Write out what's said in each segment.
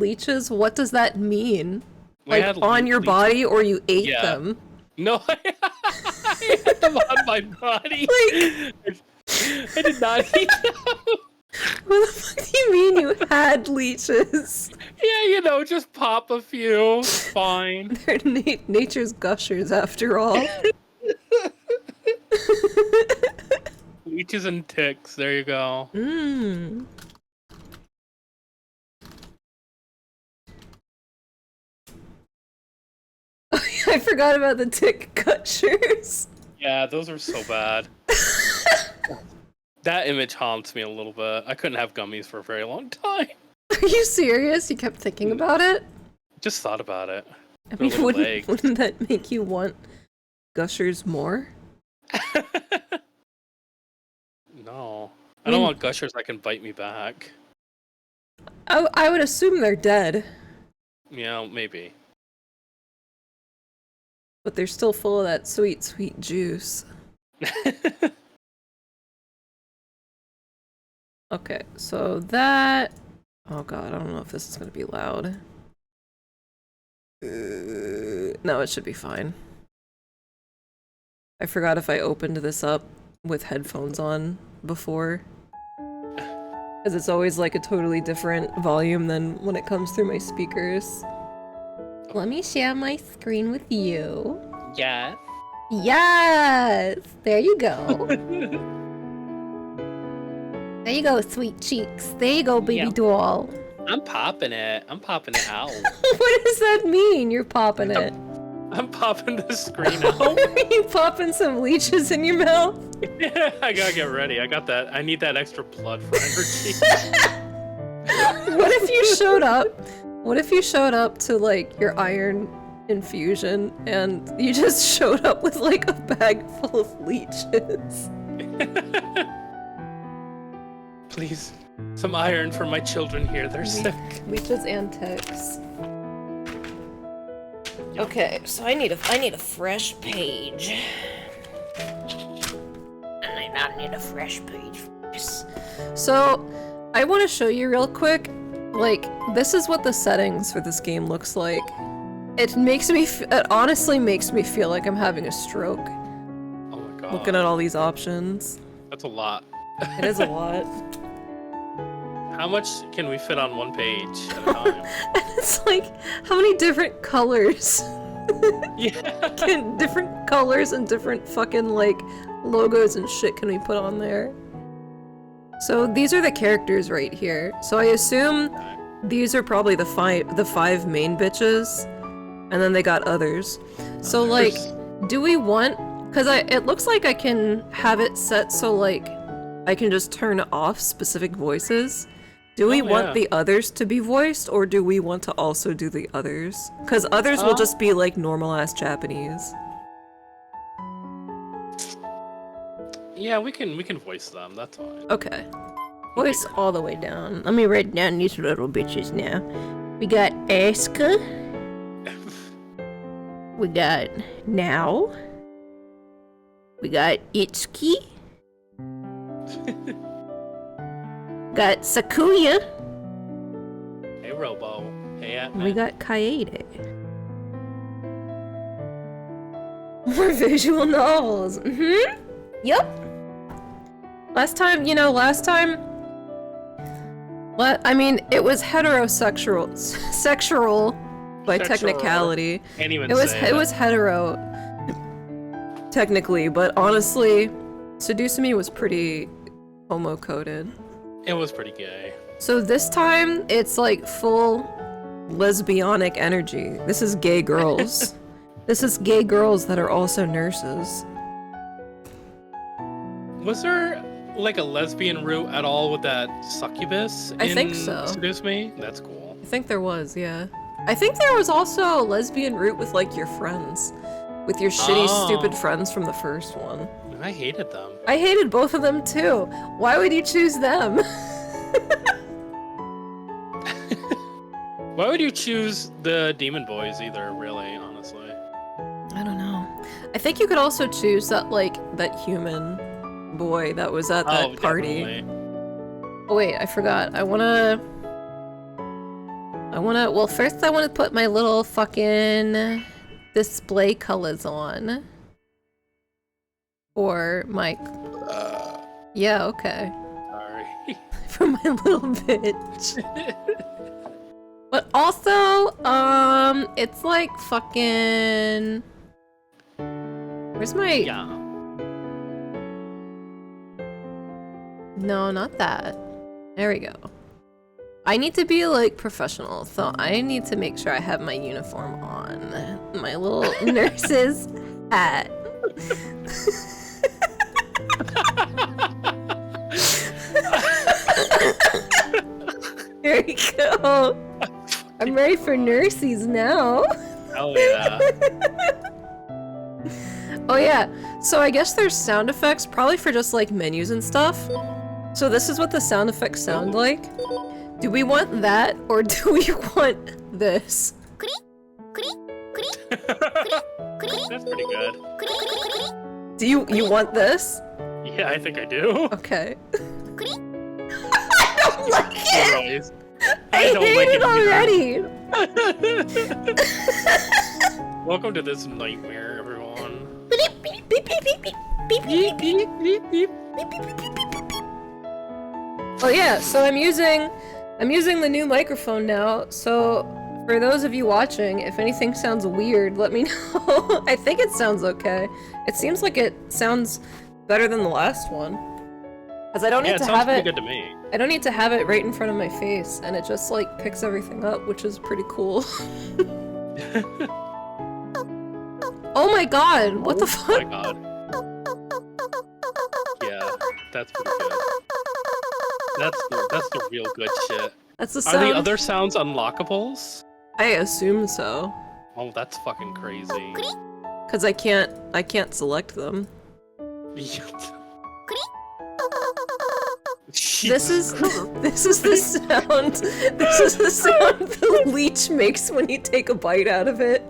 leeches? What does that mean? We Like, had on your leeches. body, or you ate Yeah. them? No, I had them on my body. Like, I did not eat them. what the fuck do you mean you had leeches? Yeah, you know, just pop a few. Fine. They're nature's gushers, after all. Leeches and ticks. There you go. Mmm. I forgot about the tick gushers. Yeah, those are so bad. That image haunts me a little bit. I couldn't have gummies for a very long time. Are you serious? You kept thinking about it? Just thought about it. I Their mean, little legs. wouldn't that make you want gushers more? No. I don't want gushers that can bite me back. I would assume they're dead, Yeah, maybe. but they're still full of that sweet, sweet juice. Okay, so that... Oh god, I don't know if this is gonna be loud. No, it should be fine. I forgot if I opened this up with headphones on before. Because it's always like a totally different volume than when it comes through my speakers. Let me share my screen with you. Yeah. Yes! There you go. There you go, sweet cheeks. There you go, baby Yeah. doll. I'm popping it. I'm popping it out. What does that mean? You're popping it. I'm popping the screen out. Are you popping some leeches in your mouth? Yeah, I gotta get ready. I got that. I need that extra blood for energy. What if you showed up? What if you showed up to like your iron infusion and you just showed up with like a bag full of leeches? Please, some iron for my children here. They're sick. Leeches and ticks. Okay, so I need a fresh page. And I need a fresh page for this. So, I want to show you real quick. Like, this is what the settings for this game looks like. It makes me. It honestly makes me feel like I'm having a stroke. Oh my god. Looking at all these options. That's a lot. It is a lot. How much can we fit on one page at a time? And it's like, how many different colors? Yeah. Different colors and different fucking, like, logos and shit can we put on there? So these are the characters right here. So I assume these are probably the five main bitches, and then they got others. So like, do we want? Because it looks like I can have it set so like I can just turn off specific voices. Do we want the others to be voiced, or do we want to also do the others? Because others will just be like normal ass Japanese. Yeah, we can voice them. That's fine. Okay. Voice all the way down. Let me write down these little bitches now. We got Asuka. We got Now. We got Itsuki. Got Sakuya. Hey, Robo. Hey, And we got Kaede. More visual novels. Mm-hmm. Yep. Last time, I mean, it was heterosexual, sexual by technicality. Can't even It say was hetero, technically, but honestly, Seduce-Me was pretty homo-coded. It was pretty gay. So this time, it's like full lesbianic energy. This is gay girls. This is gay girls that are also nurses. Was there like a lesbian route at all with that succubus? I think so. Seduce Me? That's cool. I think there was, yeah. I think there was also a lesbian route with like your friends. With your shitty, stupid friends from the first one. I hated them. I hated both of them too. Why would you choose them? Why would you choose the demon boys either, really, honestly? I don't know. I think you could also choose that, like, that human boy that was at that party. Definitely. Oh wait, I forgot. I wanna... well, first I wanna put my little fucking display colors on. For my... Yeah, okay. Sorry. For my little bitch. But also, it's like fucking... Where's my... Yeah. No, not that. There we go. I need to be, like, professional, so I need to make sure I have my uniform on. My little nurse's hat. There you go. I'm ready for nurses now. Hell yeah. Oh yeah, so I guess there's sound effects, probably for just like menus and stuff. So this is what the sound effects sound like. Do we want that, or do we want this? That's pretty good. Do you want this? Yeah, I think I do. Okay. I don't like it! Anyways, I don't hate like it already! Welcome to this nightmare, everyone. Beep, beep, beep, beep, beep, beep, beep, beep, beep, beep. Oh yeah, so I'm using the new microphone now, so for those of you watching, if anything sounds weird, let me know. I think it sounds okay. It seems like it sounds better than the last one. Because I don't need to have it. Good to me. I don't need to have it right in front of my face, and it just like picks everything up, which is pretty cool. Oh my god, what the fuck? Oh my god. Yeah, that's pretty good. That's the real good shit. That's the sound. Are the other sounds unlockables? I assume so. Oh, that's fucking crazy. Cause I can't select them. This is the sound. This is the sound the leech makes when you take a bite out of it.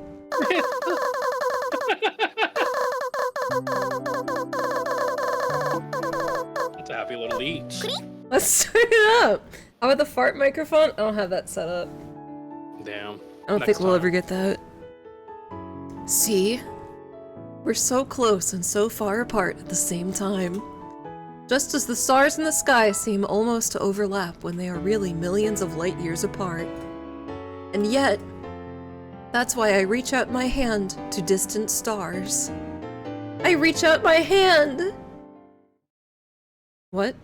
It's a happy little leech. Let's start it up. How about the fart microphone? I don't have that set up. Damn. I don't think we'll ever get that. See? We're so close and so far apart at the same time. Just as the stars in the sky seem almost to overlap when they are really millions of light years apart. And yet, that's why I reach out my hand to distant stars. I reach out my hand! What?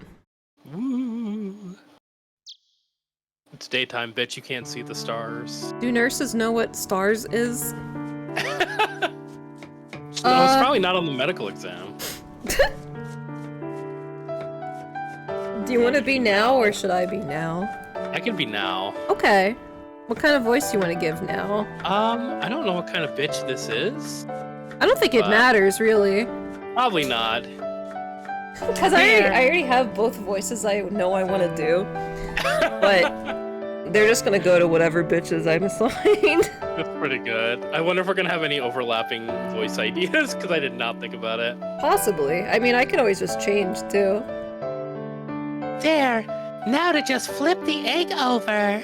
Ooh. It's daytime, bitch. You can't see the stars. Do nurses know what stars is? No, it's probably not on the medical exam. Do you want to be now, or should I be now? I can be now. Okay. What kind of voice do you want to give now? I don't know what kind of bitch this is. I don't think it matters, really. Probably not. Because I already have both voices I know I want to do. But they're just gonna go to whatever bitches I'm assigned. That's pretty good. I wonder if we're gonna have any overlapping voice ideas, because I did not think about it. Possibly. I mean, I could always just change, too. There, now to just flip the egg over.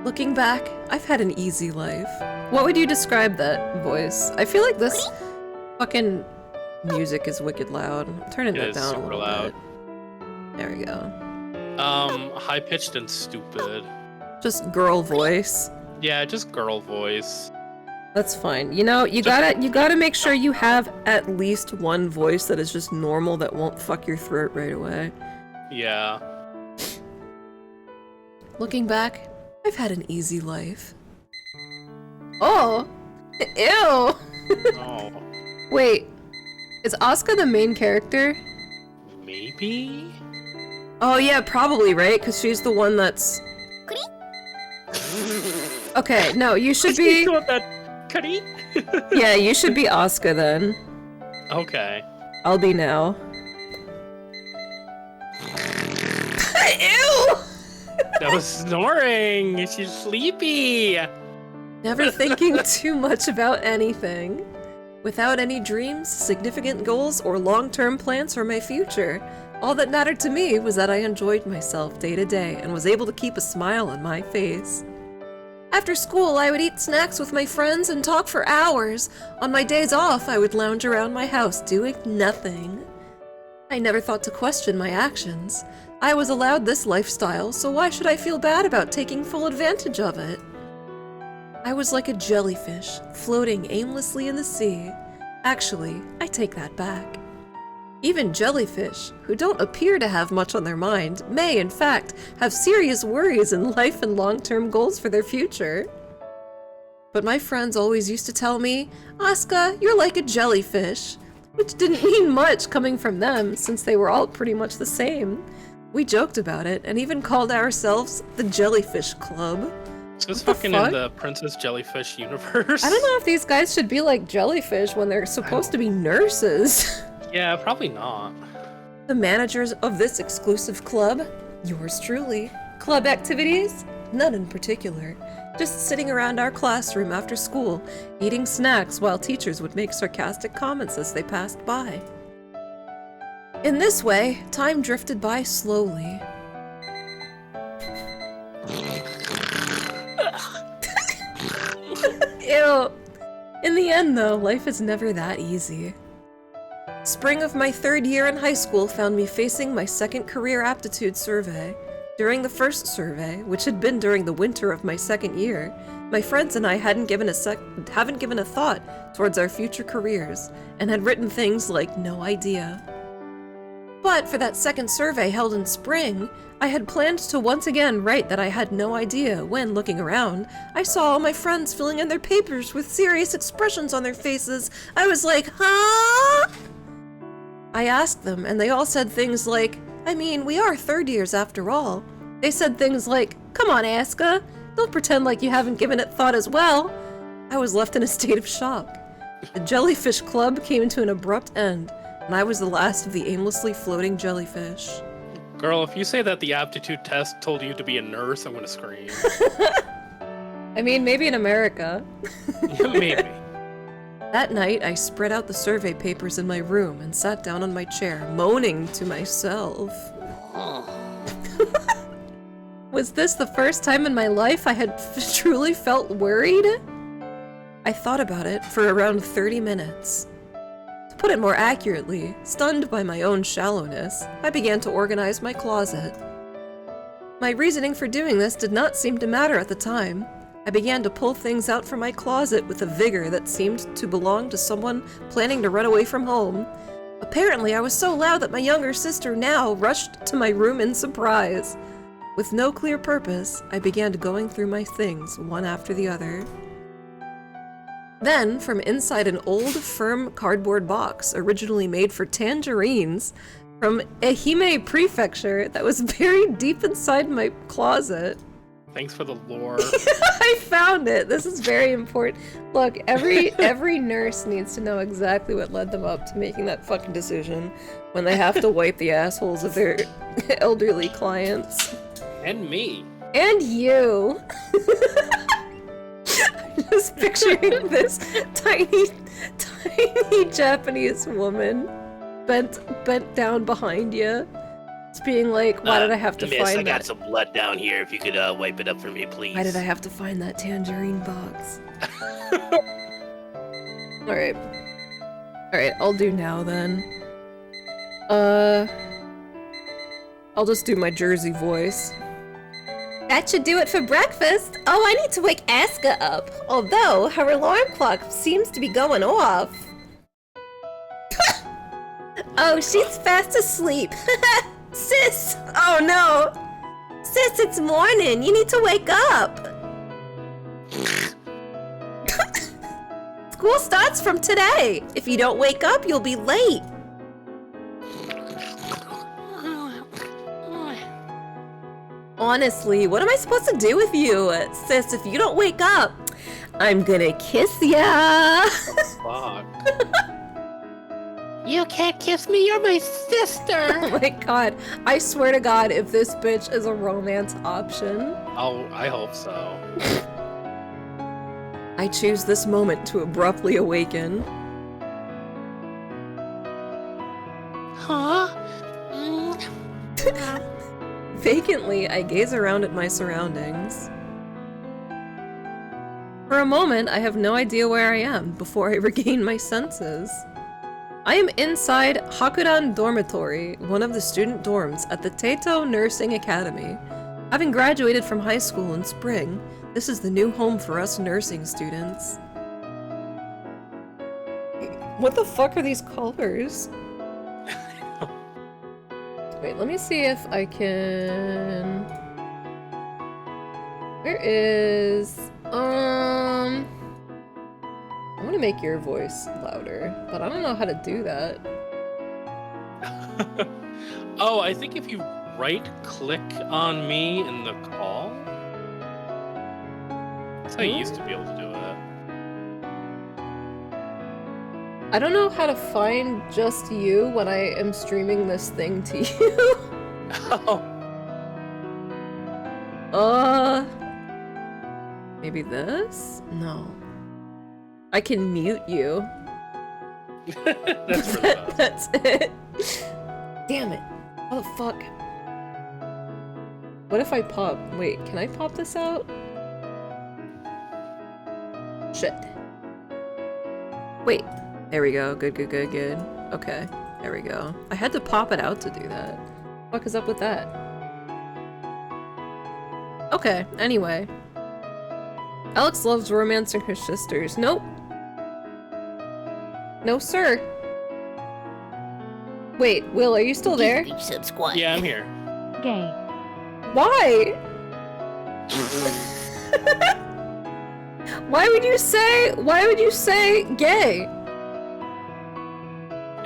Looking back, I've had an easy life. What would you describe that voice? I feel like this fucking music is wicked loud. I'm turning that down a little bit. There we go. High-pitched and stupid. Just girl voice. Yeah, just girl voice. That's fine. You know, you gotta make sure you have at least one voice that is just normal that won't fuck your throat right away. Yeah. Looking back, I've had an easy life. Oh! Ew! Oh. Wait, is Asuka the main character? Maybe? Oh yeah, probably, right? Because she's the one that's... Okay, no, you should be... Yeah, you should be Asuka then. Okay. I'll be now. Ew! That was snoring! She's sleepy! Never thinking too much about anything. Without any dreams, significant goals, or long-term plans for my future. All that mattered to me was that I enjoyed myself day to day and was able to keep a smile on my face. After school, I would eat snacks with my friends and talk for hours. On my days off, I would lounge around my house doing nothing. I never thought to question my actions. I was allowed this lifestyle, so why should I feel bad about taking full advantage of it? I was like a jellyfish, floating aimlessly in the sea. Actually, I take that back. Even jellyfish, who don't appear to have much on their mind, may, in fact, have serious worries in life and long-term goals for their future. But my friends always used to tell me, "Asuka, you're like a jellyfish," which didn't mean much coming from them, since they were all pretty much the same. We joked about it, and even called ourselves the Jellyfish Club. Is this What the fucking fuck? in the Princess Jellyfish universe? I don't know if these guys should be like jellyfish when they're supposed to be nurses. Yeah, probably not. The managers of this exclusive club, yours truly. Club activities? None in particular. Just sitting around our classroom after school, eating snacks while teachers would make sarcastic comments as they passed by. In this way, time drifted by slowly. Ew. In the end, though, life is never that easy. Spring of my 3rd year in high school found me facing my second career aptitude survey. During the first survey, which had been during the winter of my 2nd year, my friends and I haven't given a thought towards our future careers, and had written things like "no idea." But for that second survey held in spring, I had planned to once again write that I had no idea when, looking around, I saw all my friends filling in their papers with serious expressions on their faces. I was like, huh? I asked them, and they all said things like, "I mean, we are 3rd years after all." They said things like, "Come on, Asuka, don't pretend like you haven't given it thought as well." I was left in a state of shock. The Jellyfish Club came to an abrupt end, and I was the last of the aimlessly floating jellyfish. Girl, if you say that the aptitude test told you to be a nurse, I'm gonna scream. I mean, maybe in America. Maybe. That night, I spread out the survey papers in my room and sat down on my chair, moaning to myself. Was this the first time in my life I had truly felt worried? I thought about it for around 30 minutes. To put it more accurately, stunned by my own shallowness, I began to organize my closet. My reasoning for doing this did not seem to matter at the time. I began to pull things out from my closet with a vigor that seemed to belong to someone planning to run away from home. Apparently, I was so loud that my younger sister now rushed to my room in surprise. With no clear purpose, I began going through my things one after the other. Then, from inside an old, firm cardboard box originally made for tangerines from Ehime Prefecture that was buried deep inside my closet, Thanks for the lore. I found it. This is very important. Look, every nurse needs to know exactly what led them up to making that fucking decision when they have to wipe the assholes of their elderly clients. And me. And you. I'm just picturing this tiny Japanese woman bent down behind you. It's being like, why did I have to miss, find I that? got some blood down here. If you could wipe it up for me, please. Why did I have to find that tangerine box? Alright. Alright, I'll do now then. I'll just do my Jersey voice. That should do it for breakfast. Oh, I need to wake Asuka up. Although, her alarm clock seems to be going off. Oh, she's fast asleep. Sis! Oh no! Sis, it's morning. You need to wake up. School starts from today. If you don't wake up, you'll be late. Honestly, what am I supposed to do with you? Sis, if you don't wake up, I'm gonna kiss ya. Fuck. You can't kiss me, you're my sister! Oh my god. I swear to god, if this bitch is a romance option. Oh, I hope so. I choose this moment to abruptly awaken. Huh? Vacantly, I gaze around at my surroundings. For a moment, I have no idea where I am before I regain my senses. I am inside Hakuran Dormitory, one of the student dorms at the Teito Nursing Academy. Having graduated from high school in spring, this is the new home for us nursing students. What the fuck are these colors? Wait, let me see if I can... Where is... I want to make your voice louder, but I don't know how to do that. Oh, I think if you right-click on me in the call... That's how you used to be able to do it. I don't know how to find just you when I am streaming this thing to you. Oh. Maybe this? No. I can mute you. That's for the best. That's it. Damn it. How the fuck? What if I pop? Wait, can I pop this out? Shit. Wait. There we go. Good, good, good, good. Okay. There we go. I had to pop it out to do that. What the fuck is up with that? Okay, anyway. Alex loves romancing her sisters. Nope. No, sir. Wait, Will, are you still there? Yeah, I'm here. Gay. Why? Why would you say gay?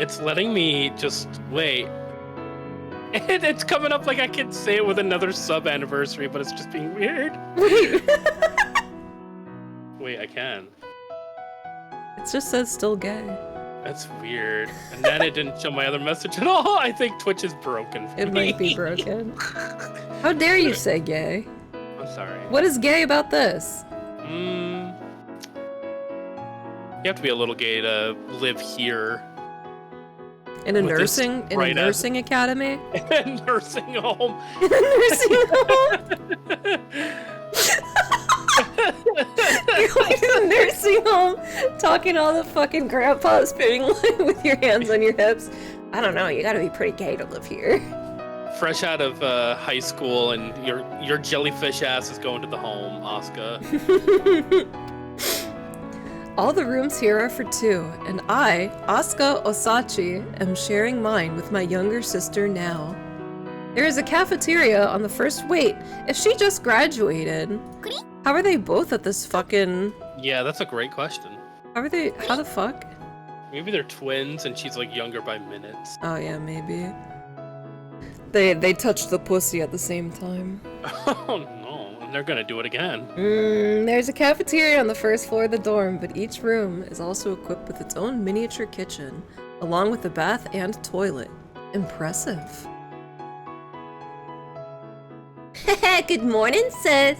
It's letting me just wait. It's coming up like I can say it with another sub anniversary, but it's just being weird. Wait. Wait, I can. It just says still gay. That's weird. And then it didn't show my other message at all. I think Twitch is broken for It me. might be broken. How dare you say gay? I'm sorry. What is gay about this? You have to be a little gay to live here. In a With this nursing academy? In a nursing home. In a nursing home? You're like in a nursing home, talking to all the fucking grandpas, being like with your hands on your hips. I don't know, you gotta be pretty gay to live here. Fresh out of high school, and your jellyfish ass is going to the home, Asuka. All the rooms here are for two, and I, Asuka Osachi, am sharing mine with my younger sister now. There is a cafeteria on the first— wait, if she just graduated, how are they both at this fucking— Yeah, that's a great question. how are they— how the fuck? Maybe they're twins, and she's like younger by minutes. Oh yeah, maybe. They touched the pussy at the same time. Oh no, and they're gonna do it again. There's a cafeteria on the first floor of the dorm, but each room is also equipped with its own miniature kitchen, along with a bath and toilet. Impressive. Good morning, sis!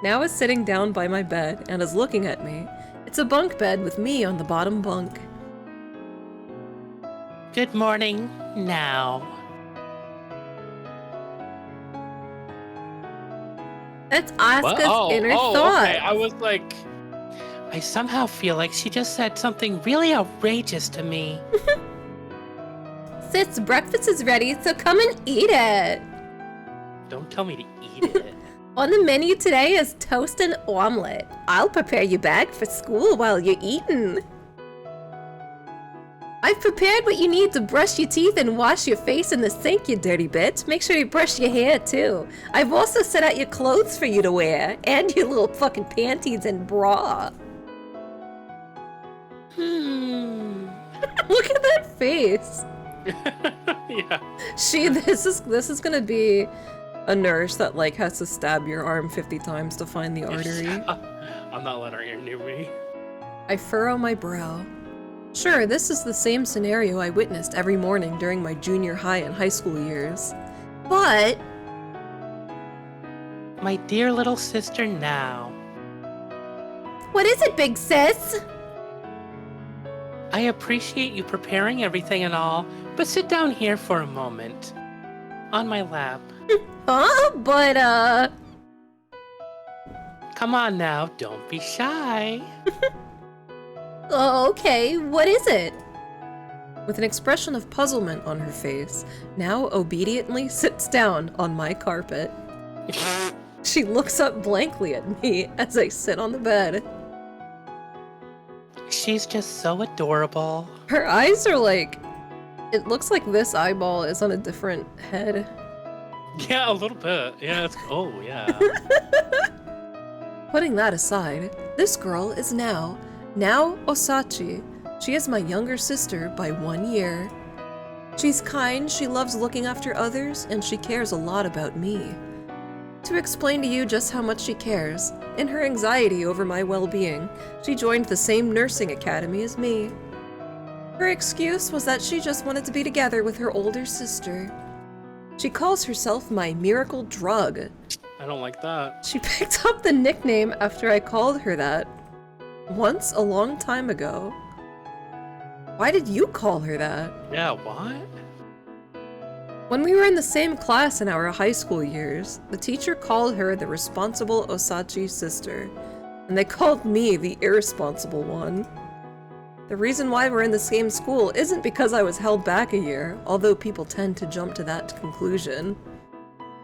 Now is sitting down by my bed and is looking at me. It's a bunk bed with me on the bottom bunk. Good morning, now. That's Asuka's What? inner thought. Okay. I was like, I somehow feel like she just said something really outrageous to me. Sis, breakfast is ready, so come and eat it. don't tell me to eat it. On the menu today is toast and omelet. I'll prepare you back for school while you're eating. I've prepared what you need to brush your teeth and wash your face in the sink, you dirty bitch. Make sure you brush your hair, too. I've also set out your clothes for you to wear, and your little fucking panties and bra. Look at that face. Yeah. This is gonna be a nurse that like has to stab your arm 50 times to find the artery. I'm not letting her near me. I furrow my brow. Sure, this is the same scenario I witnessed every morning during my junior high and high school years. But My dear little sister now. what is it, big sis? I appreciate you preparing everything and all, but sit down here for a moment. on my lap. Huh? But, Come on now, don't be shy. Oh, okay, what is it? With an expression of puzzlement on her face, now obediently sits down on my carpet. She looks up blankly at me as I sit on the bed. She's just so adorable. Her eyes are like... It looks like this eyeball is on a different head. Yeah, a little bit. Yeah, it's. Oh, yeah. Putting that aside, this girl is now Osachi. She is my younger sister by 1 year. She's kind, she loves looking after others, and she cares a lot about me. To explain to you just how much she cares, in her anxiety over my well-being, she joined the same nursing academy as me. Her excuse was that she just wanted to be together with her older sister. She calls herself my miracle drug. I don't like that. She picked up the nickname after I called her that once a long time ago. Why did you call her that? Yeah, what? When we were in the same class in our high school years, the teacher called her the responsible Osachi sister, and they called me the irresponsible one. The reason why we're in the same school isn't because I was held back a year, although people tend to jump to that conclusion.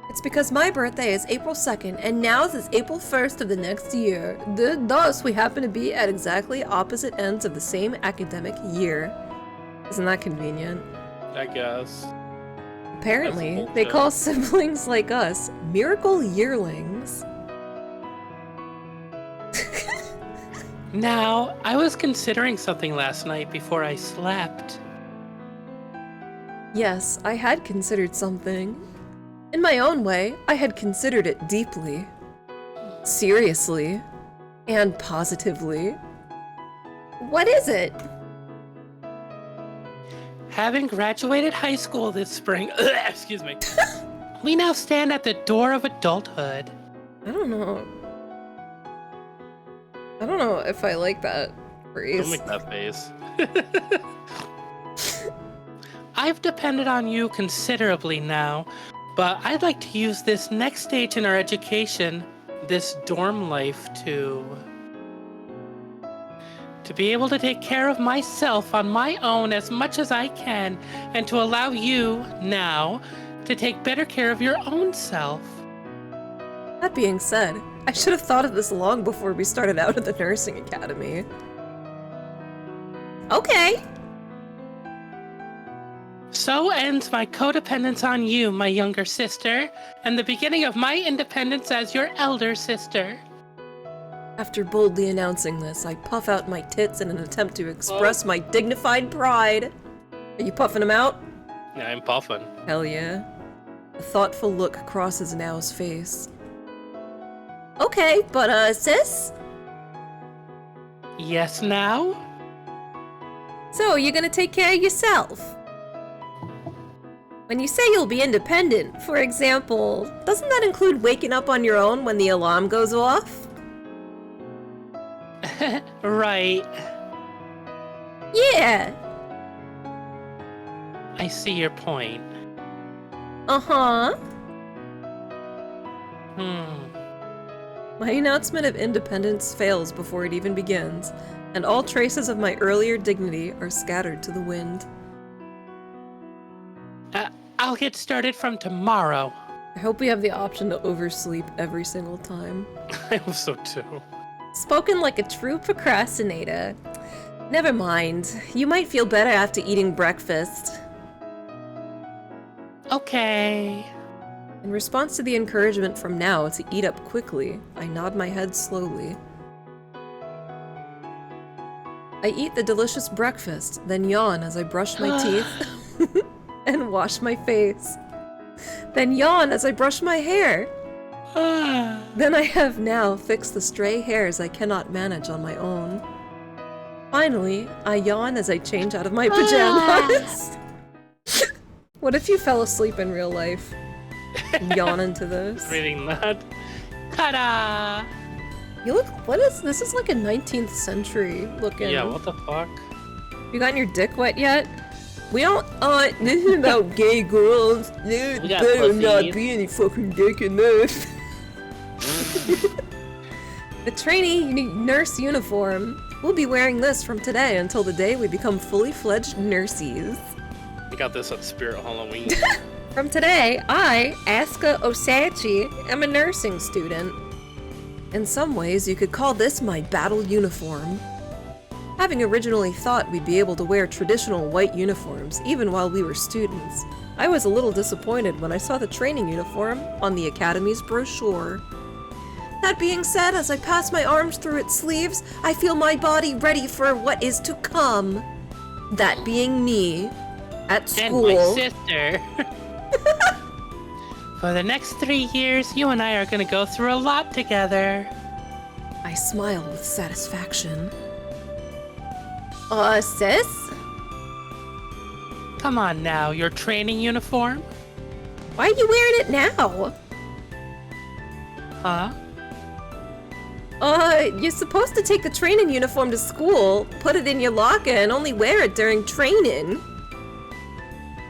It's because my birthday is April 2nd, and now's is April 1st of the next year. Thus, we happen to be at exactly opposite ends of the same academic year. Isn't that convenient? I guess. Apparently, That's they bullshit. call siblings like us miracle yearlings. Now, I was considering something last night before I slept. Yes, I had considered something. In my own way, I had considered it deeply, seriously, and positively. What is it? Having graduated high school this spring, excuse me, we now stand at the door of adulthood. I don't know. I don't know if I like that phrase. Don't make that face. I've depended on you considerably now, but I'd like to use this next stage in our education, this dorm life, to be able to take care of myself on my own as much as I can, and to allow you, now, to take better care of your own self. That being said, I should have thought of this long before we started out at the nursing academy. Okay. So ends my codependence on you, my younger sister, and the beginning of my independence as your elder sister. After boldly announcing this, I puff out my tits in an attempt to express my dignified pride. Are you puffing them out? Yeah, I'm puffing. Hell yeah. A thoughtful look crosses Now's face. Okay, but sis? Yes, now? So, you're gonna take care of yourself? When you say you'll be independent, for example, doesn't that include waking up on your own when the alarm goes off? Right. Yeah! I see your point. Uh-huh. Hmm. My announcement of independence fails before it even begins, and all traces of my earlier dignity are scattered to the wind. I'll get started from tomorrow. I hope we have the option to oversleep every single time. I hope so too. Spoken like a true procrastinator. Never mind. You might feel better after eating breakfast. Okay. In response to the encouragement from Now to eat up quickly, I nod my head slowly. I eat the delicious breakfast, then yawn as I brush my teeth and wash my face. Then yawn as I brush my hair. Then I have Now fix the stray hairs I cannot manage on my own. Finally, I yawn as I change out of my pajamas. What if you fell asleep in real life? Yawn into this. Reading that. Ta-da! You look, what is, this is like a 19th century looking. Yeah, what the fuck? You gotten your dick wet yet? We don't, this is about gay girls. There We got better not pussies. be any fucking dick in this. The trainee nurse uniform. We'll be wearing this from today until the day we become fully fledged nurses. We got this at Spirit Halloween. From today, I, Asuka Osachi, am a nursing student. In some ways, you could call this my battle uniform. Having originally thought we'd be able to wear traditional white uniforms even while we were students, I was a little disappointed when I saw the training uniform on the Academy's brochure. That being said, as I pass my arms through its sleeves, I feel my body ready for what is to come. That being me, at school. And my sister. For the next 3 years, you and I are gonna go through a lot together. I smiled with satisfaction. Sis? Come on now, your training uniform? Why are you wearing it now? Huh? You're supposed to take the training uniform to school, put it in your locker, and only wear it during training.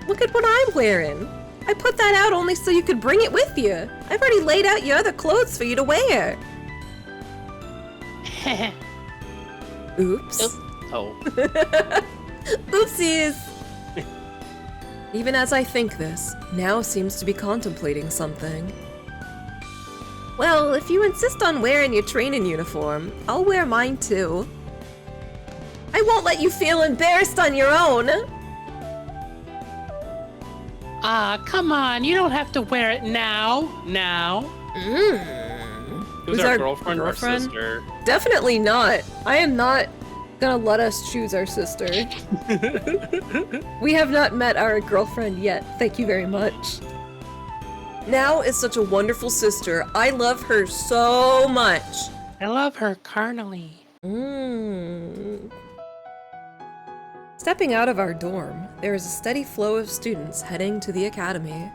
Look at what I'm wearing. I put that out only so you could bring it with you. I've already laid out your other clothes for you to wear. Oops. Oh. Oopsies! Even as I think this, Now seems to be contemplating something. Well, if you insist on wearing your training uniform, I'll wear mine too. I won't let you feel embarrassed on your own! Come on, you don't have to wear it now. Who's our girlfriend or sister? Definitely not. I am not gonna let us choose our sister. We have not met our girlfriend yet, thank you very much. Now is such a wonderful sister. I love her so much. I love her carnally. Stepping out of our dorm, there is a steady flow of students heading to the academy.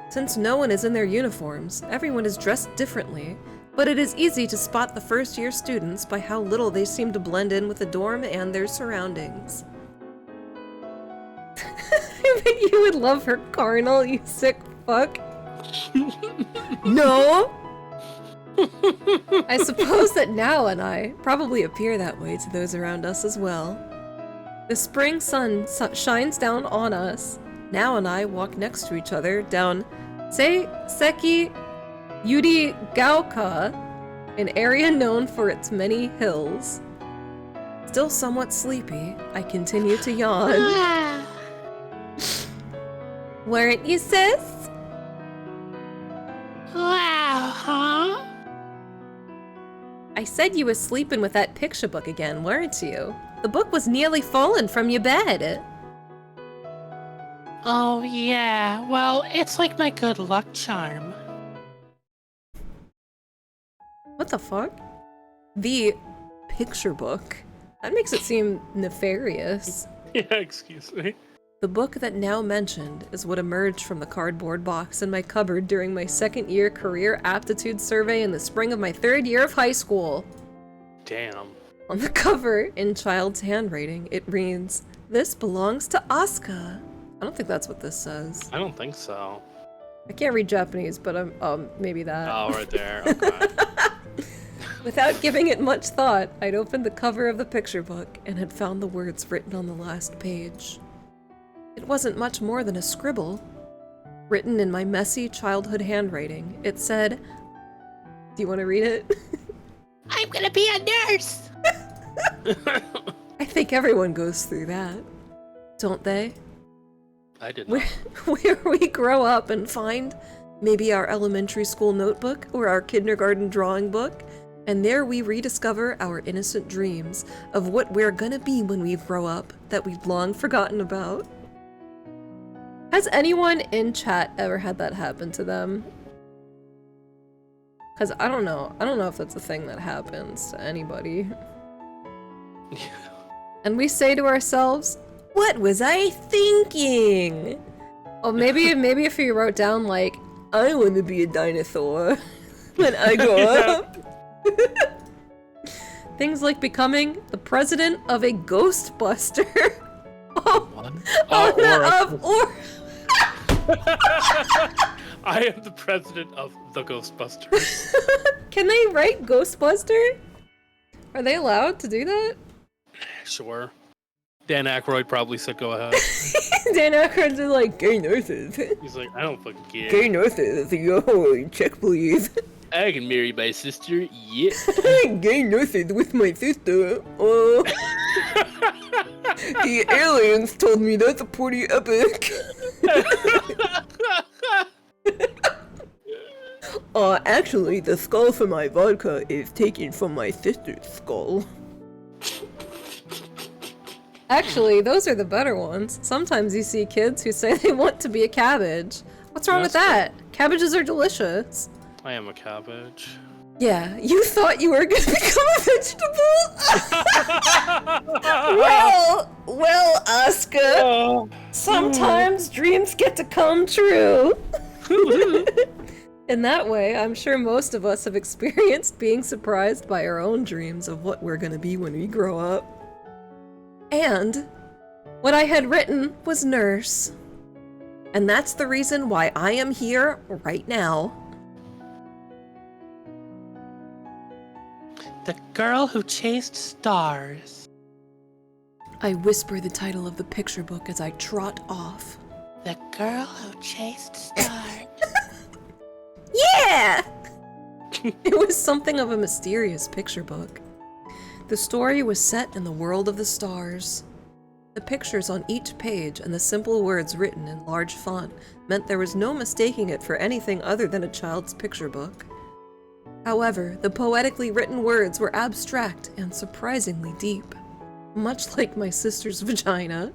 Since no one is in their uniforms, everyone is dressed differently, but it is easy to spot the first-year students by how little they seem to blend in with the dorm and their surroundings. I bet you would love her carnal, you sick fuck. No! I suppose that Now and I probably appear that way to those around us as well. The spring sun shines down on us. Now and I walk next to each other down Seki Yuri Gaoka, an area known for its many hills. Still somewhat sleepy, I continue to yawn. Weren't you, sis? Wow, huh? I said you were sleeping with that picture book again, weren't you? The book was nearly fallen from your bed. Oh yeah, well, it's like my good luck charm. What the fuck? The picture book? That makes it seem nefarious. Yeah, excuse me. The book that Now mentioned is what emerged from the cardboard box in my cupboard during my second-year career aptitude survey in the spring of my third year of high school. Damn. On the cover, in child's handwriting, it reads, "This belongs to Asuka." I don't think that's what this says. I don't think so. I can't read Japanese, but maybe that. Oh, right there. Okay. Without giving it much thought, I'd opened the cover of the picture book and had found the words written on the last page. It wasn't much more than a scribble. Written in my messy childhood handwriting, it said, do you want to read it? I'm gonna be a nurse! I think everyone goes through that, don't they? I did not. Where we grow up and find maybe our elementary school notebook or our kindergarten drawing book, and there we rediscover our innocent dreams of what we're gonna be when we grow up that we've long forgotten about. Has anyone in chat ever had that happen to them? Because I don't know if that's a thing that happens to anybody. And we say to ourselves, what was I thinking? Oh, maybe if you wrote down like, I want to be a dinosaur when I grow up. Things like becoming the president of a Ghostbuster. Or I am the president of the Ghostbusters. can they write Ghostbuster? Are they allowed to do that? Sure. Dan Aykroyd probably said go ahead. Dan Aykroyd's like, gay nurses. He's like, I don't fucking care. Gay nurses, yo, check please. I can marry my sister, yeah. Gay nurses with my sister. The aliens told me that's pretty epic. Actually, the skull for my vodka is taken from my sister's skull. Actually, those are the better ones. Sometimes you see kids who say they want to be a cabbage. What's wrong with that? Cabbages are delicious. I am a cabbage. Yeah, you thought you were gonna become a vegetable? well, Oscar. Sometimes dreams get to come true. In that way, I'm sure most of us have experienced being surprised by our own dreams of what we're gonna be when we grow up. And what I had written was nurse. And that's the reason why I am here right now. The girl who chased stars. I whisper the title of the picture book as I trot off. The girl who chased stars. Yeah! It was something of a mysterious picture book. The story was set in the world of the stars. The pictures on each page and the simple words written in large font meant there was no mistaking it for anything other than a child's picture book. However, the poetically written words were abstract and surprisingly deep, much like my sister's vagina.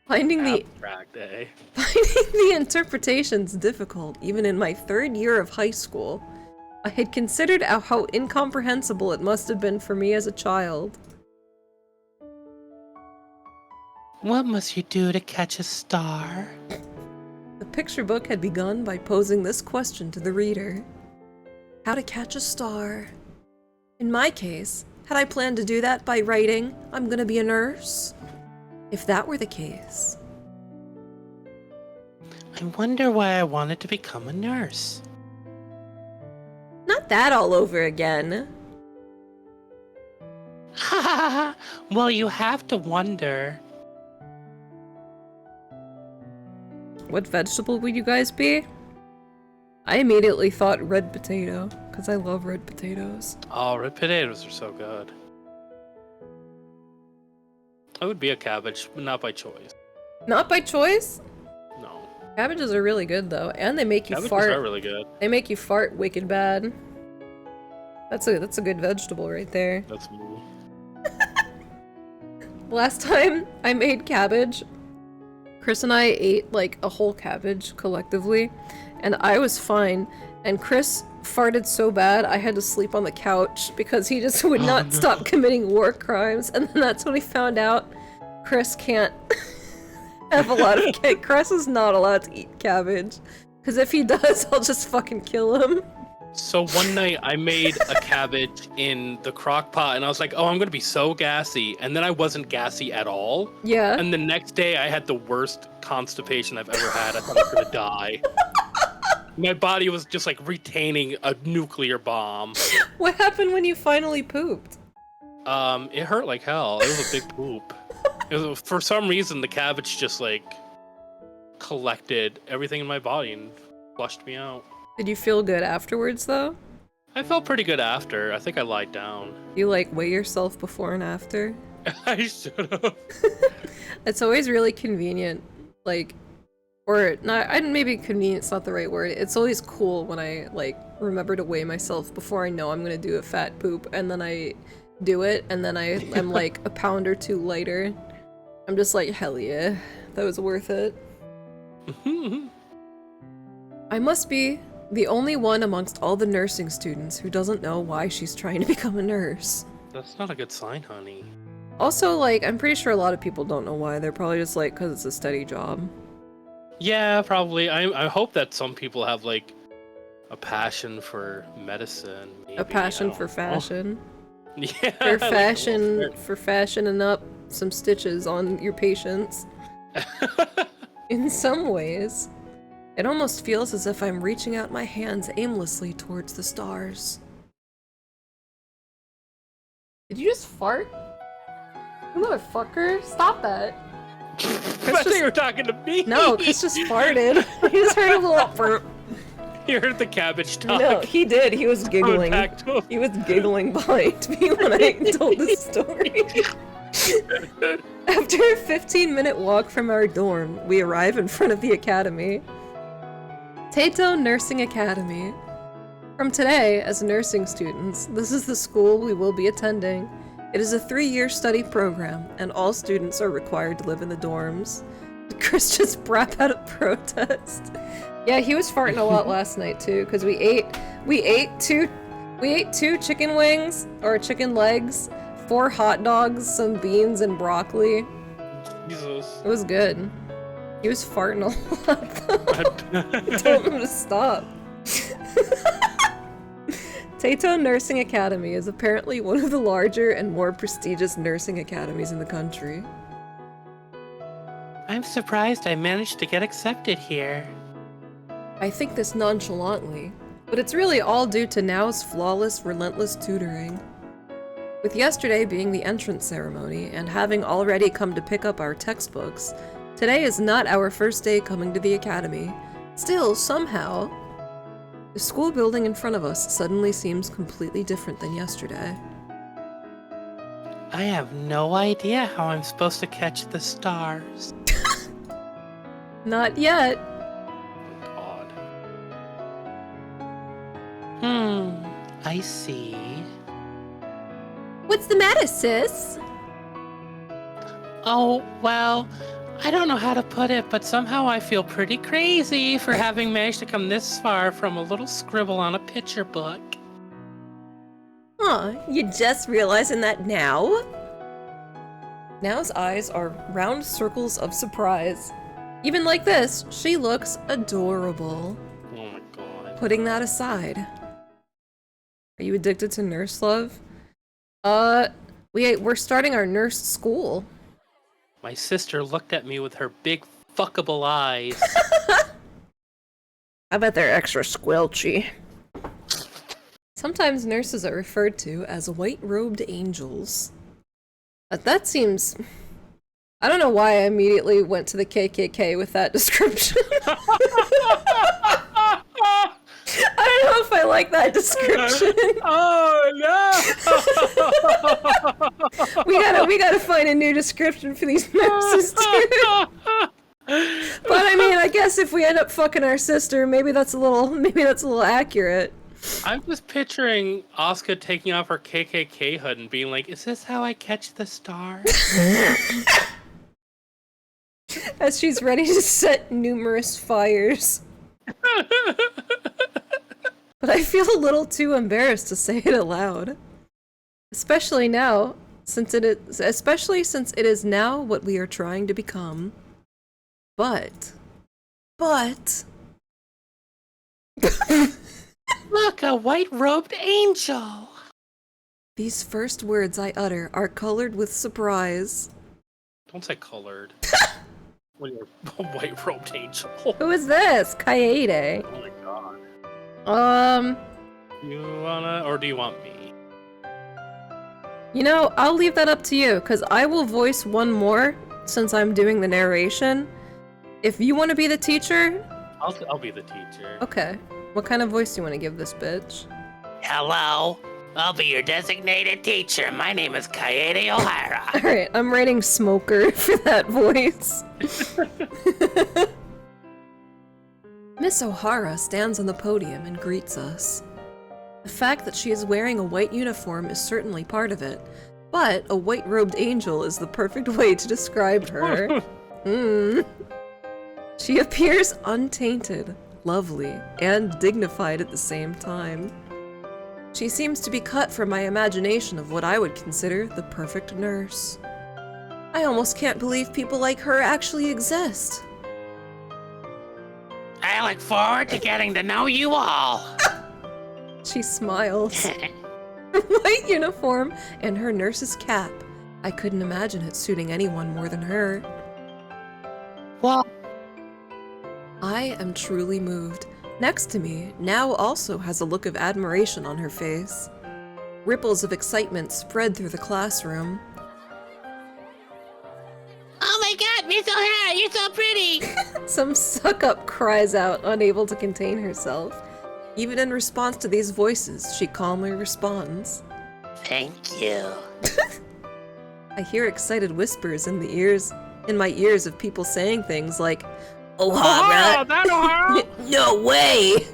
Finding the interpretations difficult even in my 3rd year of high school, I had considered how incomprehensible it must have been for me as a child. What must you do to catch a star? The picture book had begun by posing this question to the reader. How to catch a star? In my case, had I planned to do that by writing, I'm gonna be a nurse? If that were the case... I wonder why I wanted to become a nurse. Not that all over again. Ha ha ha! Well, you have to wonder. What vegetable would you guys be? I immediately thought red potato, because I love red potatoes. Oh, red potatoes are so good. I would be a cabbage, but not by choice. Not by choice? No. Cabbages are really good though, and they make you Cabbages fart. are really good. They make you fart wicked bad. That's a good vegetable right there. That's me. Last time I made cabbage, Chris and I ate like a whole cabbage collectively, and I was fine, and Chris farted so bad I had to sleep on the couch because he just would not stop committing war crimes, and then that's when we found out Chris can't have a lot of Chris is not allowed to eat cabbage, because if he does, I'll just fucking kill him. So one night I made a cabbage in the crock pot and I was like, oh, I'm gonna be so gassy. And then I wasn't gassy at all. Yeah. And the next day I had the worst constipation I've ever had. I thought I was gonna die. My body was just like retaining a nuclear bomb. What happened when you finally pooped? It hurt like hell. It was a big poop. It was, for some reason, the cabbage just like collected everything in my body and flushed me out. Did you feel good afterwards, though? I felt pretty good after. I think I lied down. You, like, weigh yourself before and after? I should have. It's always really convenient, like, or not, maybe convenient's not the right word. It's always cool when I, like, remember to weigh myself before I know I'm gonna do a fat poop, and then I do it, and then I'm, like, a pound or two lighter. I'm just like, hell yeah, that was worth it. I must be the only one amongst all the nursing students who doesn't know why she's trying to become a nurse. That's not a good sign, honey. Also, like, I'm pretty sure a lot of people don't know why. They're probably just like, because it's a steady job. Yeah, probably. I hope that some people have, like, a passion for medicine. Maybe. A passion for fashion. Yeah. For fashion, for fashioning up some stitches on your patients. In some ways, it almost feels as if I'm reaching out my hands aimlessly towards the stars. Did you just fart? You motherfucker, stop that. I think you were talking to me. No, Chris just farted. He just heard a little burp. You heard the cabbage talk. No, he did. He was giggling. Back to him. He was giggling behind me when I told the story. After a 15-minute walk from our dorm, we arrive in front of the academy. Taito Nursing Academy. From today, as nursing students, this is the school we will be attending. It is a 3-year study program, and all students are required to live in the dorms. Chris just brought out a protest. Yeah, he was farting a lot last night too, because we ate two chicken wings, or chicken legs, 4 hot dogs, some beans, and broccoli. Jesus. It was good. He was farting a lot. I told him to stop. Taito Nursing Academy is apparently one of the larger and more prestigious nursing academies in the country. I'm surprised I managed to get accepted here. I think this nonchalantly, but it's really all due to Now's flawless, relentless tutoring. With yesterday being the entrance ceremony, and having already come to pick up our textbooks, today is not our first day coming to the academy. Still, somehow, the school building in front of us suddenly seems completely different than yesterday. I have no idea how I'm supposed to catch the stars. Not yet. God. I see. What's the matter, sis? Oh, well, I don't know how to put it, but somehow I feel pretty crazy for having managed to come this far from a little scribble on a picture book. Huh, you just realizing that now? Now's eyes are round circles of surprise. Even like this, she looks adorable. Oh my god. Putting that aside. Are you addicted to nurse love? We're starting our nurse school. My sister looked at me with her big fuckable eyes. I bet they're extra squelchy. Sometimes nurses are referred to as white-robed angels. That seems... I don't know why I immediately went to the KKK with that description. I don't know if I like that description. Oh no! we gotta find a new description for these nurses too. But I mean, I guess if we end up fucking our sister, maybe that's a little accurate. I'm just picturing Asuka taking off her KKK hood and being like, "Is this how I catch the stars?" As she's ready to set numerous fires. But I feel a little too embarrassed to say it aloud. Especially since it is now what we are trying to become. But... Look, a white-robed angel! These first words I utter are colored with surprise. Don't say colored. When you're a white-robed angel. Who is this? Kaede. Oh my god. You wanna, or do you want me? You know, I'll leave that up to you, because I will voice one more, since I'm doing the narration. If you want to be the teacher... I'll be the teacher. Okay. What kind of voice do you want to give this bitch? Hello, I'll be your designated teacher. My name is Kaede O'Hara. Alright, I'm writing Smoker for that voice. Miss O'Hara stands on the podium and greets us. The fact that she is wearing a white uniform is certainly part of it, but a white-robed angel is the perfect way to describe her. She appears untainted, lovely, and dignified at the same time. She seems to be cut from my imagination of what I would consider the perfect nurse. I almost can't believe people like her actually exist. I look forward to getting to know you all. She smiles. Her white uniform and her nurse's cap I couldn't imagine it suiting anyone more than her. Well, I am truly moved. Next to me, now also has a look of admiration on her face. Ripples of excitement spread through the classroom. Oh my god, Miss O'Hara, you're so pretty! Some suck-up cries out, unable to contain herself. Even in response to these voices, she calmly responds. Thank you. I hear excited whispers in my ears of people saying things like, O'Hara, O'Hara! that O'Hara! No way!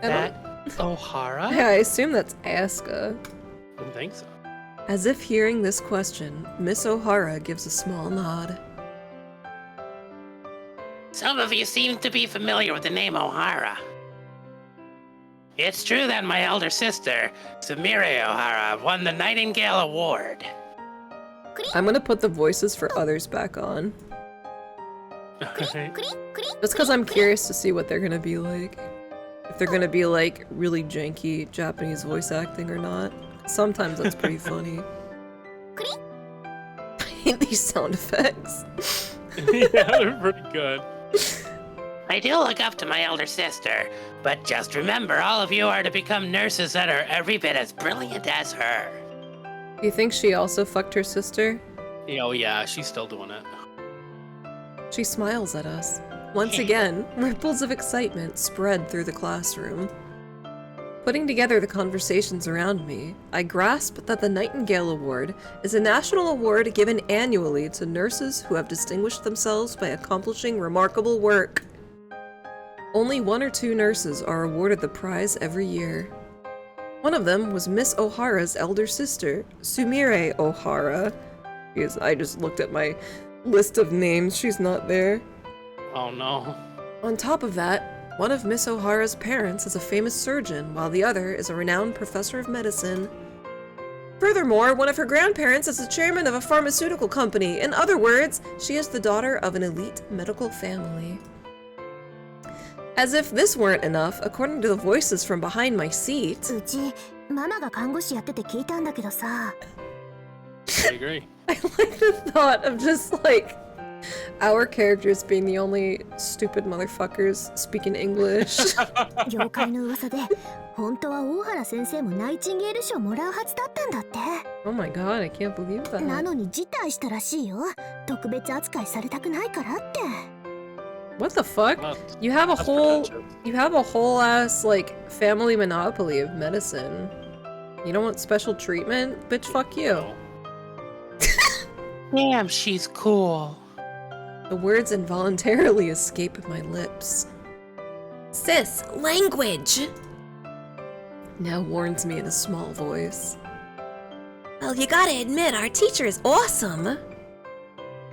that O'Hara? Yeah, I assume that's Asuka. I don't think so. As if hearing this question, Miss O'Hara gives a small nod. Some of you seem to be familiar with the name O'Hara. It's true that my elder sister, Sumire O'Hara, won the Nightingale Award. I'm gonna put the voices for others back on. Alright. Just because I'm curious to see what they're gonna be like. If they're gonna be like really janky Japanese voice acting or not. Sometimes that's pretty funny. I hate these sound effects. Yeah, they're pretty good. I do look up to my elder sister, but just remember, all of you are to become nurses that are every bit as brilliant as her. Do you think she also fucked her sister? Oh yeah, she's still doing it. She smiles at us. Once again, ripples of excitement spread through the classroom. Putting together the conversations around me, I grasp that the Nightingale Award is a national award given annually to nurses who have distinguished themselves by accomplishing remarkable work. Only 1 or 2 nurses are awarded the prize every year. One of them was Miss O'Hara's elder sister, Sumire O'Hara. Because I just looked at my list of names, she's not there. Oh no. On top of that, one of Miss O'Hara's parents is a famous surgeon, while the other is a renowned professor of medicine. Furthermore, one of her grandparents is the chairman of a pharmaceutical company. In other words, she is the daughter of an elite medical family. As if this weren't enough, according to the voices from behind my seat, うちママが看護師やってて聞いたんだけどさ I agree. I like the thought of just like our characters being the only stupid motherfuckers speaking English. 業界の噂で本当は大原先生もナイチンゲール賞もらうはずだったんだって Oh my god, I can't believe な that. のに辞退したらしいよ特別扱いされたくないからって What the fuck? Well, You have a that's whole pretentious. you have a whole ass like family monopoly of medicine. You don't want special treatment? Bitch, fuck you. No. Damn, she's cool. The words involuntarily escape my lips. Sis, language! Now warns me in a small voice. Well, you gotta admit, our teacher is awesome!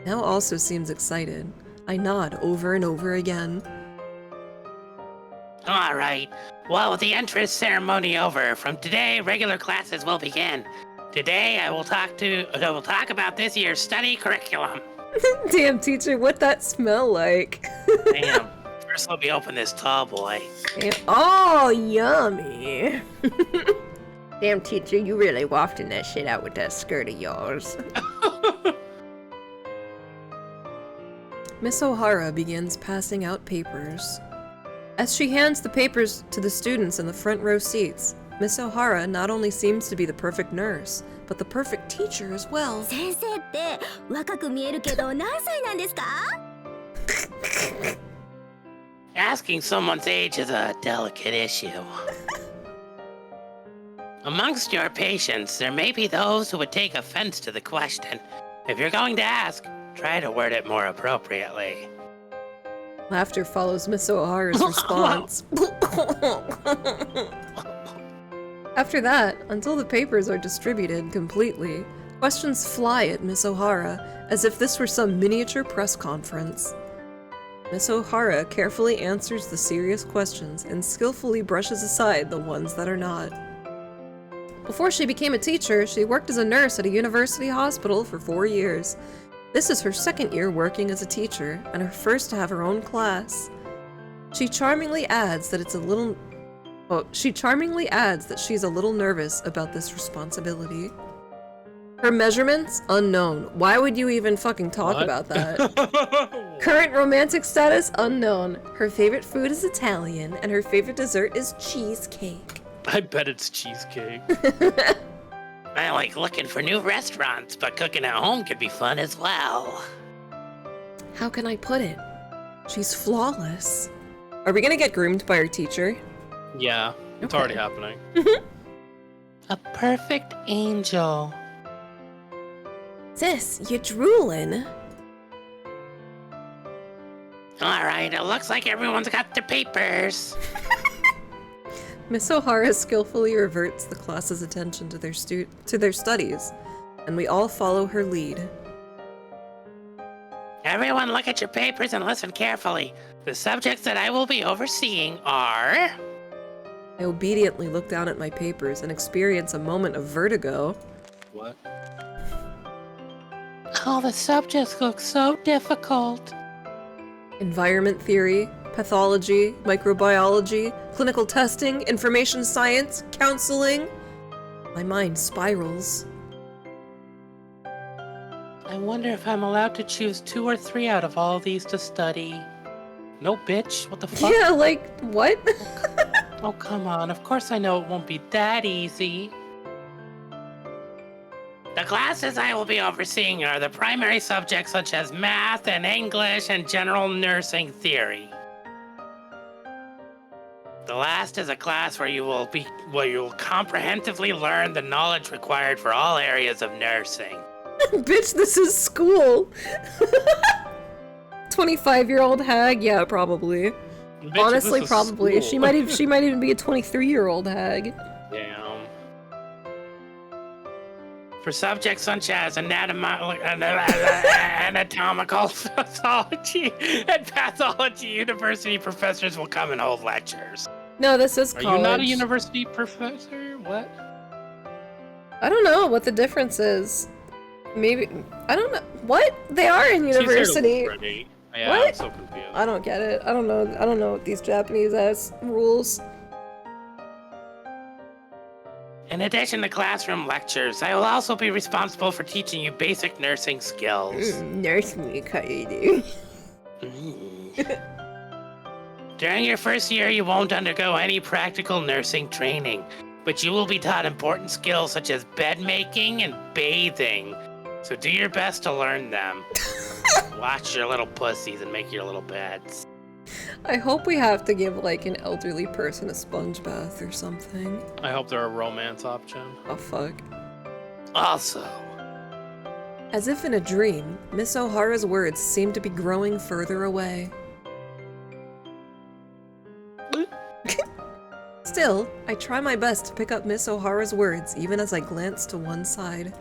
Now also seems excited. I nod over and over again. All right. Well, with the entrance ceremony over, from today, regular classes will begin. Today, I will talk about this year's study curriculum. Damn, teacher, what that smell like? Damn. First, let me open this tall boy. Oh, yummy. Damn, teacher, you really wafting that shit out with that skirt of yours. Miss O'Hara begins passing out papers. As she hands the papers to the students in the front row seats, Miss O'Hara not only seems to be the perfect nurse, but the perfect teacher as well. 先生って若く見えるけど何歳なんですか Asking someone's age is a delicate issue. Amongst your patients, there may be those who would take offense to the question. If you're going to ask, try to word it more appropriately. Laughter follows Miss O'Hara's response. After that, until the papers are distributed completely, questions fly at Miss O'Hara as if this were some miniature press conference. Miss O'Hara carefully answers the serious questions and skillfully brushes aside the ones that are not. Before she became a teacher, she worked as a nurse at a university hospital for 4 years. This is her second year working as a teacher, and her first to have her own class. She charmingly adds that it's a little Oh, she charmingly adds that she's a little nervous about this responsibility. Her measurements? Unknown. Why would you even fucking talk What? about that? Current romantic status? Unknown. Her favorite food is Italian, and her favorite dessert is cheesecake. I bet it's cheesecake. I like looking for new restaurants, but cooking at home could be fun as well. How can I put it? She's flawless. Are we gonna get groomed by our teacher? Yeah, it's Okay. already happening. A perfect angel. Sis, you're drooling. Alright, it looks like everyone's got their papers. Miss O'Hara skillfully reverts the class's attention to their studies, and we all follow her lead. Everyone look at your papers and listen carefully. The subjects that I will be overseeing are... I obediently look down at my papers and experience a moment of vertigo. What? All the subjects look so difficult. Environment theory, pathology, microbiology, clinical testing, information science, counseling. My mind spirals. I wonder if I'm allowed to choose 2 or 3 out of all these to study. No, bitch. What the fuck? Yeah, like, what? Oh, come on. Of course I know it won't be that easy. The classes I will be overseeing are the primary subjects such as math and English and general nursing theory. The last is a class where you will comprehensively learn the knowledge required for all areas of nursing. Bitch, this is school. 25-year-old hag? Yeah, probably. Bitch, Honestly, this is probably. school. She might even be a 23-year-old hag. Damn. For subjects such as anatomical pathology and pathology, university professors will come and hold lectures. No, this is Are college. you not a university professor? What? I don't know what the difference is. Maybe I don't know what they are in university. Yeah, What? I'm so confused. I don't get it. I don't know these Japanese ass rules. In addition to classroom lectures, I will also be responsible for teaching you basic nursing skills. Nurse me, Kaede. During your first year, you won't undergo any practical nursing training, but you will be taught important skills such as bed making and bathing. So do your best to learn them. Watch your little pussies and make your little beds. I hope we have to give like an elderly person a sponge bath or something. I hope they're a romance option. Oh fuck. Also, As if in a dream, Miss O'Hara's words seem to be growing further away. Still, I try my best to pick up Miss O'Hara's words even as I glance to one side.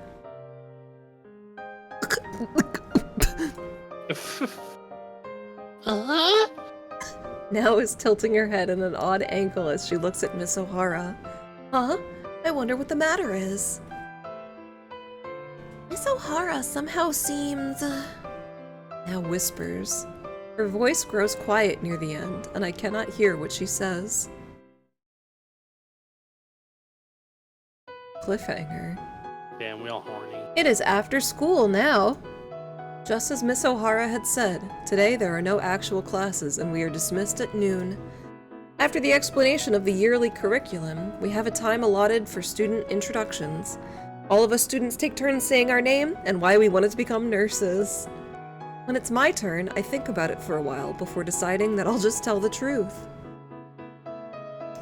Now is tilting her head in an odd angle as she looks at Miss O'Hara. Huh? I wonder what the matter is. Miss O'Hara somehow seems... Now whispers. Her voice grows quiet near the end, and I cannot hear what she says. Cliffhanger. Damn, we all horny. It is after school now! Just as Miss O'Hara had said, today there are no actual classes and we are dismissed at noon. After the explanation of the yearly curriculum, we have a time allotted for student introductions. All of us students take turns saying our name and why we wanted to become nurses. When it's my turn, I think about it for a while before deciding that I'll just tell the truth.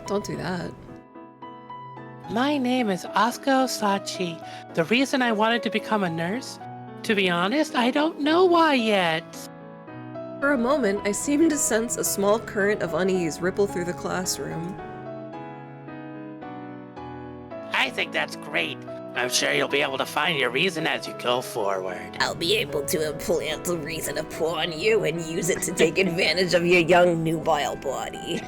Don't do that. My name is Asuka Osachi. The reason I wanted to become a nurse? To be honest, I don't know why yet. For a moment, I seemed to sense a small current of unease ripple through the classroom. I think that's great. I'm sure you'll be able to find your reason as you go forward. I'll be able to implant a reason upon you and use it to take advantage of your young nubile body.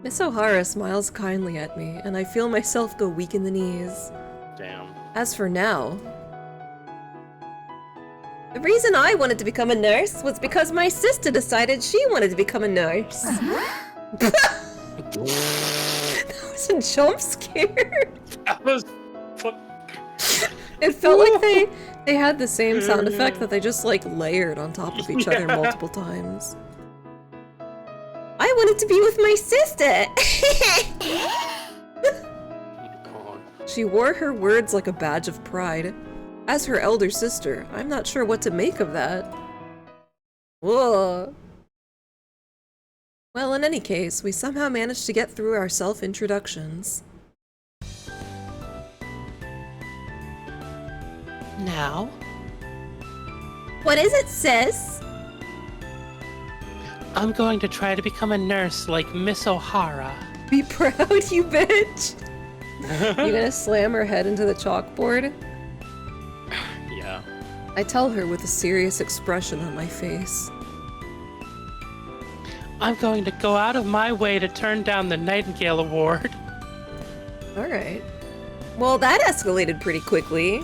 Miss O'Hara smiles kindly at me, and I feel myself go weak in the knees. Damn. As for now... The reason I wanted to become a nurse was because my sister decided she wanted to become a nurse. such a jump scare. That was. It felt like they had the same sound effect that they just like layered on top of each other multiple times. I wanted to be with my sister. God. She wore her words like a badge of pride. As her elder sister, I'm not sure what to make of that. Whoa. Well, in any case, we somehow managed to get through our self-introductions. Now, What is it, sis? I'm going to try to become a nurse like Miss O'Hara. Be proud, you bitch! You gonna slam her head into the chalkboard? Yeah. I tell her with a serious expression on my face. I'm going to go out of my way to turn down the Nightingale Award. Alright. Well, that escalated pretty quickly.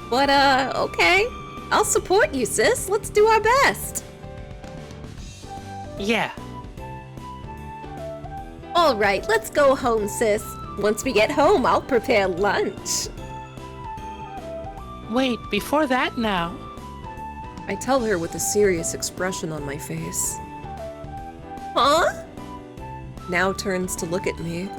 But, okay. I'll support you, sis. Let's do our best. Yeah, Alright, let's go home, sis. Once we get home, I'll prepare lunch. wait, before that now. I tell her with a serious expression on my face. Huh? Now turns to look at me.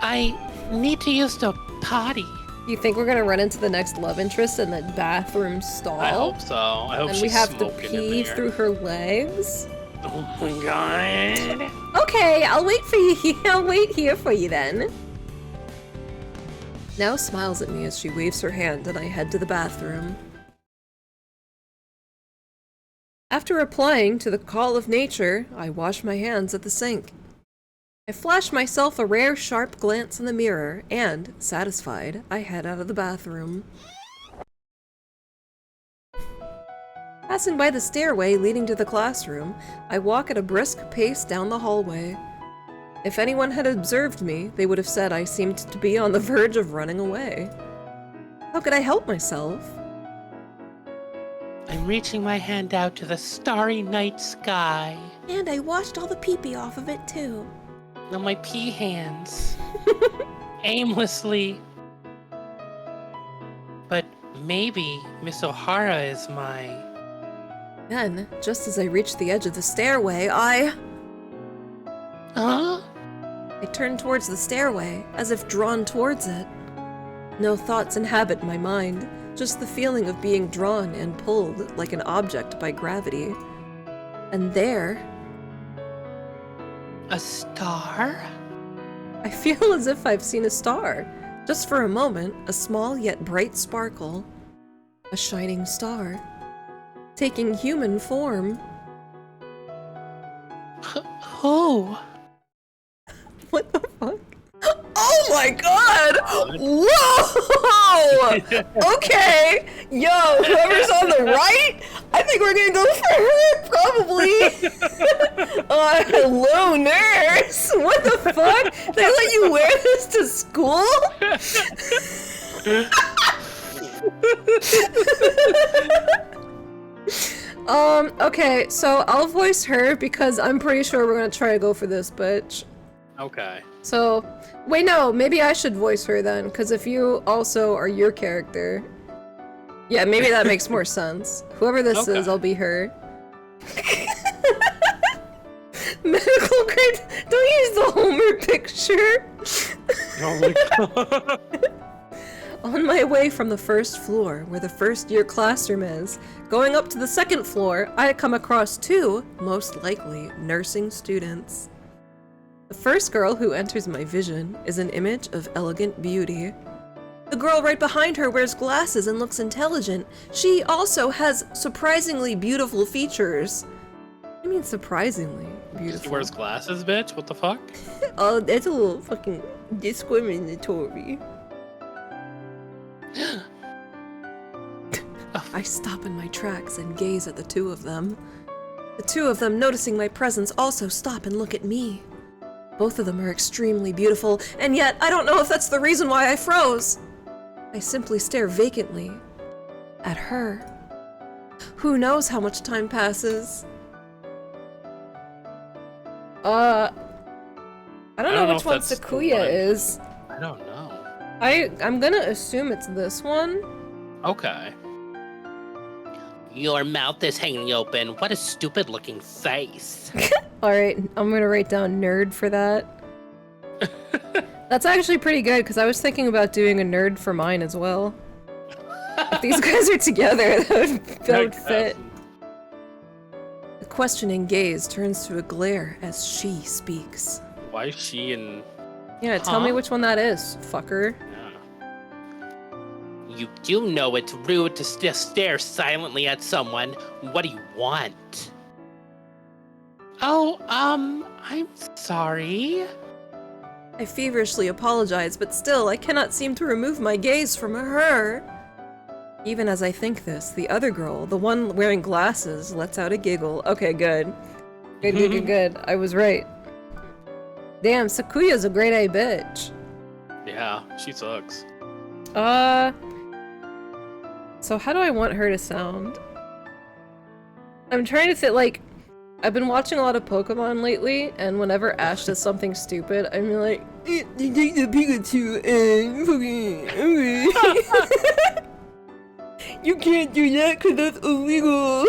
I need to use the potty. You think we're gonna run into the next love interest in the bathroom stall? I hope so. I hope And she's we have to smoking in pee there. through her legs? Oh my god. Okay, I'll wait for you here. I'll wait here for you then. Now smiles at me as she waves her hand and I head to the bathroom. After replying to the call of nature, I wash my hands at the sink. I flash myself a rare sharp glance in the mirror and, satisfied, I head out of the bathroom. Passing by the stairway leading to the classroom, I walk at a brisk pace down the hallway. If anyone had observed me, they would have said I seemed to be on the verge of running away. How could I help myself? I'm reaching my hand out to the starry night sky. And I washed all the pee-pee off of it, too. On my pea hands. Aimlessly. But maybe Miss O'Hara is my... Then, just as I reach the edge of the stairway, I Huh? turn towards the stairway, as if drawn towards it. No thoughts inhabit my mind, just the feeling of being drawn and pulled like an object by gravity. And there, A star? I feel as if I've seen a star. Just for a moment, a small yet bright sparkle. A shining star. Taking human form. Who? What the fuck? Oh my god! Whoa! Okay! Yo, whoever's on the right, I think we're gonna go for her, probably! Hello, nurse! What the fuck? They let you wear this to school? Okay, so I'll voice her because I'm pretty sure we're gonna try to go for this bitch. Okay. So, wait, no, maybe I should voice her then, because if you also are your character... Yeah, maybe that makes more sense. Whoever this is, Okay. I'll be her. Medical grade, don't use the Homer picture! Oh my god. On my way from the first floor, where the first year classroom is, going up to the second floor, I come across two, most likely, nursing students. The first girl who enters my vision is an image of elegant beauty. The girl right behind her wears glasses and looks intelligent. She also has surprisingly beautiful features. I mean, surprisingly She beautiful. wears glasses, bitch? What the fuck? Oh, that's a little fucking discriminatory. I stop in my tracks and gaze at the two of them. The two of them, noticing my presence, also stop and look at me. Both of them are extremely beautiful, and yet I don't know if that's the reason why I froze. I simply stare vacantly at her. Who knows how much time passes? I don't know which if one that's the Sakuya one. is. I don't know. I'm gonna assume it's this one. Okay. Your mouth is hanging open. What a stupid looking face. Alright, I'm gonna write down nerd for that. That's actually pretty good, because I was thinking about doing a nerd for mine as well. If these guys are together, that would fit. The questioning gaze turns to a glare as she speaks. Why is she in? Yeah, tell me which one that is, fucker. You do know it's rude to just stare silently at someone. What do you want? Oh, I'm sorry. I feverishly apologize, but still, I cannot seem to remove my gaze from her. Even as I think this, the other girl, the one wearing glasses, lets out a giggle. Okay, good. Good. I was right. Damn, Sakuya's a grade A bitch. Yeah, she sucks. So how do I want her to sound? I'm trying to think, like, I've been watching a lot of Pokemon lately, and whenever Ash does something stupid, I'm like, you take the Pikachu and fucking you can't do that because that's illegal.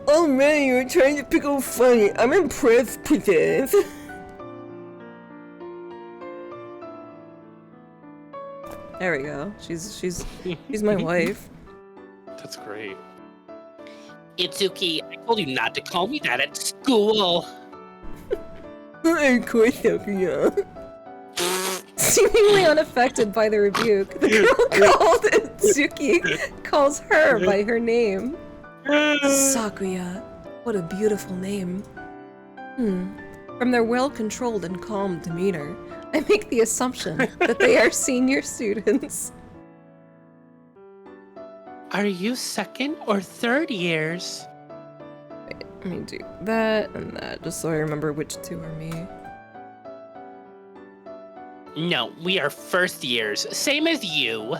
Oh man, you're trying to pick on funny. I'm impressed, princess. There we go. She's my wife. That's great. Itsuki, I told you not to call me that at school. Of course, Sophia. Seemingly unaffected by the rebuke, the girl called Itsuki calls her by her name. Sakuya. What a beautiful name. From their well-controlled and calm demeanor, I make the assumption that they are senior students. Are you second or third years? Wait, let me do that and that, just so I remember which two are me. No, we are first years, same as you.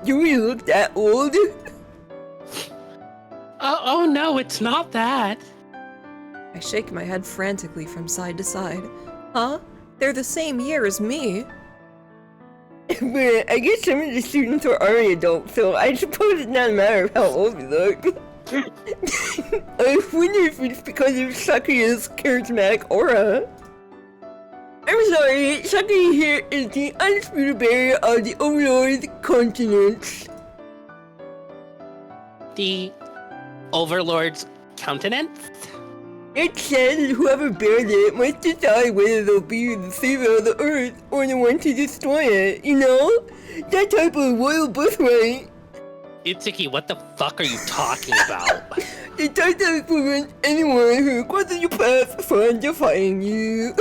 Do we look that old? Oh no, it's not that. I shake my head frantically from side to side. Huh? They're the same year as me. But I guess some of the students are already adults, so I suppose it's not a matter of how old we look. I wonder if it's because of Sakuya's charismatic aura. I'm sorry, Sakuya here is the undisputed barrier of the Overlord's continents. The Overlord's countenance? It says whoever bears it must decide whether they'll be the savior of the earth or the one to destroy it, you know? That type of royal birthright. Itsuki, what the fuck are you talking about? The type that prevents anyone who crosses your path from defying you.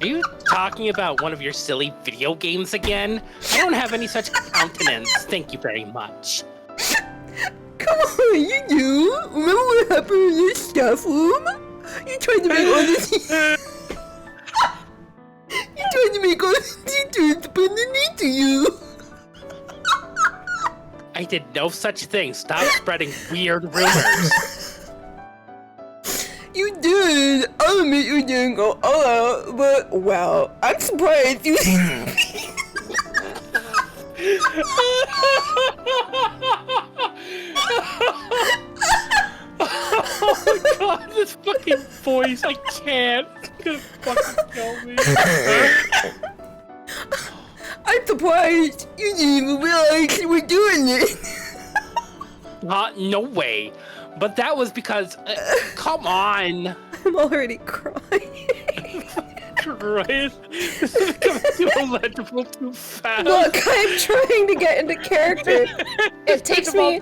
Are you talking about one of your silly video games again? I don't have any such countenance, thank you very much. Come on, you do. Remember what happened in your staff room? You tried to make all this. You tried to make all the teachers bend the knee to you. I did no such thing. Stop spreading weird rumors. You did. I'll admit you didn't go all out, but wow, I'm surprised you. Oh my god, this fucking voice, I can't. It's gonna fucking kill me. I'm surprised you didn't even realize you were doing it. No way. But that was because, come on. I'm already crying. Right? This is becoming too illegible too fast. Look, I'm trying to get into character. It takes me.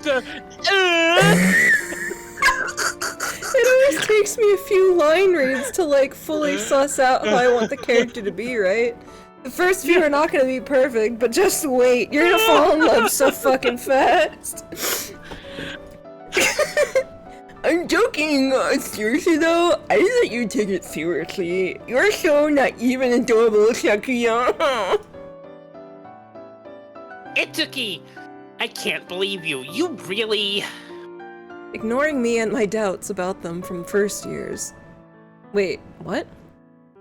It always takes me a few line reads to like fully suss out how I want the character to be, right? The first few are not gonna be perfect, but just wait. You're gonna fall in love so fucking fast. I'm joking. Seriously though, I didn't let you take it seriously. You're so naive and adorable, Sakuya. Itsuki! I can't believe you. You really... Ignoring me and my doubts about them from first years. Wait, what?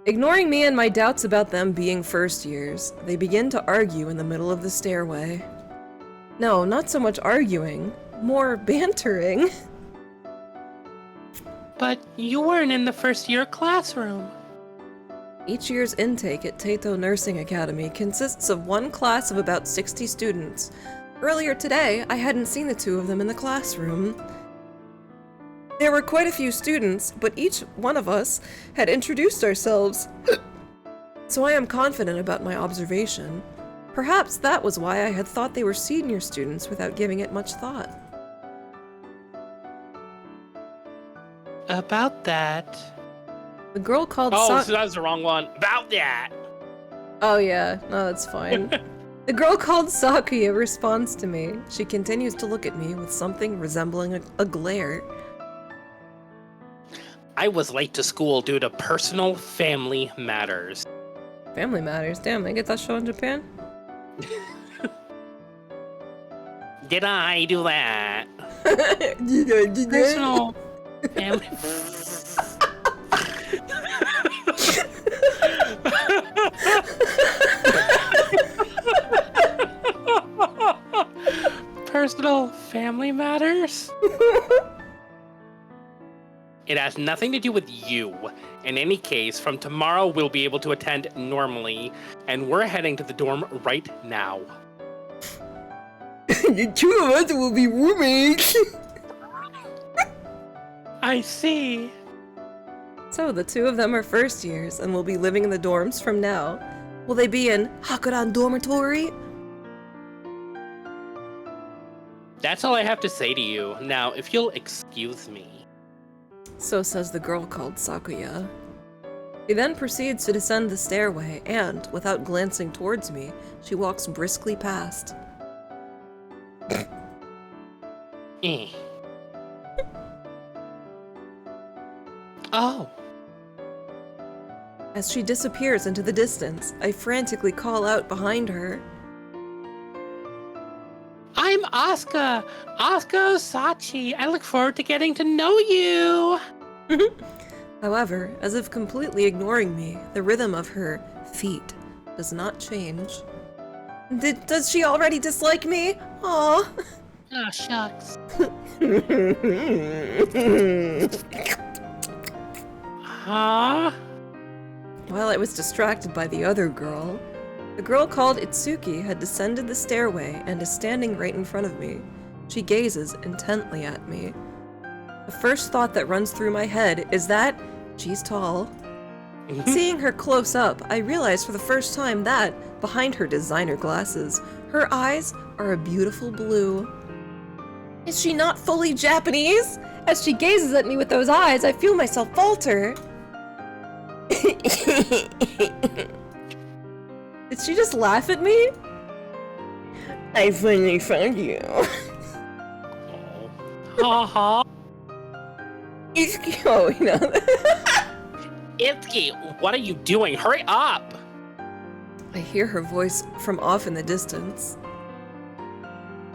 Ignoring me and my doubts about them being first years, they begin to argue in the middle of the stairway. No, not so much arguing, more bantering. But you weren't in the first year classroom. Each year's intake at Tato Nursing Academy consists of one class of about 60 students. Earlier today, I hadn't seen the two of them in the classroom. There were quite a few students, but each one of us had introduced ourselves. So I am confident about my observation. Perhaps that was why I had thought they were senior students without giving it much thought. About that. The girl called Oh, so that was the wrong one. About that. Oh yeah, no, that's fine. The girl called Sakuya responds to me. She continues to look at me with something resembling a glare. I was late to school due to personal family matters. Family matters. Damn, they get that show in Japan? Did I do that? Personal. Personal family. Personal family matters? It has nothing to do with you. In any case, from tomorrow we'll be able to attend normally, and we're heading to the dorm right now. The two of us will be roommates. I see. So the two of them are first years and will be living in the dorms from now. Will they be in Hakuran Dormitory? That's all I have to say to you. Now, if you'll excuse me. So says the girl called Sakuya. She then proceeds to descend the stairway and, without glancing towards me, she walks briskly past. Eh. Oh. As she disappears into the distance, I frantically call out behind her. I'm Asuka! Asuka Osachi! I look forward to getting to know you! However, as if completely ignoring me, the rhythm of her feet does not change. Does she already dislike me? Aww. Oh, shucks. Huh? While I was distracted by the other girl, the girl called Itsuki had descended the stairway and is standing right in front of me. She gazes intently at me. The first thought that runs through my head is that she's tall. Seeing her close up, I realize for the first time that, behind her designer glasses, her eyes are a beautiful blue. Is she not fully Japanese? As she gazes at me with those eyes, I feel myself falter. Did she just laugh at me? I finally found you. Ha ha. Itsuki, oh, you know. Itsuki, what are you doing? Hurry up! I hear her voice from off in the distance.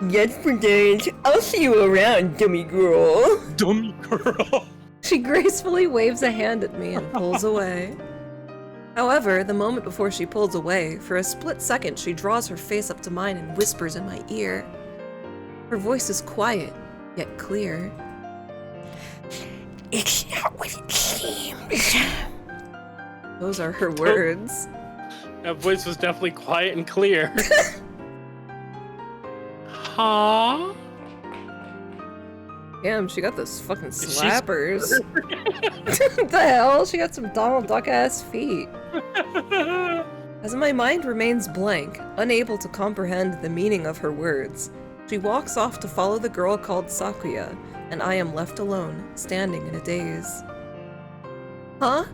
Yes, Prudence. I'll see you around, dummy girl. Dummy girl. She gracefully waves a hand at me and pulls away. However, the moment before she pulls away, for a split second she draws her face up to mine and whispers in my ear. Her voice is quiet, yet clear. It's not what it seems. Those are her words. That voice was definitely quiet and clear. Huh? Damn, she got those fucking slappers. What the hell? She got some Donald Duck ass feet. As my mind remains blank, unable to comprehend the meaning of her words, she walks off to follow the girl called Sakuya, and I am left alone, standing in a daze. Huh?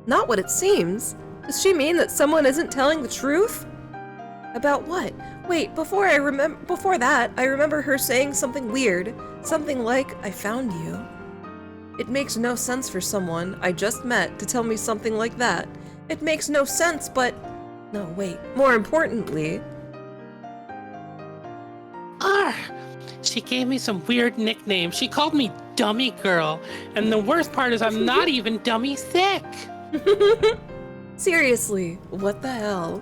Not what it seems. Does she mean that someone isn't telling the truth? About what? Wait, before that, I remember her saying something weird. Something like, I found you. It makes no sense for someone I just met to tell me something like that. It makes no sense, but... No, wait. More importantly... She she gave me some weird nicknames. She called me Dummy Girl, and the worst part is I'm not even dummy thick. Seriously, what the hell?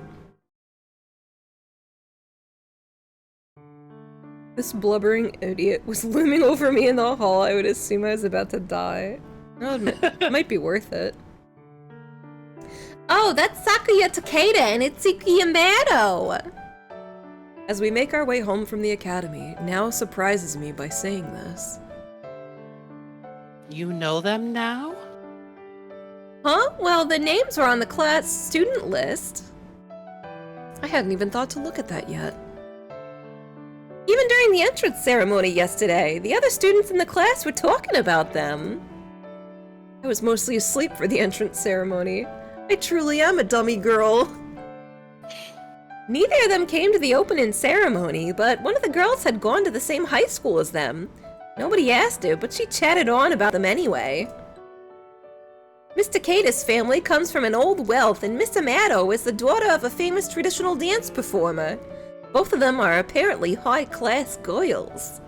This blubbering idiot was looming over me in the hall. I would assume I was about to die. I'll admit, it might be worth it. Oh, that's Sakuya Takeda and Itsuki Yamato! As we make our way home from the academy, Now surprises me by saying this. You know them now? Huh? Well, the names were on the class student list. I hadn't even thought to look at that yet. Even during the entrance ceremony yesterday, the other students in the class were talking about them. I was mostly asleep for the entrance ceremony. I truly am a dummy girl. Neither of them came to the opening ceremony, but one of the girls had gone to the same high school as them. Nobody asked her, but she chatted on about them anyway. Miss Takeda's family comes from an old wealth, and Miss Amato is the daughter of a famous traditional dance performer. Both of them are apparently high-class girls.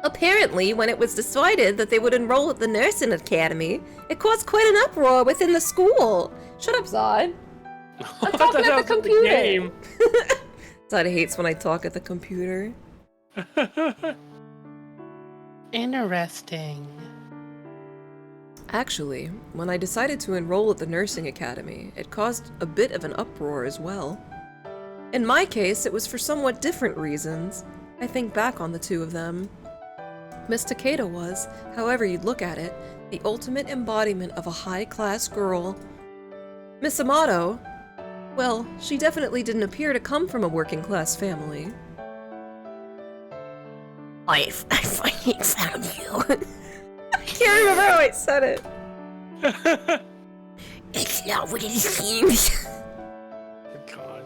Apparently, when it was decided that they would enroll at the nursing academy, it caused quite an uproar within the school. Shut up, Zod. I'm talking at the computer. Zod hates when I talk at the computer. Interesting. Actually, when I decided to enroll at the nursing academy, it caused a bit of an uproar as well. In my case, it was for somewhat different reasons. I think back on the two of them. Miss Takeda was, however you'd look at it, the ultimate embodiment of a high-class girl. Miss Amato, well, she definitely didn't appear to come from a working-class family. I finally found you. I can't remember how I said it. It's not what it seems. God.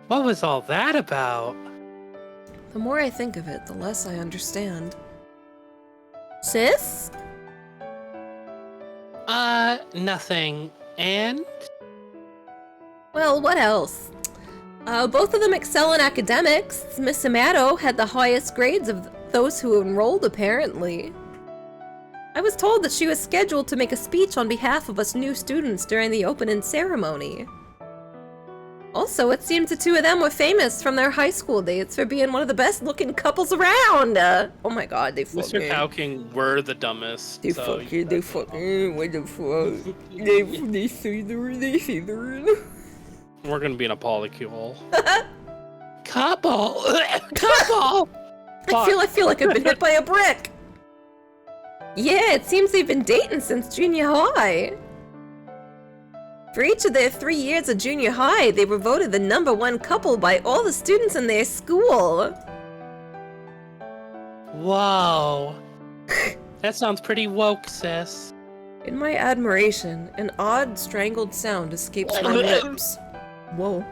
What was all that about? The more I think of it, the less I understand. Sis? Nothing. And? Well, what else? Both of them excel in academics. Miss Amato had the highest grades of those who enrolled, apparently. I was told that she was scheduled to make a speech on behalf of us new students during the opening ceremony. Also, it seems the two of them were famous from their high school dates for being one of the best-looking couples around. Oh my god, they fucking... Mr. Cowking were the dumbest. They so fucking, what the fuck? They say they're... We're gonna be in a polycule. Couple! Couple! I feel like I've been hit by a brick! Yeah, it seems they've been dating since junior high. For each of their 3 years of junior high, they were voted the #1 couple by all the students in their school. Whoa. That sounds pretty woke, sis. In my admiration, an odd, strangled sound escapes my lips. Whoa.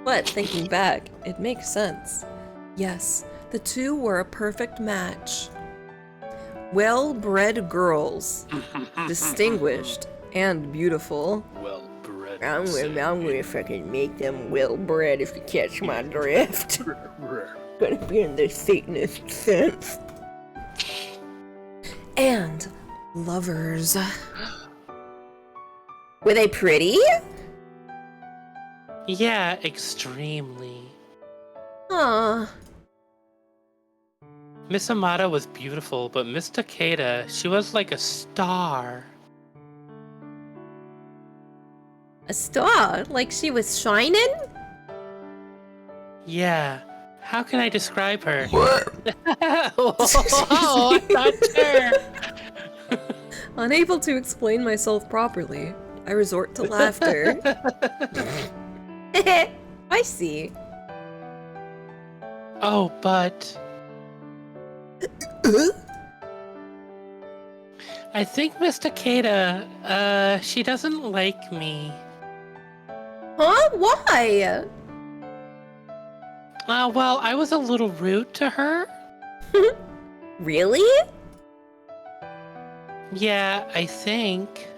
But thinking back, it makes sense. Yes, the two were a perfect match. Well-bred girls. Distinguished and beautiful. Well bred. I'm gonna fucking make them well-bred if you catch my drift. Gonna be in the Satanist sense. And lovers. Were they pretty? Yeah, extremely. Aw. Miss Amata was beautiful, but Miss Takeda, she was like a star. A star? Like she was shining? Yeah. How can I describe her? Oh, I'm not sure. Unable to explain myself properly, I resort to laughter. I see. Oh, but... I think Miss Takeda, she doesn't like me. Huh? Why? Well, I was a little rude to her. Really? Yeah, I think.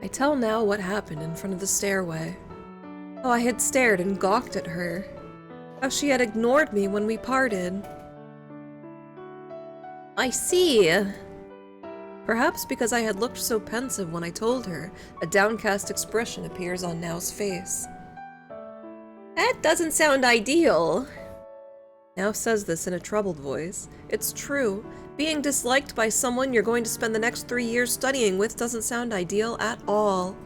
I tell now what happened in front of the stairway. How I had stared and gawked at her. How she had ignored me when we parted. I see. Perhaps because I had looked so pensive when I told her, a downcast expression appears on Now's face. That doesn't sound ideal. Now says this in a troubled voice. It's true. Being disliked by someone you're going to spend the next 3 years studying with doesn't sound ideal at all.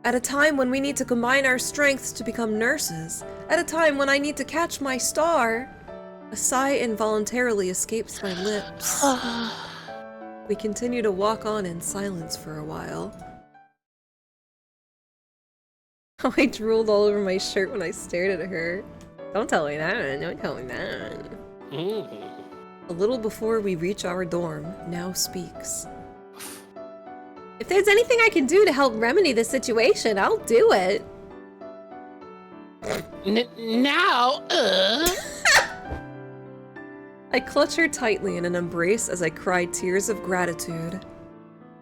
At a time when we need to combine our strengths to become nurses. At a time when I need to catch my star. A sigh involuntarily escapes my lips. We continue to walk on in silence for a while. Oh, I drooled all over my shirt when I stared at her. Don't tell me that. Don't tell me that. A little before we reach our dorm, Now speaks. If there's anything I can do to help remedy the situation, I'll do it. Now, I clutch her tightly in an embrace as I cry tears of gratitude.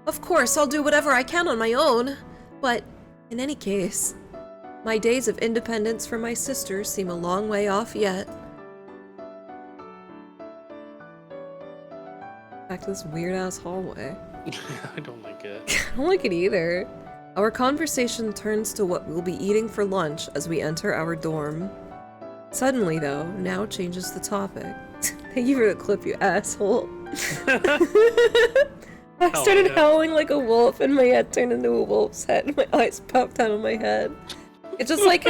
Of course, I'll do whatever I can on my own, but in any case, my days of independence from my sister seem a long way off yet. Back to this weird-ass hallway. I don't like it. I don't like it either. Our conversation turns to what we'll be eating for lunch as we enter our dorm. Suddenly, though, Now changes the topic. Thank you for the clip, you asshole. I started howling like a wolf, and my head turned into a wolf's head, and my eyes popped out of my head. It's just like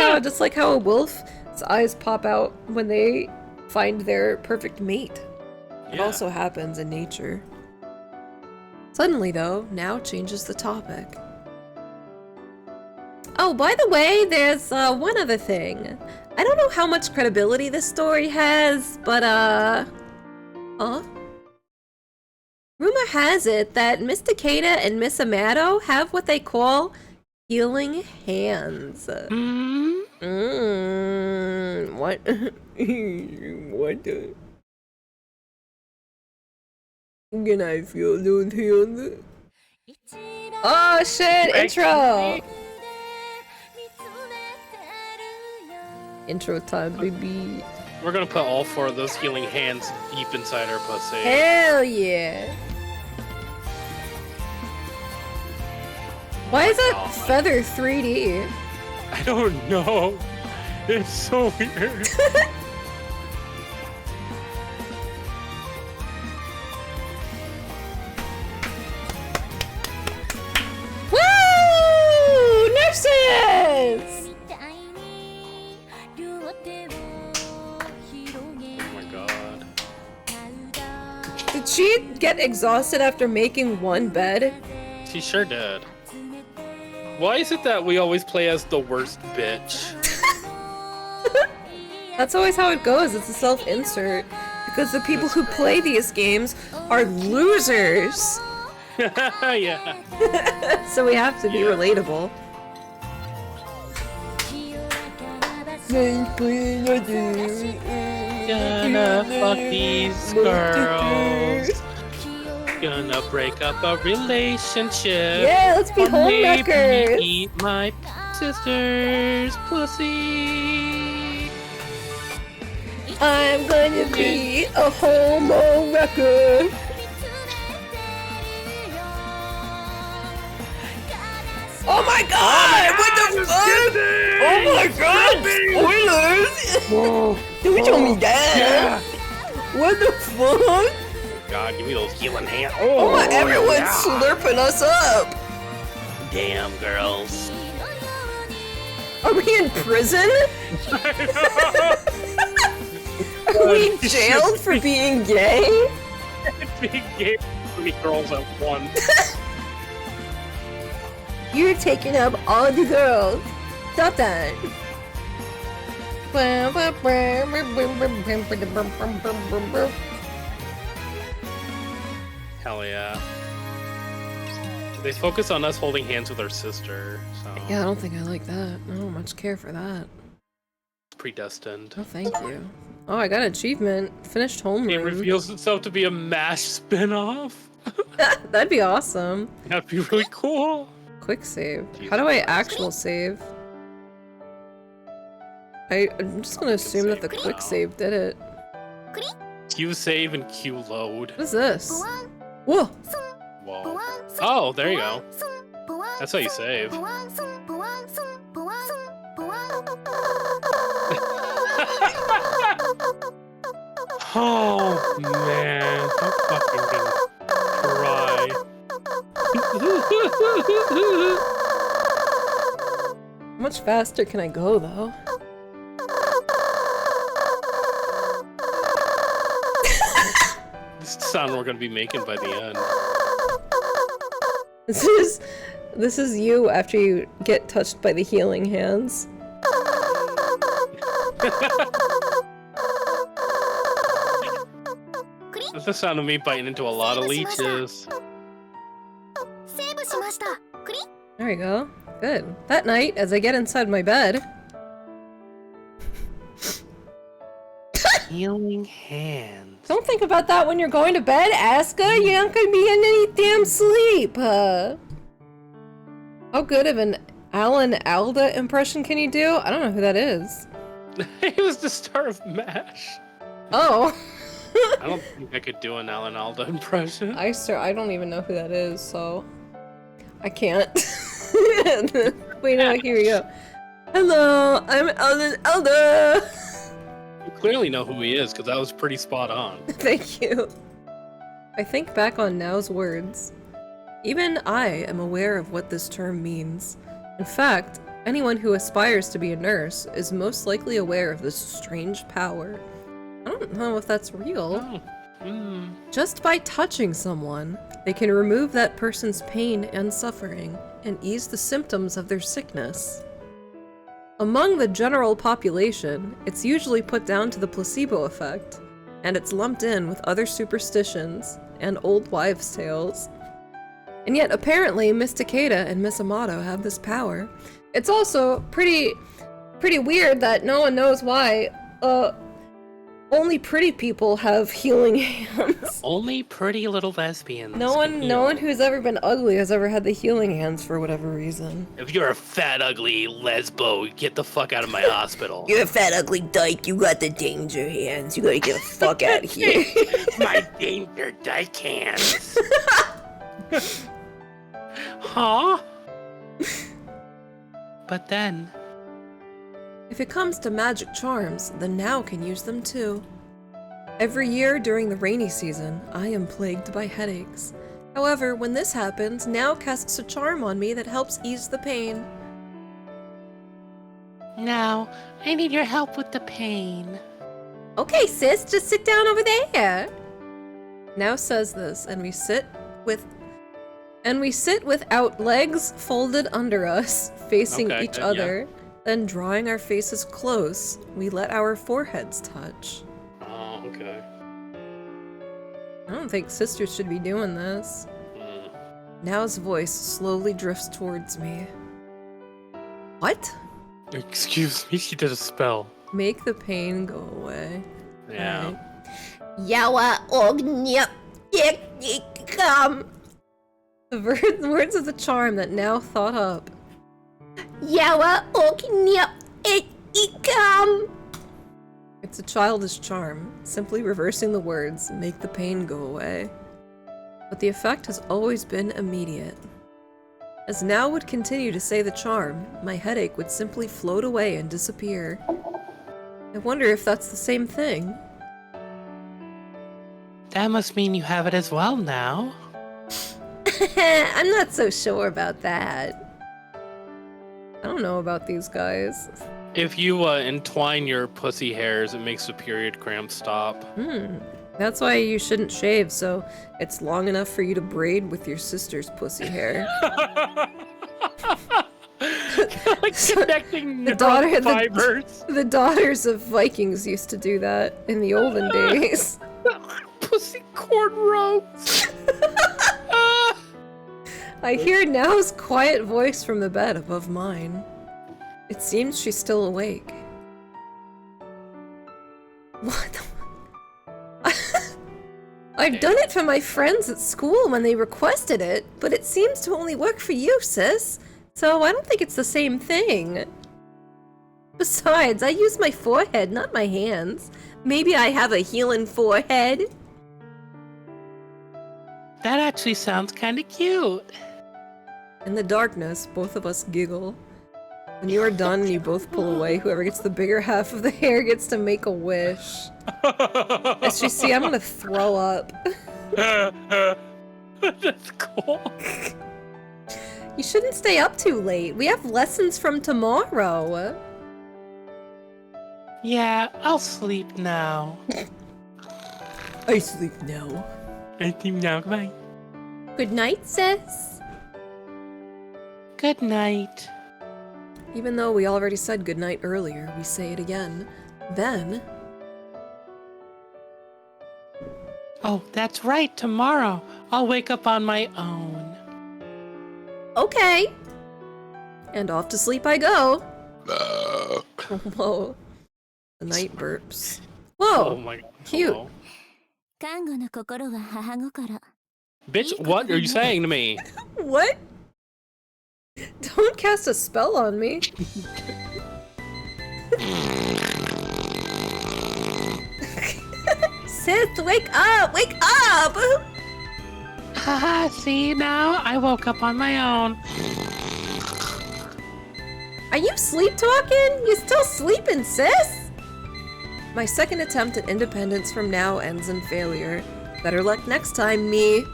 how a wolf's eyes pop out when they find their perfect mate. It also happens in nature. Suddenly, though, Now changes the topic. Oh, by the way, there's one other thing. I don't know how much credibility this story has, but rumor has it that Miss Takeda and Miss Amato have what they call healing hands. What? What? Can I feel those hands? Oh shit! Intro! Intro time, baby. We're gonna put all 4 of those healing hands deep inside our pussy. Hell yeah! Why is that feather 3D? I don't know. It's so weird. Woo! Nurses! Oh my god. Did she get exhausted after making one bed? She sure did. Why is it that we always play as the worst bitch? That's always how it goes. It's a self-insert. Because the people who play these games are losers. Yeah. So we have to be relatable. gonna fuck these girls. Gonna break up a relationship. Yeah, let's be Or homewreckers. maybe eat my sister's pussy. I'm gonna be a homo wrecker. Oh my god! What the fuck? Oh my god! Spoilers! Don't show me that! What the fuck? God, give me those healing hands. Oh my, everyone's slurping us up! Damn, girls. Are we in prison? Are we jailed for being gay? Being gay, 3 girls at once. You're taking up all the girls. Stop that. Hell yeah. They focus on us holding hands with our sister, so Yeah, I don't think I like that. I don't much care for that. it's predestined. Oh, thank you. Oh, I got an achievement. Finished It homeroom. reveals itself to be a MASH spin-off. That'd be awesome. That'd be really cool. quick save? Jesus How do I Christ. actual save? I'm just gonna assume that the quick Now. save did it. Q save and Q load. What is this? Whoa! Whoa. Oh, there you go. That's how you save. Oh man, I'm fucking gonna cry. How much faster can I go, though? This is the sound we're gonna be making by the end. This is you after you get touched by the healing hands. That's the sound of me biting into a lot of leeches. There we go. Good. That night, as I get inside my bed, Healing hands. don't think about that when you're going to bed, Asuka. You aren't gonna be in any damn sleep. How good of an Alan Alda impression can you do? I don't know who that is. It was the start of MASH. Oh. I don't think I could do an Alan Alda impression. I don't even know who that is, so I can't. Wait, no, here we go. Hello, I'm Alan Alda. You clearly know who he is, because that was pretty spot on. Thank you. I think back on Now's words. Even I am aware of what this term means. In fact, anyone who aspires to be a nurse is most likely aware of this strange power. I don't know if that's real. Oh. Mm. Just by touching someone, they can remove that person's pain and suffering and ease the symptoms of their sickness. Among the general population, it's usually put down to the placebo effect, and it's lumped in with other superstitions and old wives' tales. And yet, apparently, Miss Takeda and Miss Amato have this power. It's also pretty weird that no one knows why, only pretty people have healing hands. Only pretty little lesbians. No can one heal. who's ever been ugly has ever had the healing hands for whatever reason. If you're a fat, ugly lesbo, get the fuck out of my hospital. You're a fat, ugly dyke. You got the danger hands. You gotta get the fuck out of here. My danger dyke hands. Huh? But then, If it comes to magic charms, then Now can use them too. Every year during the rainy season, I am plagued by headaches. However, when this happens, Now casts a charm on me that helps ease the pain. now, I need your help with the pain. Okay, sis, just sit down over there. Now says this, and we sit without legs folded under us, facing Okay, each yeah. other. Then drawing our faces close, we let our foreheads touch. Oh, okay. I don't think sisters should be doing this. Mm. Now's voice slowly drifts towards me. What? Excuse me, she did a spell. Make the pain go away. Yeah. Alright. Yawa ognyap ikam. The words of the charm that Now thought up. Yawa ognyap ikam. It's a childish charm, simply reversing the words, make the pain go away. But the effect has always been immediate. As Now would continue to say the charm, my headache would simply float away and disappear. I wonder if that's the same thing. That must mean you have it as well now. I'm not so sure about that. I don't know about these guys. If you entwine your pussy hairs, it makes the period cramp stop. That's why you shouldn't shave, so it's long enough for you to braid with your sister's pussy hair. Like connecting the daughter- the- fibers. The daughters of Vikings used to do that in the olden days. Pussy cornrows. I hear Now's quiet voice from the bed above mine. It seems she's still awake. What the I've done it for my friends at school when they requested it, but it seems to only work for you, sis. So I don't think it's the same thing. Besides, I use my forehead, not my hands. Maybe I have a healing forehead. That actually sounds kind of cute. In the darkness, both of us giggle. When you are done, you both pull away. Whoever gets the bigger half of the hair gets to make a wish. As you see, I'm gonna throw up. That's cool. You shouldn't stay up too late. We have lessons from tomorrow. Yeah, I'll sleep now. I sleep now. I sleep now. Goodbye. Good night, sis. Good night. Even though we already said goodnight earlier, we say it again. Then... Oh, that's right. Tomorrow, I'll wake up on my own. Okay. And off to sleep I go. Whoa. The night burps. Oh Whoa! my god. Cute. Hello. 看護の心は母心 Bitch, what are you saying to me? What? Don't cast a spell on me. Sis, wake up! Wake up! Haha, see now? I woke up on my own. Are you sleep talking? You still sleeping, sis? My second attempt at independence from now ends in failure. Better luck next time, me.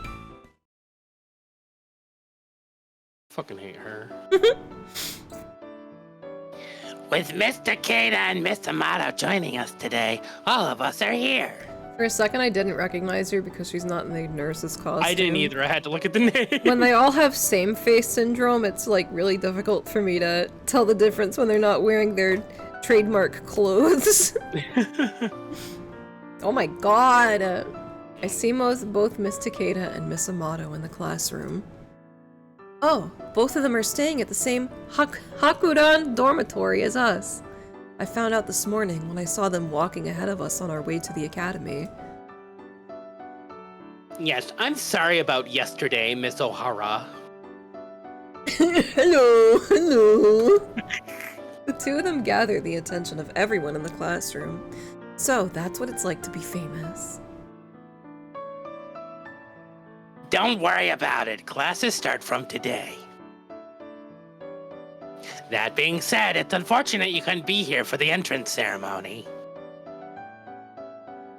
Fucking hate her. With Mr. Kada and Miss Amato joining us today, all of us are here. For a second, I didn't recognize her because she's not in the nurse's costume. I didn't either. I had to look at the name. When they all have same face syndrome, it's like really difficult for me to tell the difference when they're not wearing their trademark clothes. Oh my god! I see both Miss Takeda and Miss Amato in the classroom. Oh, both of them are staying at the same Hakuran dormitory as us. I found out this morning when I saw them walking ahead of us on our way to the academy. Yes, I'm sorry about yesterday, Miss O'Hara. Hello, hello. The two of them gather the attention of everyone in the classroom. So, that's what it's like to be famous. Don't worry about it. Classes start from today. That being said, it's unfortunate you couldn't be here for the entrance ceremony.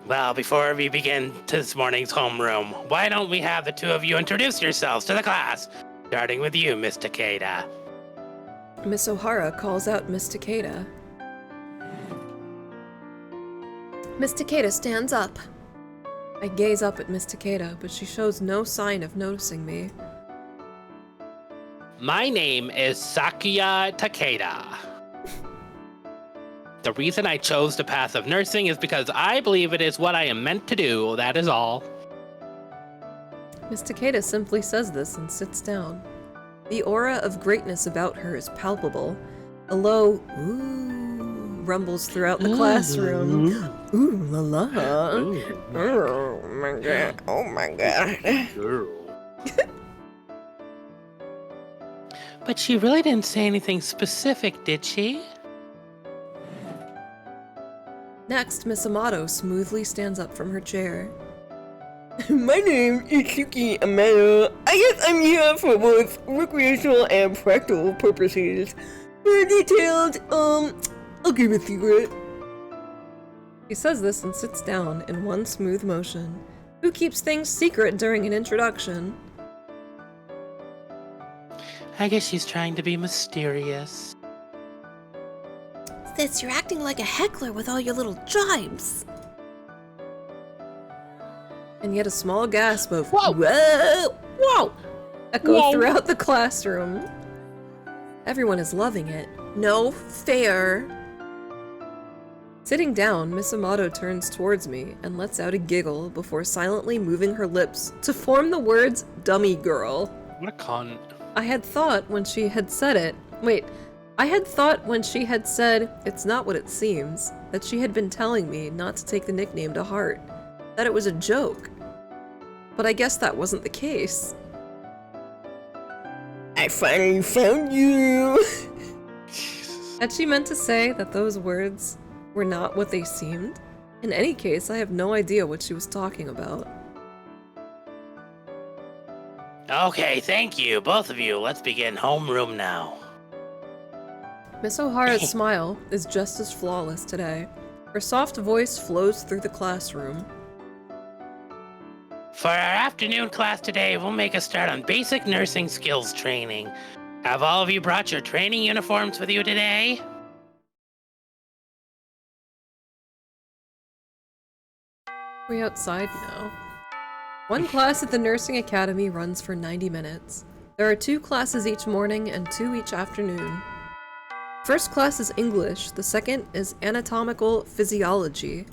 Well, before we begin this morning's homeroom, why don't we have the two of you introduce yourselves to the class, starting with you, Miss Takeda. Miss O'Hara calls out Miss Takeda. Miss Takeda stands up. I gaze up at Miss Takeda, but she shows no sign of noticing me. My name is Sakuya Takeda. The reason I chose the path of nursing is because I believe it is what I am meant to do, that is all. Miss Takeda simply says this and sits down. The aura of greatness about her is palpable. A low ooh rumbles throughout the classroom. Ooh la la. Oh my god. Oh my god. Girl. But she really didn't say anything specific, did she? Next, Miss Amato smoothly stands up from her chair. My name is Yuki Amato. I guess I'm here for both recreational and practical purposes. For detailed, I'll give a secret. He says this and sits down in one smooth motion. Who keeps things secret during an introduction? I guess she's trying to be mysterious. Sis, you're acting like a heckler with all your little jibes. And yet a small gasp of Whoa! whoa, whoa, echo Whoa. throughout the classroom. Everyone is loving it. No fair. Sitting down, Miss Amato turns towards me and lets out a giggle before silently moving her lips to form the words dummy girl. What a cunt. I had thought when she had said it, it's not what it seems, that she had been telling me not to take the nickname to heart, that it was a joke. but I guess that wasn't the case. I finally found you! Had she meant to say that those words were not what they seemed? In any case, I have no idea what she was talking about. Okay, thank you, both of you. Let's begin homeroom now. Miss O'Hara's smile is just as flawless today. Her soft voice flows through the classroom. For our afternoon class today, we'll make a start on basic nursing skills training. Have all of you brought your training uniforms with you today? We're outside now. One class at the Nursing Academy runs for 90 minutes. There are 2 classes each morning and 2 each afternoon. First class is English, the second is Anatomical Physiology.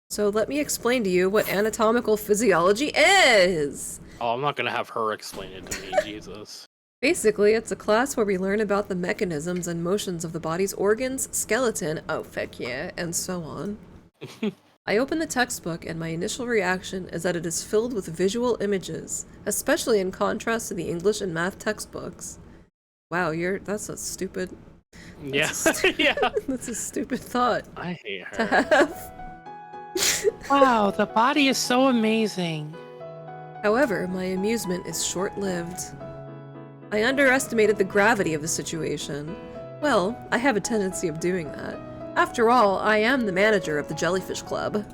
So let me explain to you what anatomical physiology is! Oh, I'm not gonna have her explain it to me, Jesus. Basically, it's a class where we learn about the mechanisms and motions of the body's organs, skeleton, oh feck yeah, and so on. I open the textbook and my initial reaction is that it is filled with visual images, especially in contrast to the English and math textbooks. Wow, that's a stupid... Yeah, yeah. That's a stupid thought I hate to her. have. Wow, the body is so amazing. However, my amusement is short-lived. I underestimated the gravity of the situation. Well, I have a tendency of doing that. After all, I am the manager of the Jellyfish Club.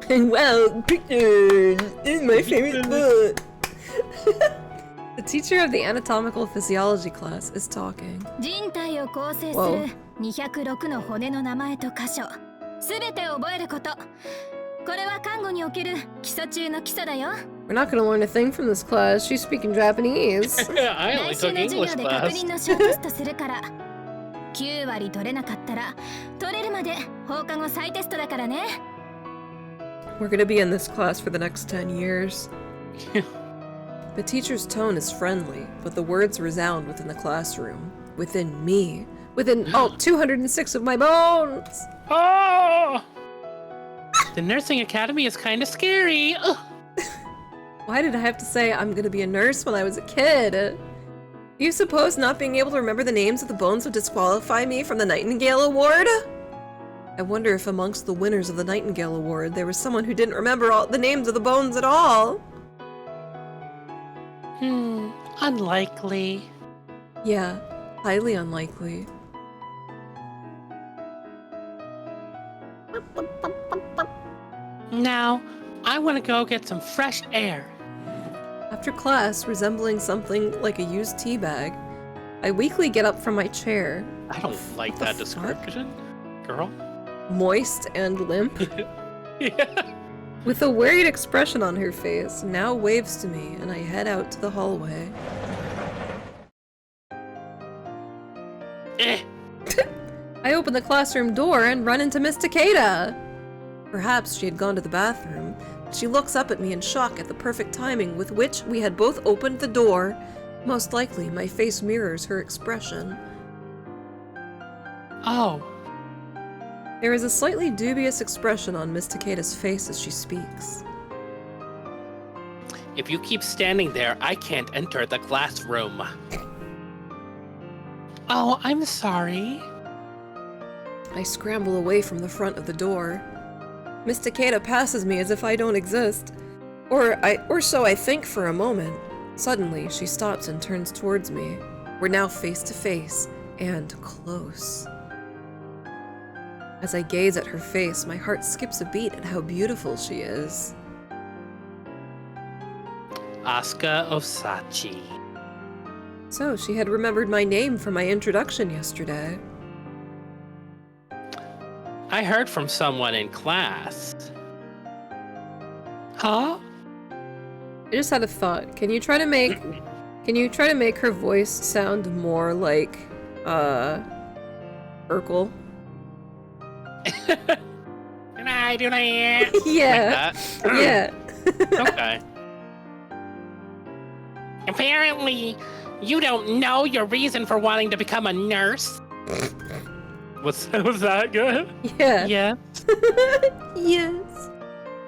And well, pictures is my favorite book. The teacher of the anatomical physiology class is talking. 人体を構成すWhoa. る206の骨の名前と箇所、すべて覚えること。これは看護における基礎中の基礎だよ。We're not gonna learn a thing from this class. She's speaking Japanese. I only 来週 took の授 English 業で確 class. 認のショーテストするから。9割取れなかったら、取れるまで放課後再テストだからね。We're gonna be in this class for the next 10 years. The teacher's tone is friendly, but the words resound within the classroom. Within me. Within all 206 of my bones! Oh! The nursing academy is kind of scary. Ugh. Why did I have to say I'm gonna be a nurse when I was a kid? Do you suppose not being able to remember the names of the bones would disqualify me from the Nightingale Award? I wonder if amongst the winners of the Nightingale Award there was someone who didn't remember all the names of the bones at all. Unlikely. Yeah, highly unlikely. Now, I want to go get some fresh air. After class, resembling something like a used tea bag, I weakly get up from my chair, I don't like the that fuck? description, girl. moist and limp, Yeah. with a worried expression on her face, now waves to me, and I head out to the hallway. I open the classroom door and run into Miss Takeda! Perhaps she had gone to the bathroom. She looks up at me in shock at the perfect timing with which we had both opened the door. Most likely, my face mirrors her expression. Oh, There is a slightly dubious expression on Miss Takeda's face as she speaks. if you keep standing there, I can't enter the classroom. Oh, I'm sorry. I scramble away from the front of the door. Miss Takeda passes me as if I don't exist. Or so I think for a moment. Suddenly, she stops and turns towards me. We're now face to face, and close. As I gaze at her face, my heart skips a beat at how beautiful she is. Asuka Osachi. So, she had remembered my name from my introduction yesterday. I heard from someone in class. Huh? I just had a thought. Can you try to make her voice sound more like Urkel? Can I do that? Yeah. That. Yeah. Okay. Apparently, you don't know your reason for wanting to become a nurse. Was that good? Yeah. Yeah. Yes.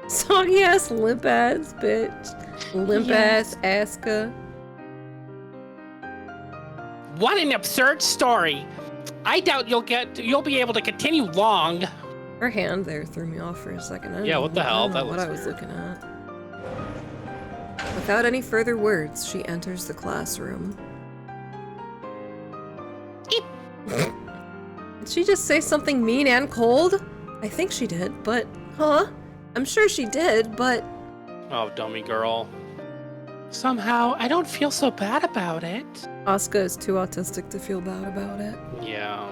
Soggy ass, limp ass bitch. Limp ass Aska. What an absurd story! I doubt you'll be able to continue long. Her hand there threw me off for a second. I didn't Yeah, know what the hell? I don't know That what looks I was weird. looking at. Without any further words, she enters the classroom. Did she just say something mean and cold? I think she did, but... Huh? I'm sure she did, but... Oh, dummy girl. Somehow, I don't feel so bad about it. Asuka is too autistic to feel bad about it. Yeah.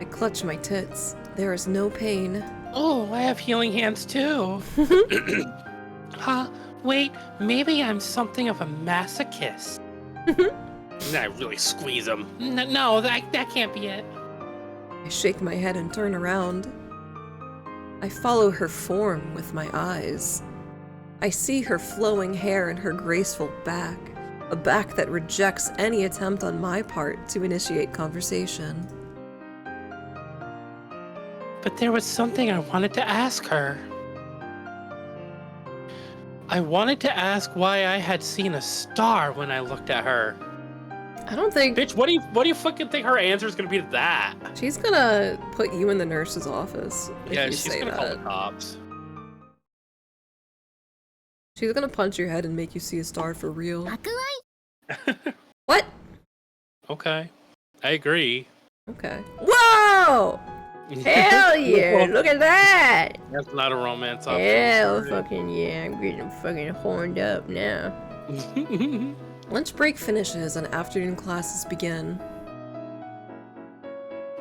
I clutch my tits. There is no pain. Oh, I have healing hands too. Huh? Wait, maybe I'm something of a masochist. Then I really squeeze him. No, that can't be it. I shake my head and turn around. I follow her form with my eyes. I see her flowing hair and her graceful back, a back that rejects any attempt on my part to initiate conversation. But there was something I wanted to ask her. I wanted to ask why I had seen a star when I looked at her. I don't think Bitch, what do you fucking think her answer is gonna be to that? she's gonna put you in the nurse's office if Yeah, you she's say gonna call that. the cops. She's gonna punch your head and make you see a star for real. 博愛 What? Okay. I agree. Okay. Whoa! Hell yeah! Look at that! That's not a romance option. Hell sorry. fucking yeah, I'm getting fucking horned up now. Lunch break finishes and afternoon classes begin.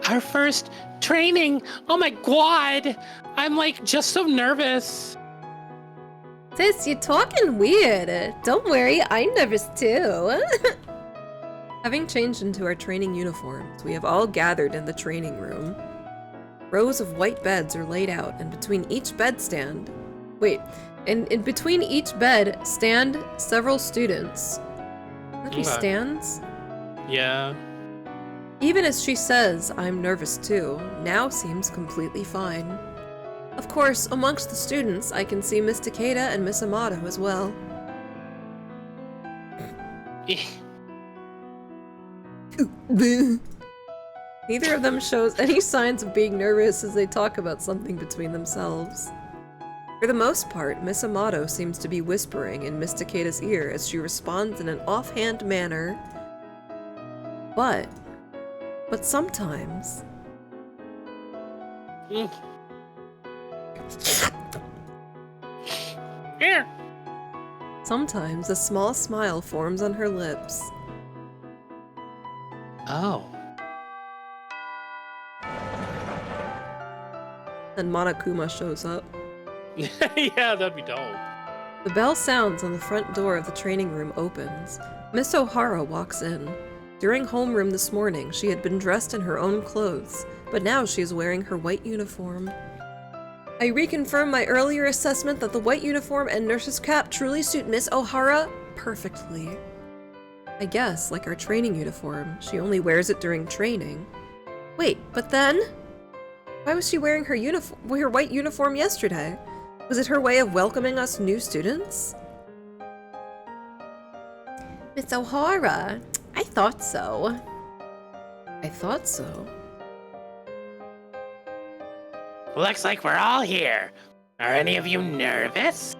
Our first training! Oh my god! I'm like just so nervous. Sis, you're talking weird. Don't worry, I'm nervous too. Having changed into our training uniforms, we have all gathered in the training room. Rows of white beds are laid out, and between each bed stand... Wait, in between each bed stand several students. That be Okay. stands? Yeah. Even as she says, I'm nervous too, now seems completely fine. Of course, amongst the students, I can see Miss Takeda and Miss Amato as well. Neither of them shows any signs of being nervous as they talk about something between themselves. For the most part, Miss Amato seems to be whispering in Miss Takeda's ear as she responds in an offhand manner. But sometimes... Here. Sometimes a small smile forms on her lips. Oh. And Monokuma shows up. Yeah, that'd be dope. The bell sounds and the front door of the training room opens. Miss O'Hara walks in. During homeroom this morning, she had been dressed in her own clothes, but now she is wearing her white uniform. I reconfirm my earlier assessment that the white uniform and nurse's cap truly suit Miss O'Hara perfectly. I guess, like our training uniform, she only wears it during training. Wait, but then? Why was she wearing her white uniform yesterday? Was it her way of welcoming us new students? Miss O'Hara, I thought so. I thought so. Looks like we're all here. Are any of you nervous?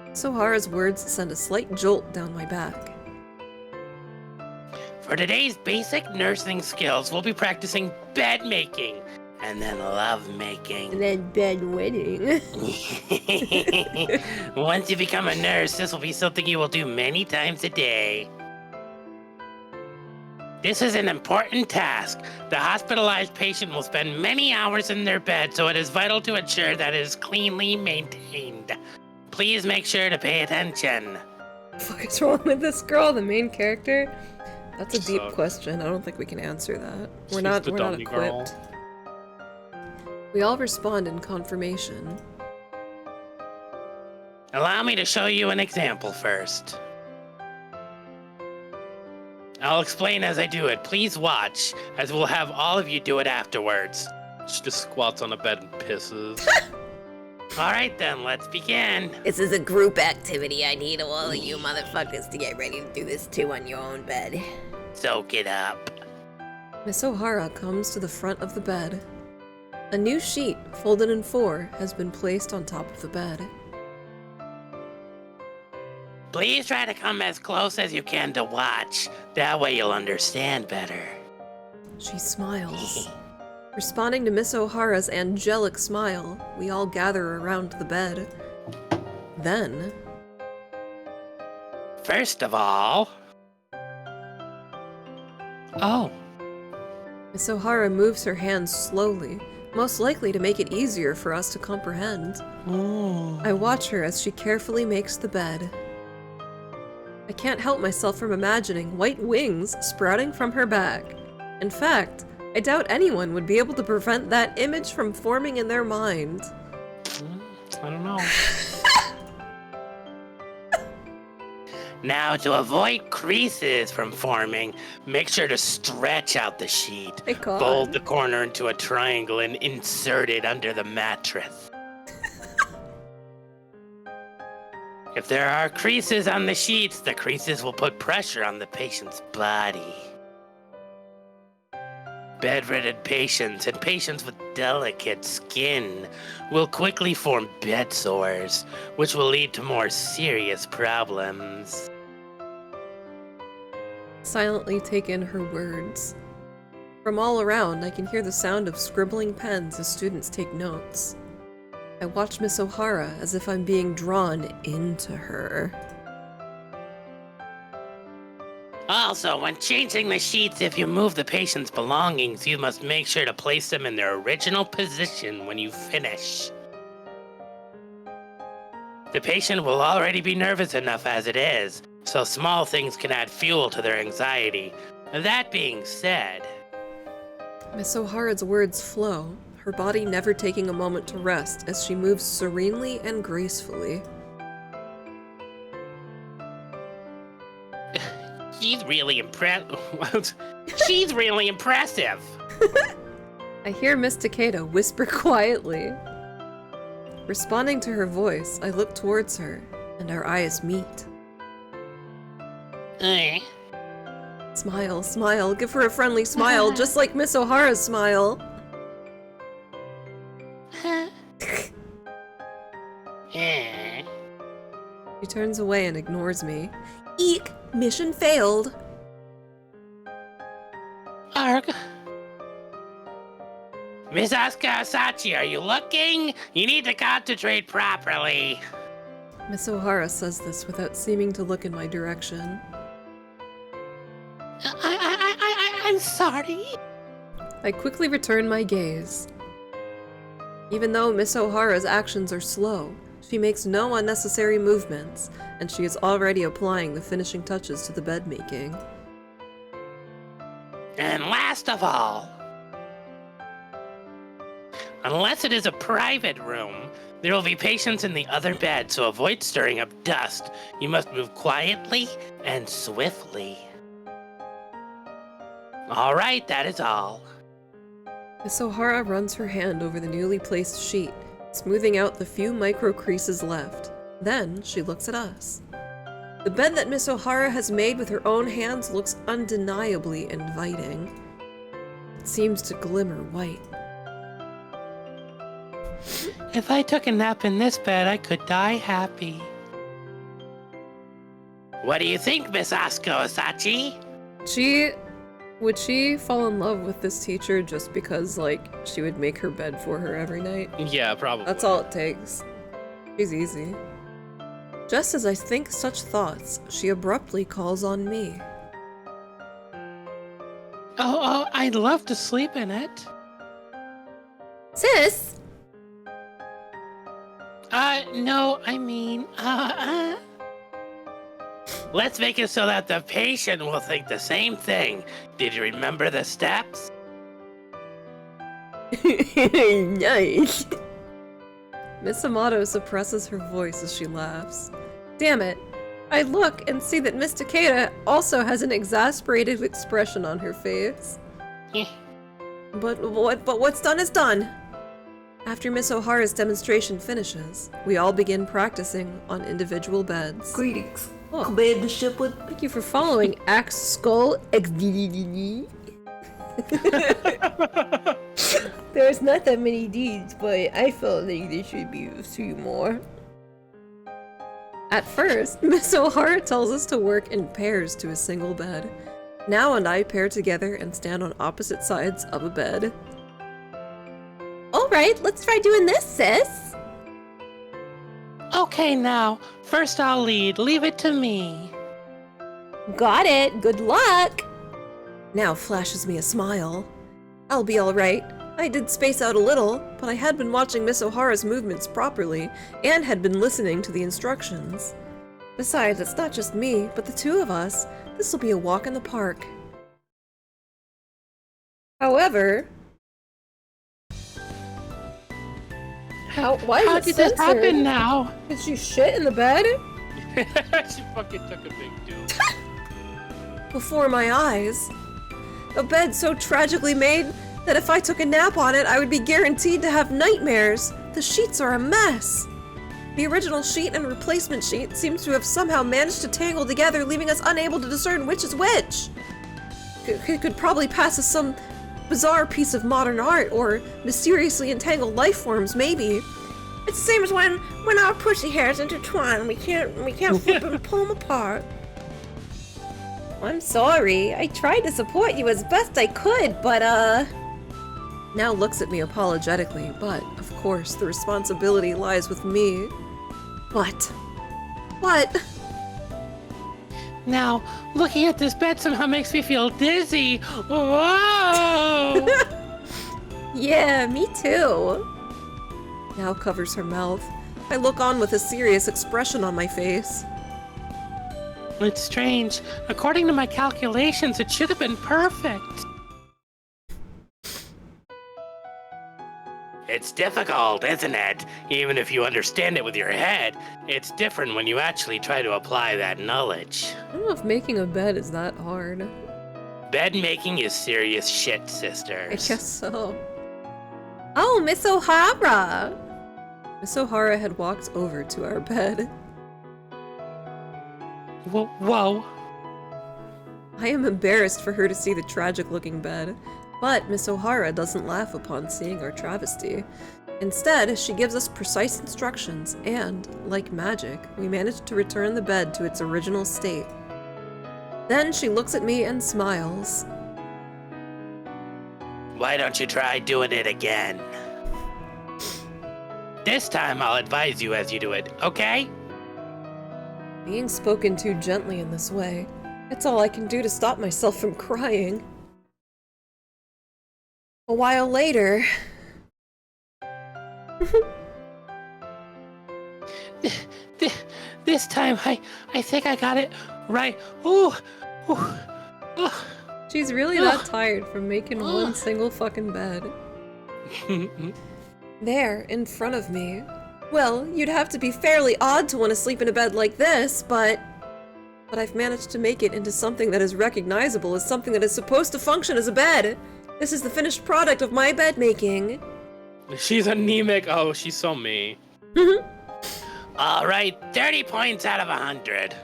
Miss O'Hara's words send a slight jolt down my back. For today's basic nursing skills, we'll be practicing bed making and then love making. then bedwetting. Once you become a nurse, this will be something you will do many times a day. This is an important task. The hospitalized patient will spend many hours in their bed, so it is vital to ensure that it is cleanly maintained. Please make sure to pay attention. What the fuck is wrong with this girl, the main character? That's a deep Sucks. question. I don't think we can answer that. She's We're not the dummy equipped. girl. We all respond in confirmation. Allow me to show you an example first. I'll explain as I do it. Please watch, as we'll have all of you do it afterwards. She just squats on a bed and pisses. All right then, let's begin. This is a group activity. I need all of you motherfuckers to get ready to do this too on your own bed. Soak it up. Miss O'Hara comes to the front of the bed. A new sheet, folded in 4, has been placed on top of the bed. Please try to come as close as you can to watch. That way you'll understand better. She smiles. Responding to Miss O'Hara's angelic smile, we all gather around the bed. Then, First of all... Oh, Miss O'Hara moves her hands slowly, most likely to make it easier for us to comprehend. I watch her as she carefully makes the bed. I can't help myself from imagining white wings sprouting from her back. In fact, I doubt anyone would be able to prevent that image from forming in their mind. I don't know. Now, to avoid creases from forming, make sure to stretch out the sheet. My God. Fold the corner into a triangle and insert it under the mattress. If there are creases on the sheets, the creases will put pressure on the patient's body. Bedridden patients and patients with delicate skin will quickly form bed sores, which will lead to more serious problems. Silently take in her words. From all around, I can hear the sound of scribbling pens as students take notes. I watch Miss O'Hara as if I'm being drawn into her. Also, when changing the sheets, if you move the patient's belongings, you must make sure to place them in their original position when you finish. The patient will already be nervous enough as it is, so small things can add fuel to their anxiety. That being said... Miss O'Hara's words flow, her body never taking a moment to rest as she moves serenely and gracefully. She's really She's really impressive. I hear Miss Takeda whisper quietly. Responding to her voice, I look towards her, and our eyes meet. Smile, smile, give her a friendly smile, just like Miss O'Hara's smile. She turns away and ignores me. Eek! Mission failed! Arg. Miss Asuka Asachi, are you looking? You need to concentrate properly. Miss O'Hara says this without seeming to look in my direction. I'm sorry. I quickly return my gaze. Even though Miss O'Hara's actions are slow, she makes no unnecessary movements, and she is already applying the finishing touches to the bed making. And last of all, unless it is a private room, there will be patients in the other bed, so avoid stirring up dust. You must move quietly and swiftly. All right, that is all. Miss O'Hara runs her hand over the newly placed sheet, smoothing out the few micro creases left. Then she looks at us. The bed that Miss O'Hara has made with her own hands looks undeniably inviting. It seems to glimmer white. If I took a nap in this bed, I could die happy. What do you think, Miss Asuka Asachi? Would she fall in love with this teacher just because, like, she would make her bed for her every night? Yeah, probably. That's all it takes. She's easy. Just as I think such thoughts, she abruptly calls on me. Oh, I'd love to sleep in it. Sis! No, I mean, Let's make it so that the patient will think the same thing. Did you remember the steps? Nice. Miss Amato suppresses her voice as she laughs. Damn it. I look and see that Miss Takeda also has an exasperated expression on her face. But what's done is done. After Miss O'Hara's demonstration finishes, we all begin practicing on individual beds. Greetings. Oh. Companionship with Thank you for following Axe Skull XDDD. There's not that many Ds, but I felt like there should be a few more. At first, Miss O'Hara tells us to work in pairs to a single bed. Now and I pair together and stand on opposite sides of a bed. Alright, let's try doing this, sis. Okay, now, first I'll lead. Leave it to me. Got it. Good luck. Now flashes me a smile. I'll be alright. I did space out a little, but I had been watching Miss O'Hara's movements properly, and had been listening to the instructions. Besides, it's not just me, but the two of us. This'll be a walk in the park. However... Why How is it did this censored? happen now? Did you shit in the bed? She fucking took a big dude. Before my eyes. A bed so tragically made that if I took a nap on it, I would be guaranteed to have nightmares. The sheets are a mess. The original sheet and replacement sheet seems to have somehow managed to tangle together, leaving us unable to discern which is which. It could probably pass as some bizarre piece of modern art, or mysteriously entangled life forms, maybe. It's the same as when our pussy hairs intertwine. We can't flip and pull them apart. I'm sorry. I tried to support you as best I could, but Now looks at me apologetically, but, of course, the responsibility lies with me. What? What? Now, looking at this bed somehow makes me feel dizzy. Whoa! yeah, me too. Now covers her mouth. I look on with a serious expression on my face. It's strange. According to my calculations, it should have been perfect. It's difficult, isn't it? Even if you understand it with your head, it's different when you actually try to apply that knowledge. I don't know if making a bed is that hard. Bed making is serious shit, I sisters. guess so. Oh, Miss O'Hara. Miss O'Hara had walked over to our bed. Whoa. I am embarrassed for her to see the tragic-looking bed, but Miss O'Hara doesn't laugh upon seeing our travesty. Instead, she gives us precise instructions, and, like magic, we manage to return the bed to its original state. Then she looks at me and smiles. Why don't you try doing it again? This time I'll advise you as you do it, okay? Being spoken to gently in this way, it's all I can do to stop myself from crying. A while later... This time, I think I got it right. Ooh. She's really that tired from making one single fucking bed. There, in front of me. Well, you'd have to be fairly odd to want to sleep in a bed like this, but I've managed to make it into something that is recognizable as something that is supposed to function as a bed. This is the finished product of my bed making. She's anemic. Oh, she's so me. All right, 30 points out of 100.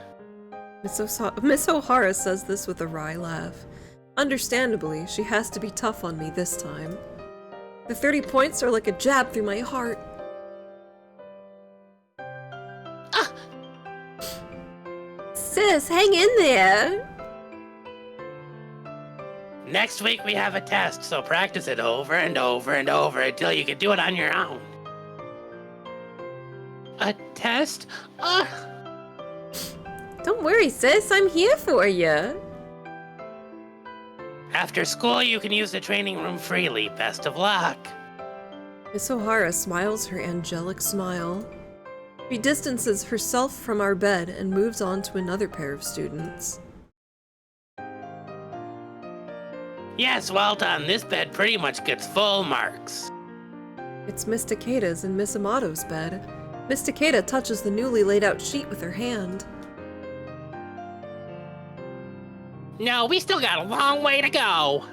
Miss O'Hara says this with a wry laugh. Understandably, she has to be tough on me this time. The 30 points are like a jab through my heart. Sis, hang in there. Next week we have a test, so practice it over and over and over until you can do it on your own. A test? Don't worry, sis. I'm here for you. After school, you can use the training room freely. Best of luck. Miss O'Hara smiles her angelic smile. She distances herself from our bed and moves on to another pair of students. Yes, well done. This bed pretty much gets full marks. It's Miss Takeda's and Miss Amato's bed. Miss Takeda touches the newly laid out sheet with her hand. No, we still got a long way to go.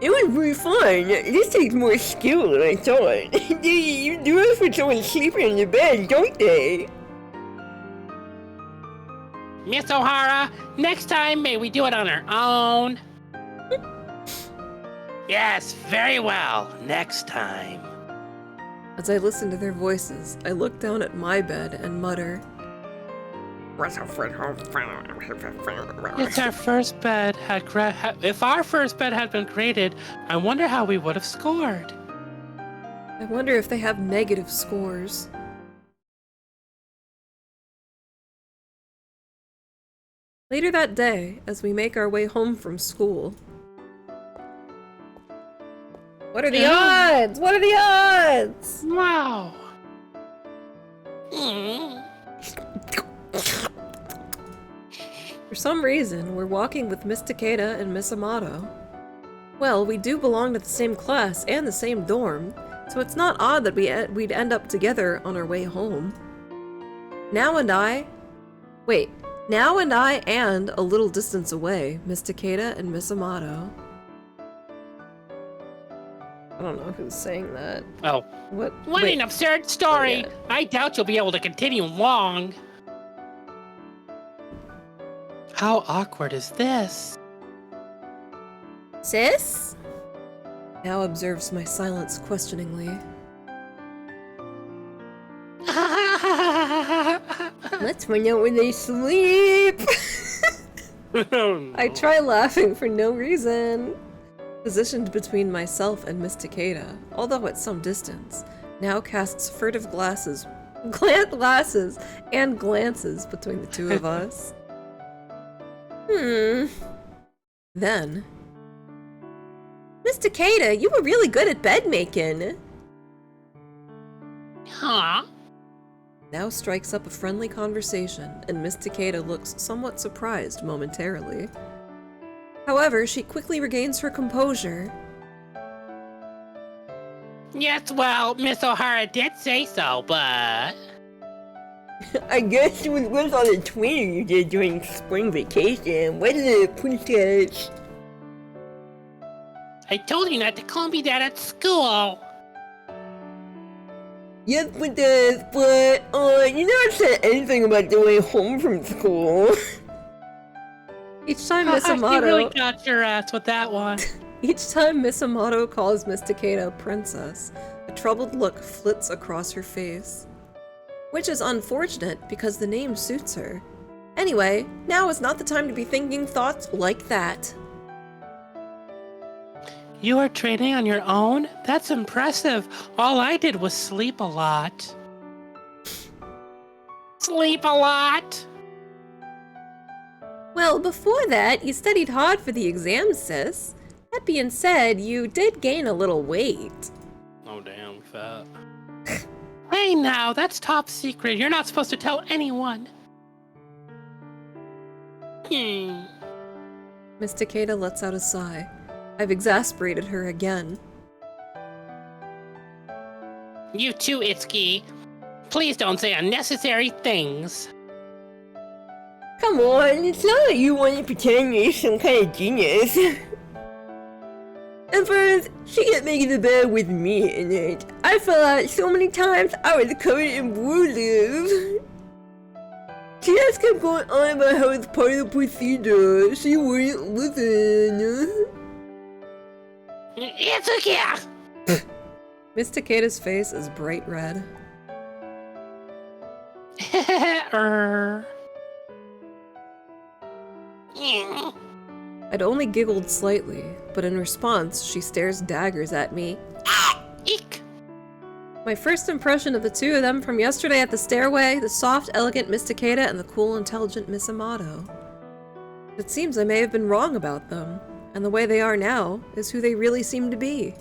It was really fun. This takes more skill than I thought. You do it for someone sleeping in the bed, don't they? Miss O'Hara, next time may we do it on our own? Yes, very well. Next time. As I listen to their voices, I look down at my bed and mutter, If our first bed had been graded, I wonder how we would have scored. I wonder if they have negative scores. Later that day, as we make our way home from school. What are the odds? What are the odds? Wow. For some reason, we're walking with Miss Takeda and Miss Amato. Well, we do belong to the same class and the same dorm, so it's not odd that we'd end up together on our way home. Now and I and a little distance away, Miss Takeda and Miss Amato. I don't know who's saying that. Oh, What What an absurd story! Oh, yeah. I doubt you'll be able to continue long. How awkward is this? Sis? Now observes my silence questioningly. Let's find out when they sleep. I try laughing for no reason. Positioned between myself and Miss Takeda, although at some distance, now casts furtive glances and glances between the two of us. Then, Miss Takeda, you were really good at bed making. Huh? now strikes up a friendly conversation, and Miss Takeda looks somewhat surprised momentarily. However, she quickly regains her composure. Yes, well, Miss O'Hara did say so, but... I guess it was with all the training you did during spring vacation, wasn't it, Princess? I told you not to call me that at school. Yes, Princess, but, you never said anything about the way home from school. Each time Miss You Amato... really got your ass with that one. Each time Miss Amato calls Miss Takeda princess, a troubled look flits across her face. Which is unfortunate, because the name suits her. Anyway, now is not the time to be thinking thoughts like that. You are training on your own? That's impressive. All I did was sleep a lot. Sleep a lot? Well, before that, you studied hard for the exam, sis. That being said, you did gain a little weight. Oh damn, fat. Hey now, that's top secret. You're not supposed to tell anyone. Miss Takeda lets out a sigh. I've exasperated her again. You too, Itsuki. Please don't say unnecessary things. Come on, it's not like you want to pretend you're some kind of genius. And first, she kept making the bed with me in it. I fell out so many times I was covered in bruises. She just kept going on about how it's part of the procedure. She wouldn't listen. Itsuki! Miss Takeda's face is bright red. I'd only giggled slightly, but in response, she stares daggers at me. Eek! My first impression of the two of them from yesterday at the stairway, the soft, elegant Miss Takeda and the cool, intelligent Miss Amato. It seems I may have been wrong about them, and the way they are now is who they really seem to be.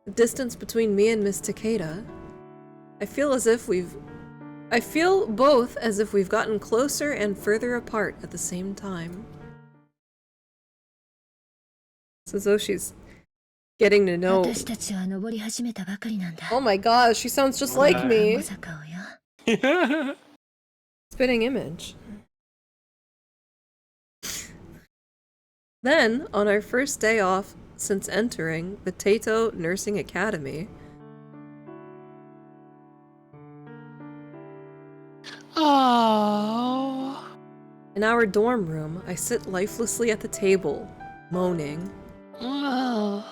The distance between me and Miss Takeda, I feel both as if we've gotten closer and further apart at the same time. It's as though she's getting to know. 私たちは登り始めたばかりなんだ。 Oh my god, she sounds just like me. まさかをよ。 Spitting image. Then, on our first day off since entering the Tato Nursing Academy. Oh. In our dorm room, I sit lifelessly at the table, moaning. Oh.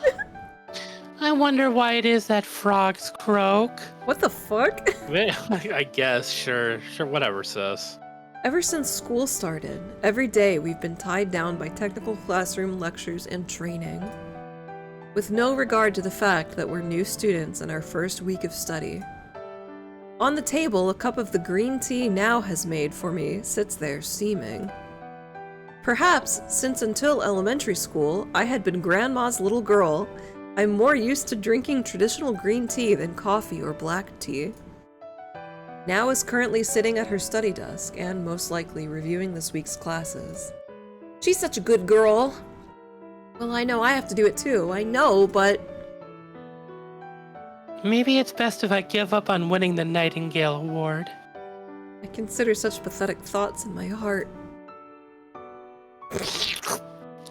I wonder why it is that frogs croak. What the fuck? I guess, sure, whatever, sis. Ever since school started, every day we've been tied down by technical classroom lectures and training, with no regard to the fact that we're new students in our first week of study. On the table, a cup of the green tea Now has made for me sits there steaming. Perhaps, since until elementary school, I had been Grandma's little girl, I'm more used to drinking traditional green tea than coffee or black tea. Now is currently sitting at her study desk and most likely reviewing this week's classes. She's such a good girl. Well, I know I have to do it too, I know, but... Maybe it's best if I give up on winning the Nightingale Award. I consider such pathetic thoughts in my heart.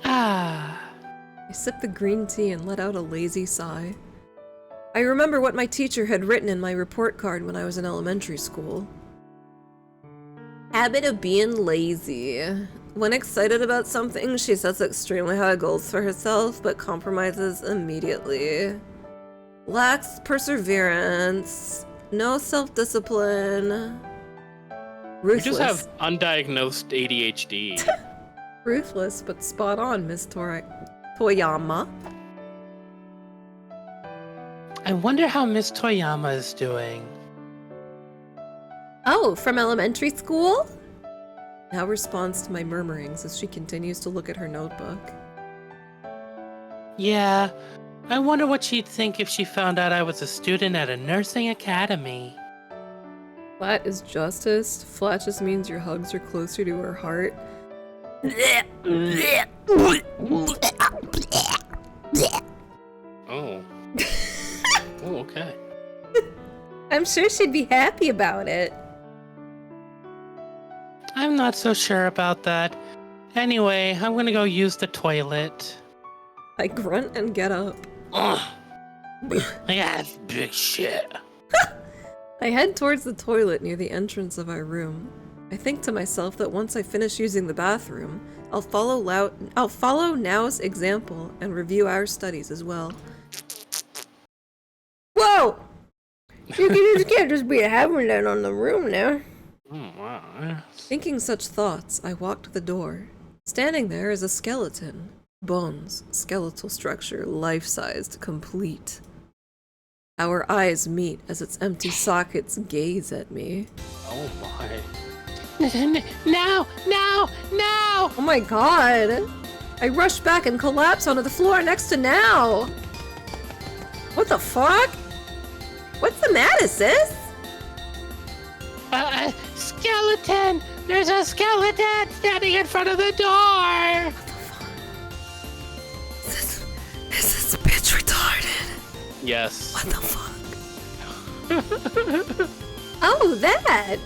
Ah. I sip the green tea and let out a lazy sigh. I remember what my teacher had written in my report card when I was in elementary school. Habit of being lazy. When excited about something, she sets extremely high goals for herself, but compromises immediately. Lacks perseverance. No self-discipline. You Ruthless. just have undiagnosed ADHD. Ruthless, but spot on, Miss Toyama. I wonder how Miss Toyama is doing. Oh, from elementary school? Now responds to my murmurings as she continues to look at her notebook. Yeah, I wonder what she'd think if she found out I was a student at a nursing academy. Flat is justice. Flat just means your hugs are closer to her heart. Oh. Oh, okay. I'm sure she'd be happy about it. I'm not so sure about that. Anyway, I'm gonna go use the toilet. I grunt and get up. Ugh. I got big shit. I head towards the toilet near the entrance of our room. I think to myself that once I finish using the bathroom, I'll follow Now's example and review our studies as well. Whoa! You can't just be having that on the room now. Oh, wow. Thinking such thoughts, I walk to the door. Standing there is a skeleton. Bones, skeletal structure, life-sized, complete. Our eyes meet as its empty sockets gaze at me. Oh my. Now! Oh my god! I rush back and collapse onto the floor next to Now! What the fuck? What's the matter, sis? Skeleton! There's a skeleton standing in front of the door! Is this bitch retarded? Yes. What the fuck? Oh, that!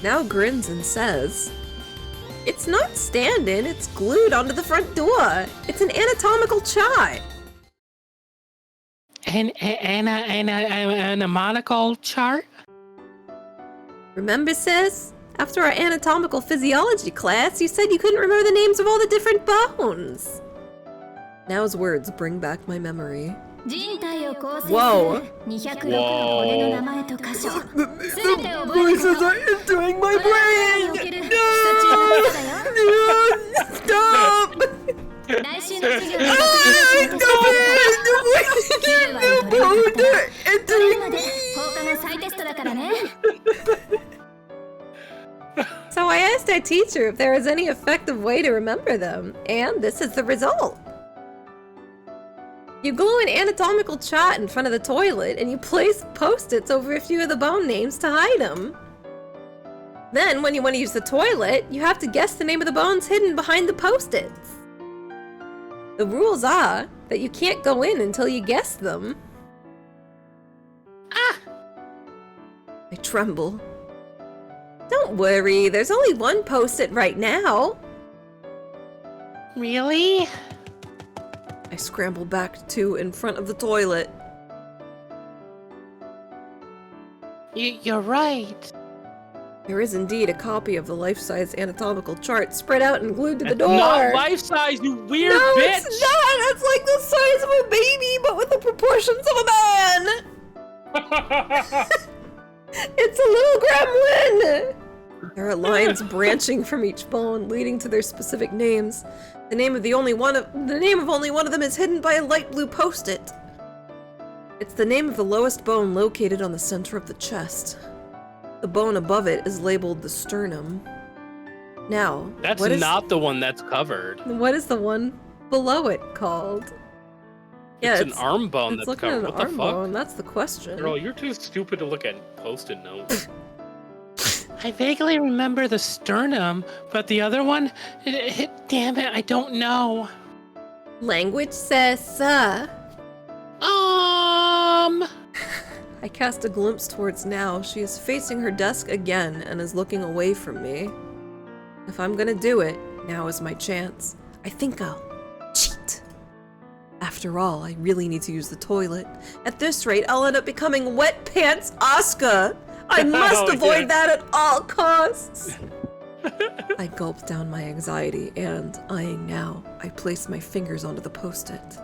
Now grins and says, "It's not standing, it's glued onto the front door. It's an anatomical chart." An anatomical chart? Remember, sis? After our anatomical physiology class, you said you couldn't remember the names of all the different bones. Now's words bring back my memory. Whoa. The voices are entering my brain! No! Stop! So I asked our teacher if there was any effective way to remember them, and this is the result. You glue an anatomical chart in front of the toilet, and you place post-its over a few of the bone names to hide them. Then, when you want to use the toilet, you have to guess the name of the bones hidden behind the post-its. The rules are that you can't go in until you guess them. Ah! I tremble. Don't worry, there's only one post-it right now. Really? I I scramble back to in front of the toilet. You're right. There is indeed a copy of the life-size anatomical chart spread out and glued to the It's door. not life size, you weird no, bitch! it's not! It's like the size of a baby, but with the proportions of a man! It's a little gremlin! There are lines branching from each bone, leading to their specific names. The name of only one of them is hidden by a light blue post-it. It's the name of the lowest bone located on the center of the chest. The bone above it is labeled the sternum. Now, That's what is- not the one that's covered. What is the one below it called? Yeah, It's an arm bone it's that's looking at covered. an What the arm fuck? bone. That's the question. Girl, you're too stupid to look at post-it notes. I vaguely remember the sternum, but the other one, damn it, I don't know. Language says, I cast a glimpse towards Now. She is facing her desk again and is looking away from me. If I'm gonna do it, now is my chance. I think I'll cheat. After all, I really need to use the toilet. At this rate, I'll end up becoming Wet Pants Asuka. I must Oh, avoid yeah. that at all costs. I gulp down my anxiety and, eyeing Now, I place my fingers onto the post-it.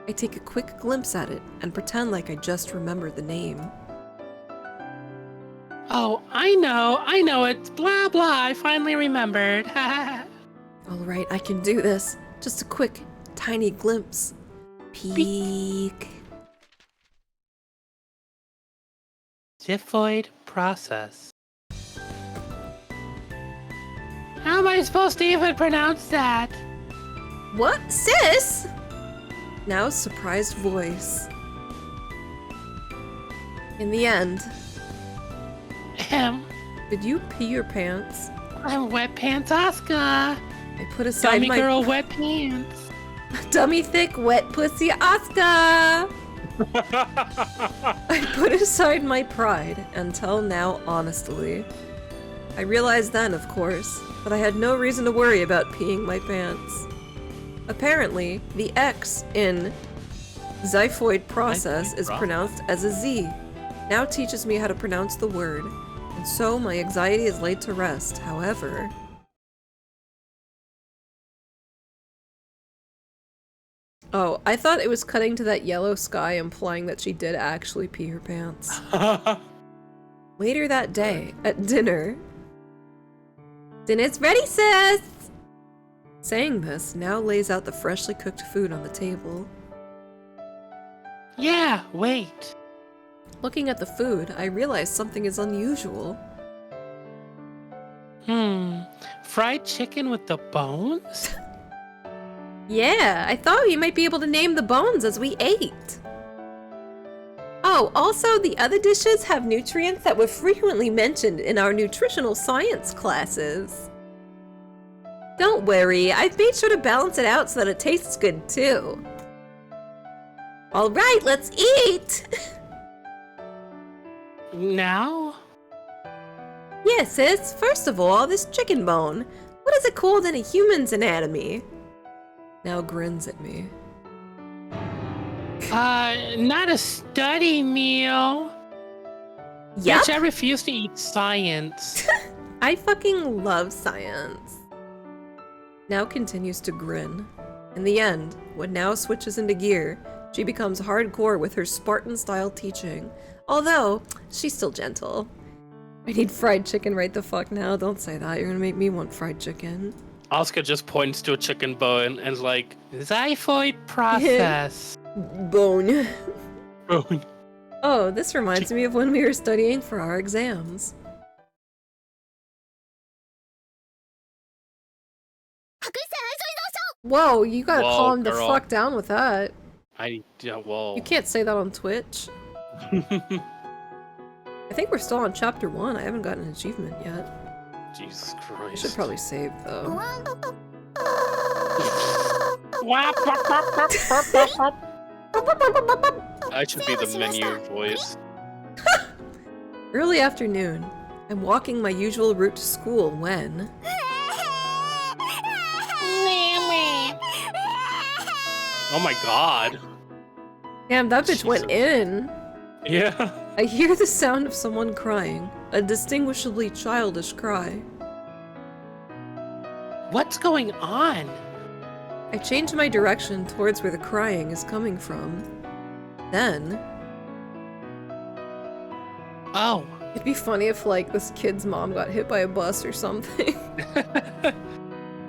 I take a quick glimpse at it and pretend like I just remember the name. Oh, I know, it's blah blah, I finally remembered. Alright, I can do this. Just a quick, tiny glimpse. Peek. Xiphoid process. How am I supposed to even pronounce that? What, sis? Now's surprised voice. In the end, did you pee your pants? I'm Wet Pants Asuka. I put aside Dummy my girl Wet Pants. dummy thick wet pussy Asuka. I put aside my pride and tell Now honestly. I realized then, of course, that I had no reason to worry about peeing my pants. Apparently, the X in xiphoid process is pronounced as a Z. Now teaches me how to pronounce the word, and so my anxiety is laid to rest. However, oh, I thought it was cutting to that yellow sky, implying that she did actually pee her pants. Later that day, at dinner, dinner's ready, sis! Saying this, Now lays out the freshly cooked food on the table. Yeah, wait. Looking at the food, I realize something is unusual. Fried chicken with the bones? Yeah, I thought we might be able to name the bones as we ate. Oh, also, the other dishes have nutrients that were frequently mentioned in our nutritional science classes. Don't worry, I've made sure to balance it out so that it tastes good too. Alright, let's eat! Now? Yes, sis. First of all, this chicken bone. What is it called in a human's anatomy? Now grins at me. Not a study meal. Yup. Bitch, I refuse to eat science. I fucking love science. Now continues to grin. In the end, when Now switches into gear, she becomes hardcore with her Spartan-style teaching. Although, she's still gentle. I need fried chicken right the fuck now. Don't say that. You're gonna make me want fried chicken. Asuka just points to a chicken bone and is like, Xiphoid process. Bone. bone. Oh, this reminds me of when we were studying for our exams. Whoa, you gotta Whoa, calm the girl. fuck down with that. Whoa. You can't say that on Twitch. I think we're still on chapter 1. I haven't gotten an achievement yet. Jesus I Christ. should probably save though. I should be the menu voice. Early afternoon. I'm walking my usual route to school when... Oh my god. Damn, that bitch went in. Yeah. I hear the sound of someone crying. A distinguishably childish cry. What's going on? I change my direction towards where the crying is coming from. Then... Oh. It'd be funny if, like, this kid's mom got hit by a bus or something.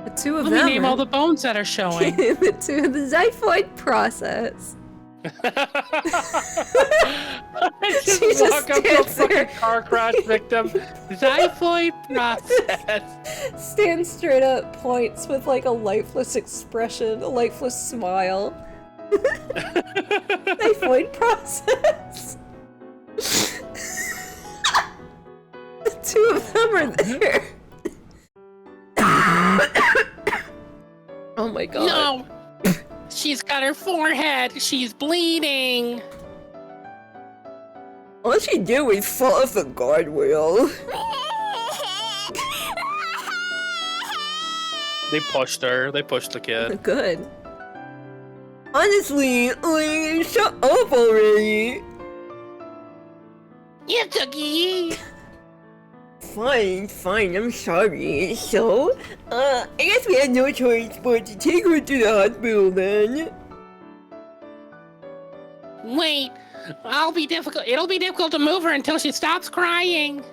The two of Let me them name all the bones that are showing. the xiphoid process. Just She just walk up to a stands there. fucking car crash victim. Xiphoid process. Stands straight up, points with, like, a lifeless expression, a lifeless smile. Xiphoid process. The two of them are there. Oh my god. No. She's got her forehead. She's bleeding. All she did was fall off the guardrail. They pushed her. They pushed the kid. Good. Honestly, shut up already. Itsuki. Fine, I'm sorry. So, I guess we had no choice but to take her to the hospital then. Wait. It'll be difficult to move her until she stops crying.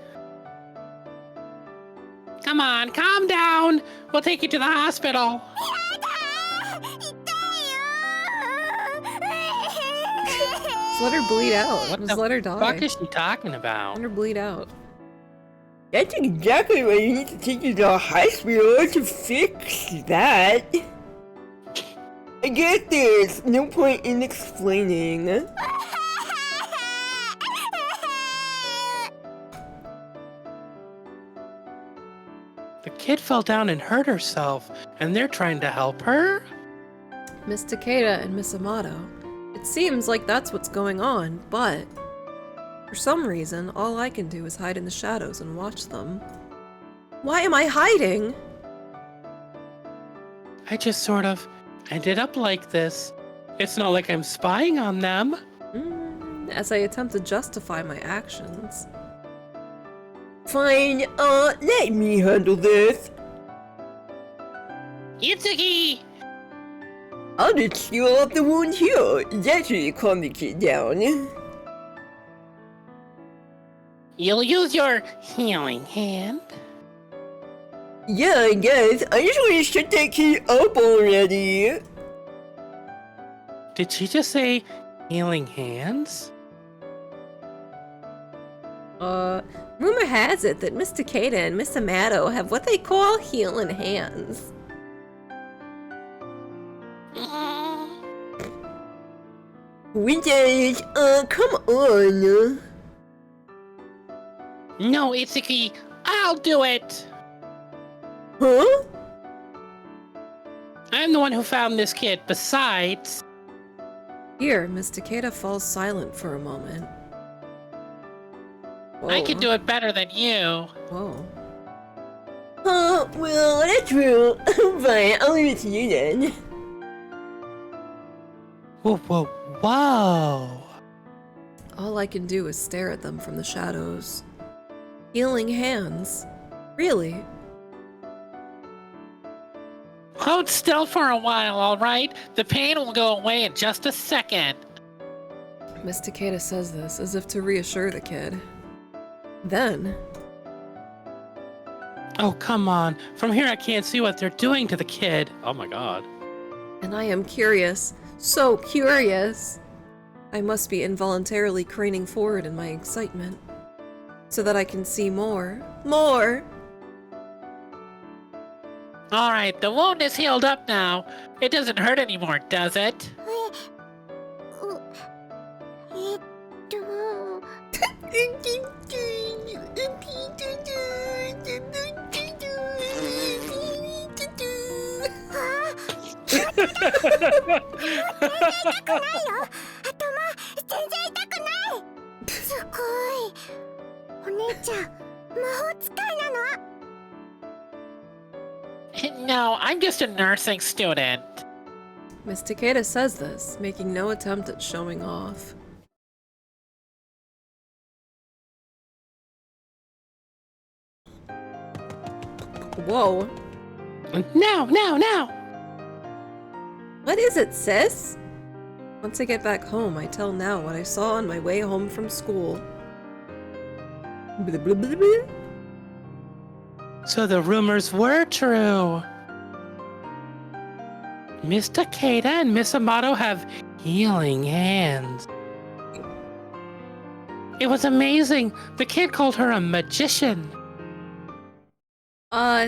Come on, calm down. We'll take you to the hospital. Just let her bleed out. What Just the let her fuck die. is she talking about? Let her bleed out. That's exactly why you need to take you to the hospital to fix that. I get this. No point in explaining. The kid fell down and hurt herself, and they're trying to help her? Miss Takeda and Miss Amato. It seems like that's what's going on, but for some reason, all I can do is hide in the shadows and watch them. Why am I hiding? I just sort of ended up like this. It's not like I'm spying on them. As I attempt to justify my actions. Fine, let me handle this. Itsuki! I'll just seal up the wound here. That should calm the kid down. You'll use your healing hand. Yeah, I guess. I just want to shut that kid up already. Did she just say healing hands? Rumor has it that Miss Takeda and Miss Amato have what they call healing hands. Winters, come on. No, Itsuki, I'll do it. Huh? I'm the one who found this kid. Besides, Here, Miss Takeda falls silent for a moment. I can do it better than you. Whoa. Well, that's true. Fine, I'll leave it to you then. Whoa, whoa, whoa. All I can do is stare at them from the shadows. Healing hands? Really? Hold still for a while, alright? The pain will go away in just a second. Miss Takeda says this as if to reassure the kid. Then, Oh, come on. From here I can't see what they're doing to the kid. Oh my god. and I am curious, so curious. I must be involuntarily craning forward in my excitement, so that I can see more. More! Alright, the wound is healed up now. It doesn't hurt anymore, does it? No, I'm just a nursing student. Miss Takeda says this, making no attempt at showing off. Whoa. Now! What is it, sis? Once I get back home, I tell Now what I saw on my way home from school. Blah, blah, blah, blah. So the rumors were true. Miss Takeda and Miss Amato have healing hands. It was amazing. The kid called her a magician.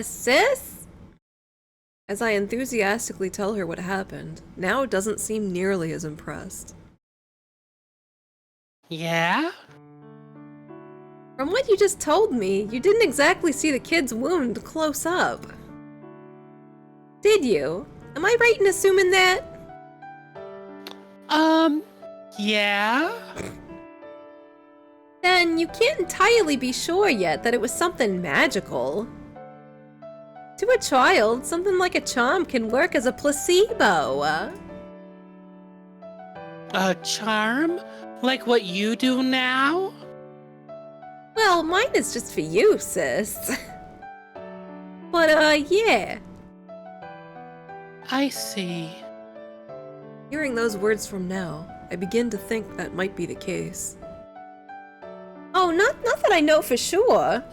Sis? As I enthusiastically tell her what happened, Now doesn't seem nearly as impressed. Yeah? From what you just told me, you didn't exactly see the kid's wound close up. Did you? Am I right in assuming that? Yeah? Then you can't entirely be sure yet that it was something magical. To a child, something like a charm can work as a placebo. A charm? Like what you do now? Well, mine is just for you, sis. But, yeah. I see. Hearing those words from Now, I begin to think that might be the case. Oh, not that I know for sure.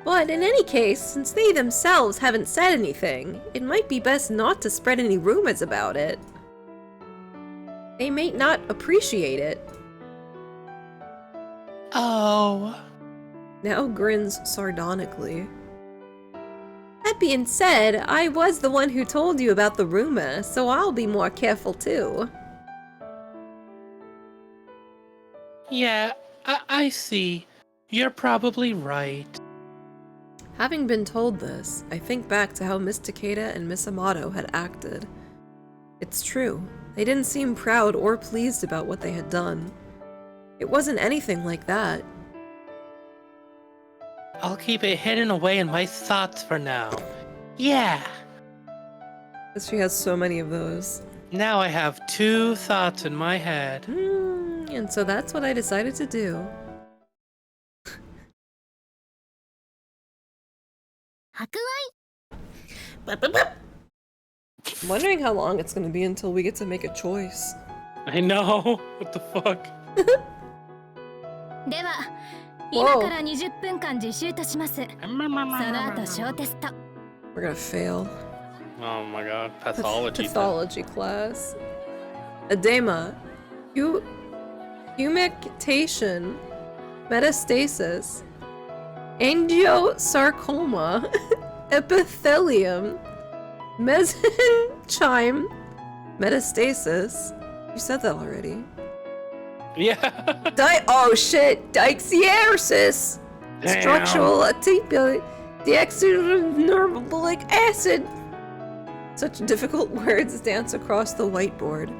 But in any case, since they themselves haven't said anything, it might be best not to spread any rumors about it. They may not appreciate it. Oh. Now grins sardonically. That being said, I was the one who told you about the rumor, so I'll be more careful too. Yeah, I see. You're probably right. Having been told this, I think back to how Miss Takeda and Miss Amato had acted. It's true, they didn't seem proud or pleased about what they had done. It wasn't anything like that. I'll keep it hidden away in my thoughts for now. Yeah. She has so many of those. Now I have 2 thoughts in my head. And so that's what I decided to do. I'm wondering how long it's gonna be until we get to make a choice. I know. What the fuck? では今から20分間実習とします。その後小テスト。 We're gonna fail. Oh my god. Pathology. Pathology class. Edema. Humectation. Metastasis. Angiosarcoma. Epithelium. Mesenchyme. Metastasis. You said that already. Yeah. Oh shit! Dixieresis! Damn. Structural atypia. Deoxyribonucleic acid! Such difficult words dance across the whiteboard.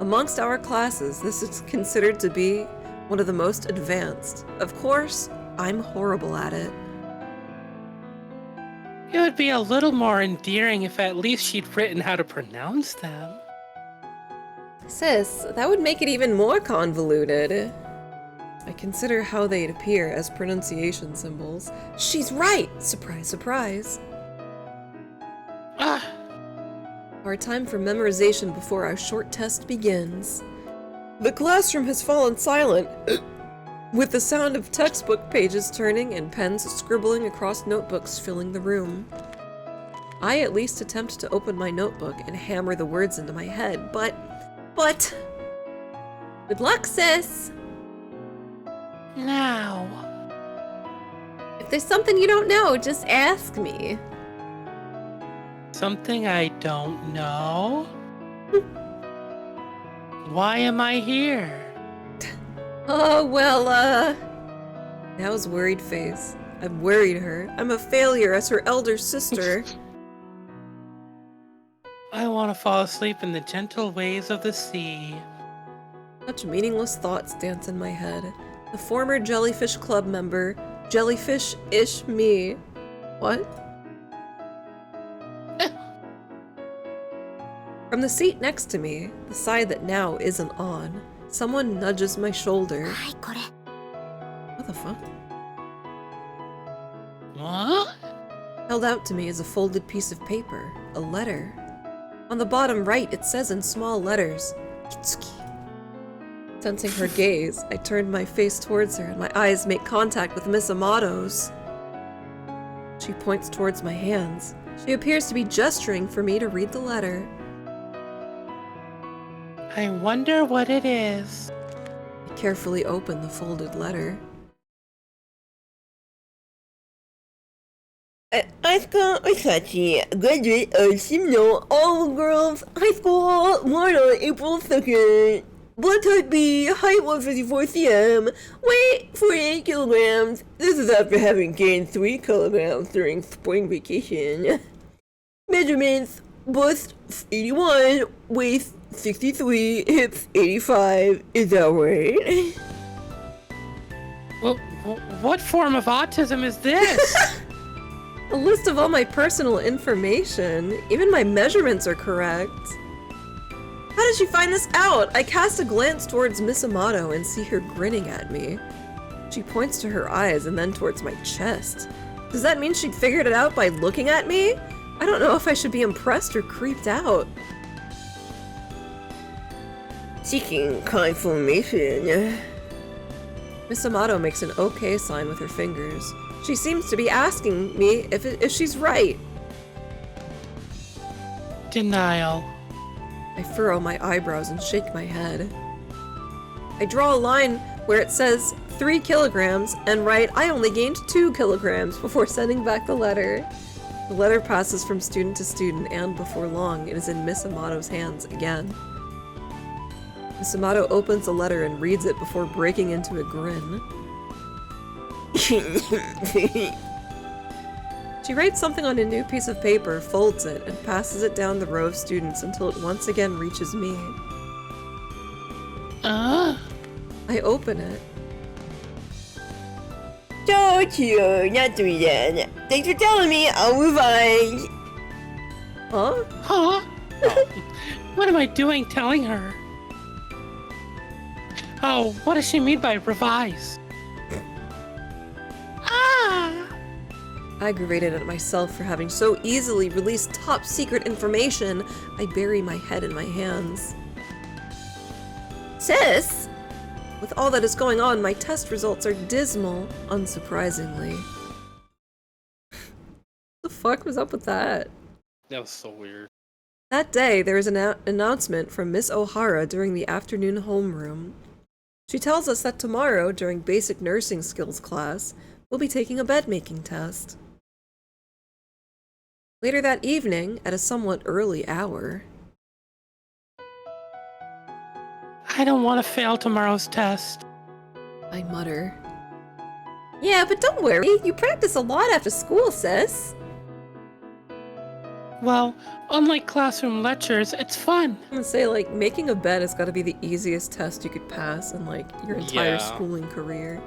Amongst our classes, this is considered to be one of the most advanced. Of course, I'm horrible at it. It would be a little more endearing if at least she'd written how to pronounce them. Sis, that would make it even more convoluted. I consider how they'd appear as pronunciation symbols. She's right! Surprise, surprise. Ah, Our time for memorization before our short test begins. The classroom has fallen silent, with the sound of textbook pages turning and pens scribbling across notebooks filling the room. I at least attempt to open my notebook and hammer the words into my head, but... Good luck, sis! now. If there's something you don't know, just ask me. Something I don't know? Why am I here? Oh, well, Now's worried face. I've worried her. I'm a failure as her elder sister. I want to fall asleep in the gentle waves of the sea. Such meaningless thoughts dance in my head. The former Jellyfish Club member, Jellyfish-ish me. What? From From the seat next to me, the side that now isn't on, someone nudges my shoulder. はいこれ What the fuck? What? Held out to me is a folded piece of paper, a letter. On the bottom right, it says in small letters, Kitsuki. Sensing her gaze, I turned my face towards her and my eyes make contact with Miss Amato's. She points towards my hands. She appears to be gesturing for me to read the letter. I wonder what it is. I carefully open the folded letter. Asuka Osachi, graduate of Shimno All Girls High School, born on April 2nd. Blood type B, height 154 cm, weight 48 kilograms. This is after having gained 3 kilograms during spring vacation. Measurements: bust 81, waist 63, hips 85. Is that right? Well, what form of autism is this? A list of all my personal information. Even my measurements are correct. How did she find this out? I cast a glance towards Miss Amato and see her grinning at me. She points to her eyes and then towards my chest. Does that mean she'd figured it out by looking at me? I don't know if I should be impressed or creeped out. Seeking confirmation. Miss Amato makes an okay sign with her fingers. She seems to be asking me if she's right. Denial. I furrow my eyebrows and shake my head. I draw a line where it says 3 kilograms and write I only gained 2 kilograms before sending back the letter. The letter passes from student to student and before long it is in Miss Amato's hands again. Miss Amato opens the letter and reads it before breaking into a grin. She writes something on a new piece of paper, folds it, and passes it down the row of students until it once again reaches me. I open it. Don't you, not to me then. Thanks for telling me, I'll move on. Huh? Huh? What am I doing telling her? Oh, what does she mean by revise? Aggravated at myself for having so easily released top secret information, I bury my head in my hands. Sis! With all that is going on, my test results are dismal, unsurprisingly. The fuck was up with that? That was so weird. That day, there is an announcement from Miss O'Hara during the afternoon homeroom. She tells us that tomorrow, during basic nursing skills class, we'll be taking a bed-making test. Later that evening, at a somewhat early hour... I don't want to fail tomorrow's test. I mutter. Yeah, but don't worry, you practice a lot after school, sis. Well, unlike classroom lectures, it's fun. I'm gonna say, like, making a bed has gotta be the easiest test you could pass in, like, your entire Yeah. schooling career.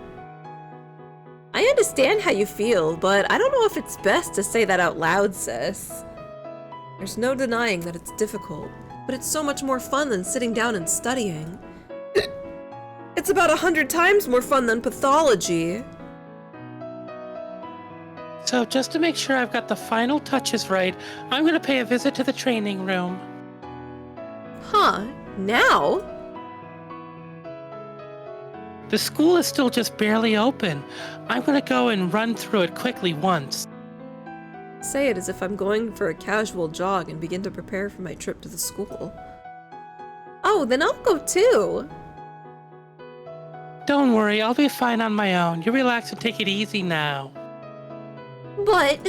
I understand how you feel, but I don't know if it's best to say that out loud, sis. There's no denying that it's difficult, but it's so much more fun than sitting down and studying. It's about 100 times more fun than pathology. So just to make sure I've got the final touches right, I'm gonna pay a visit to the training room. Huh, now? The school is still just barely open. I'm gonna go and run through it quickly once. Say it as if I'm going for a casual jog and begin to prepare for my trip to the school. Oh, then I'll go too. Don't worry, I'll be fine on my own. You relax and take it easy now. But...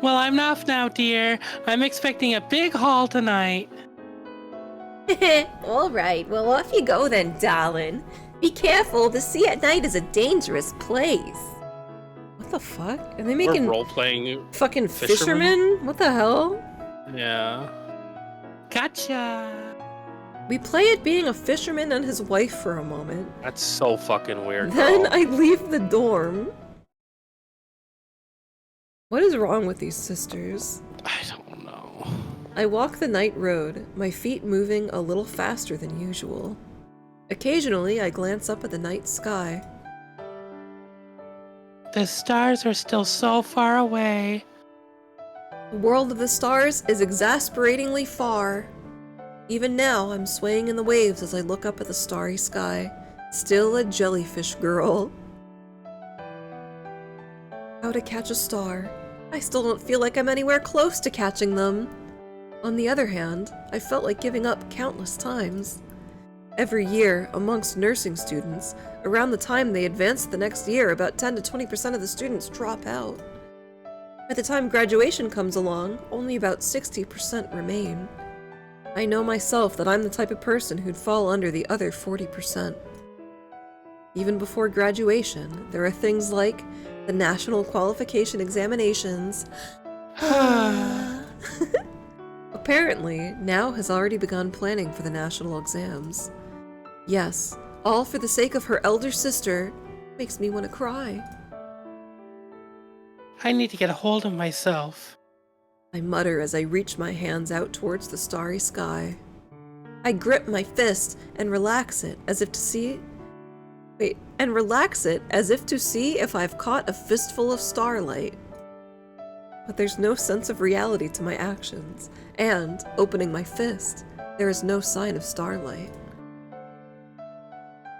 Well, I'm off now, dear. I'm expecting a big haul tonight. Alright, well off you go then, darling. Be careful, the sea at night is a dangerous place. What the fuck? Are they We're making role-playing. fucking fishermen? fishermen? What the hell? Yeah. Gotcha. We play it being a fisherman and his wife for a moment. That's so fucking weird, Then girl. I leave the dorm. What is wrong with these sisters? I don't know. I walk the night road, my feet moving a little faster than usual. Occasionally, I glance up at the night sky. The stars are still so far away. The world of the stars is exasperatingly far. Even now, I'm swaying in the waves as I look up at the starry sky, still a jellyfish girl. How to catch a star. I still don't feel like I'm anywhere close to catching them. On the other hand, I felt like giving up countless times. Every year, amongst nursing students, around the time they advance the next year, about 10 to 20% of the students drop out. By the time graduation comes along, only about 60% remain. I know myself that I'm the type of person who'd fall under the other 40%. Even before graduation, there are things like the national qualification examinations. Apparently, Now has already begun planning for the national exams. Yes, all for the sake of her elder sister. Makes me want to cry. I need to get a hold of myself. I mutter as I reach my hands out towards the starry sky. I grip my fist and relax it as if to see... if I've caught a fistful of starlight. But there's no sense of reality to my actions, and, opening my fist, there is no sign of starlight.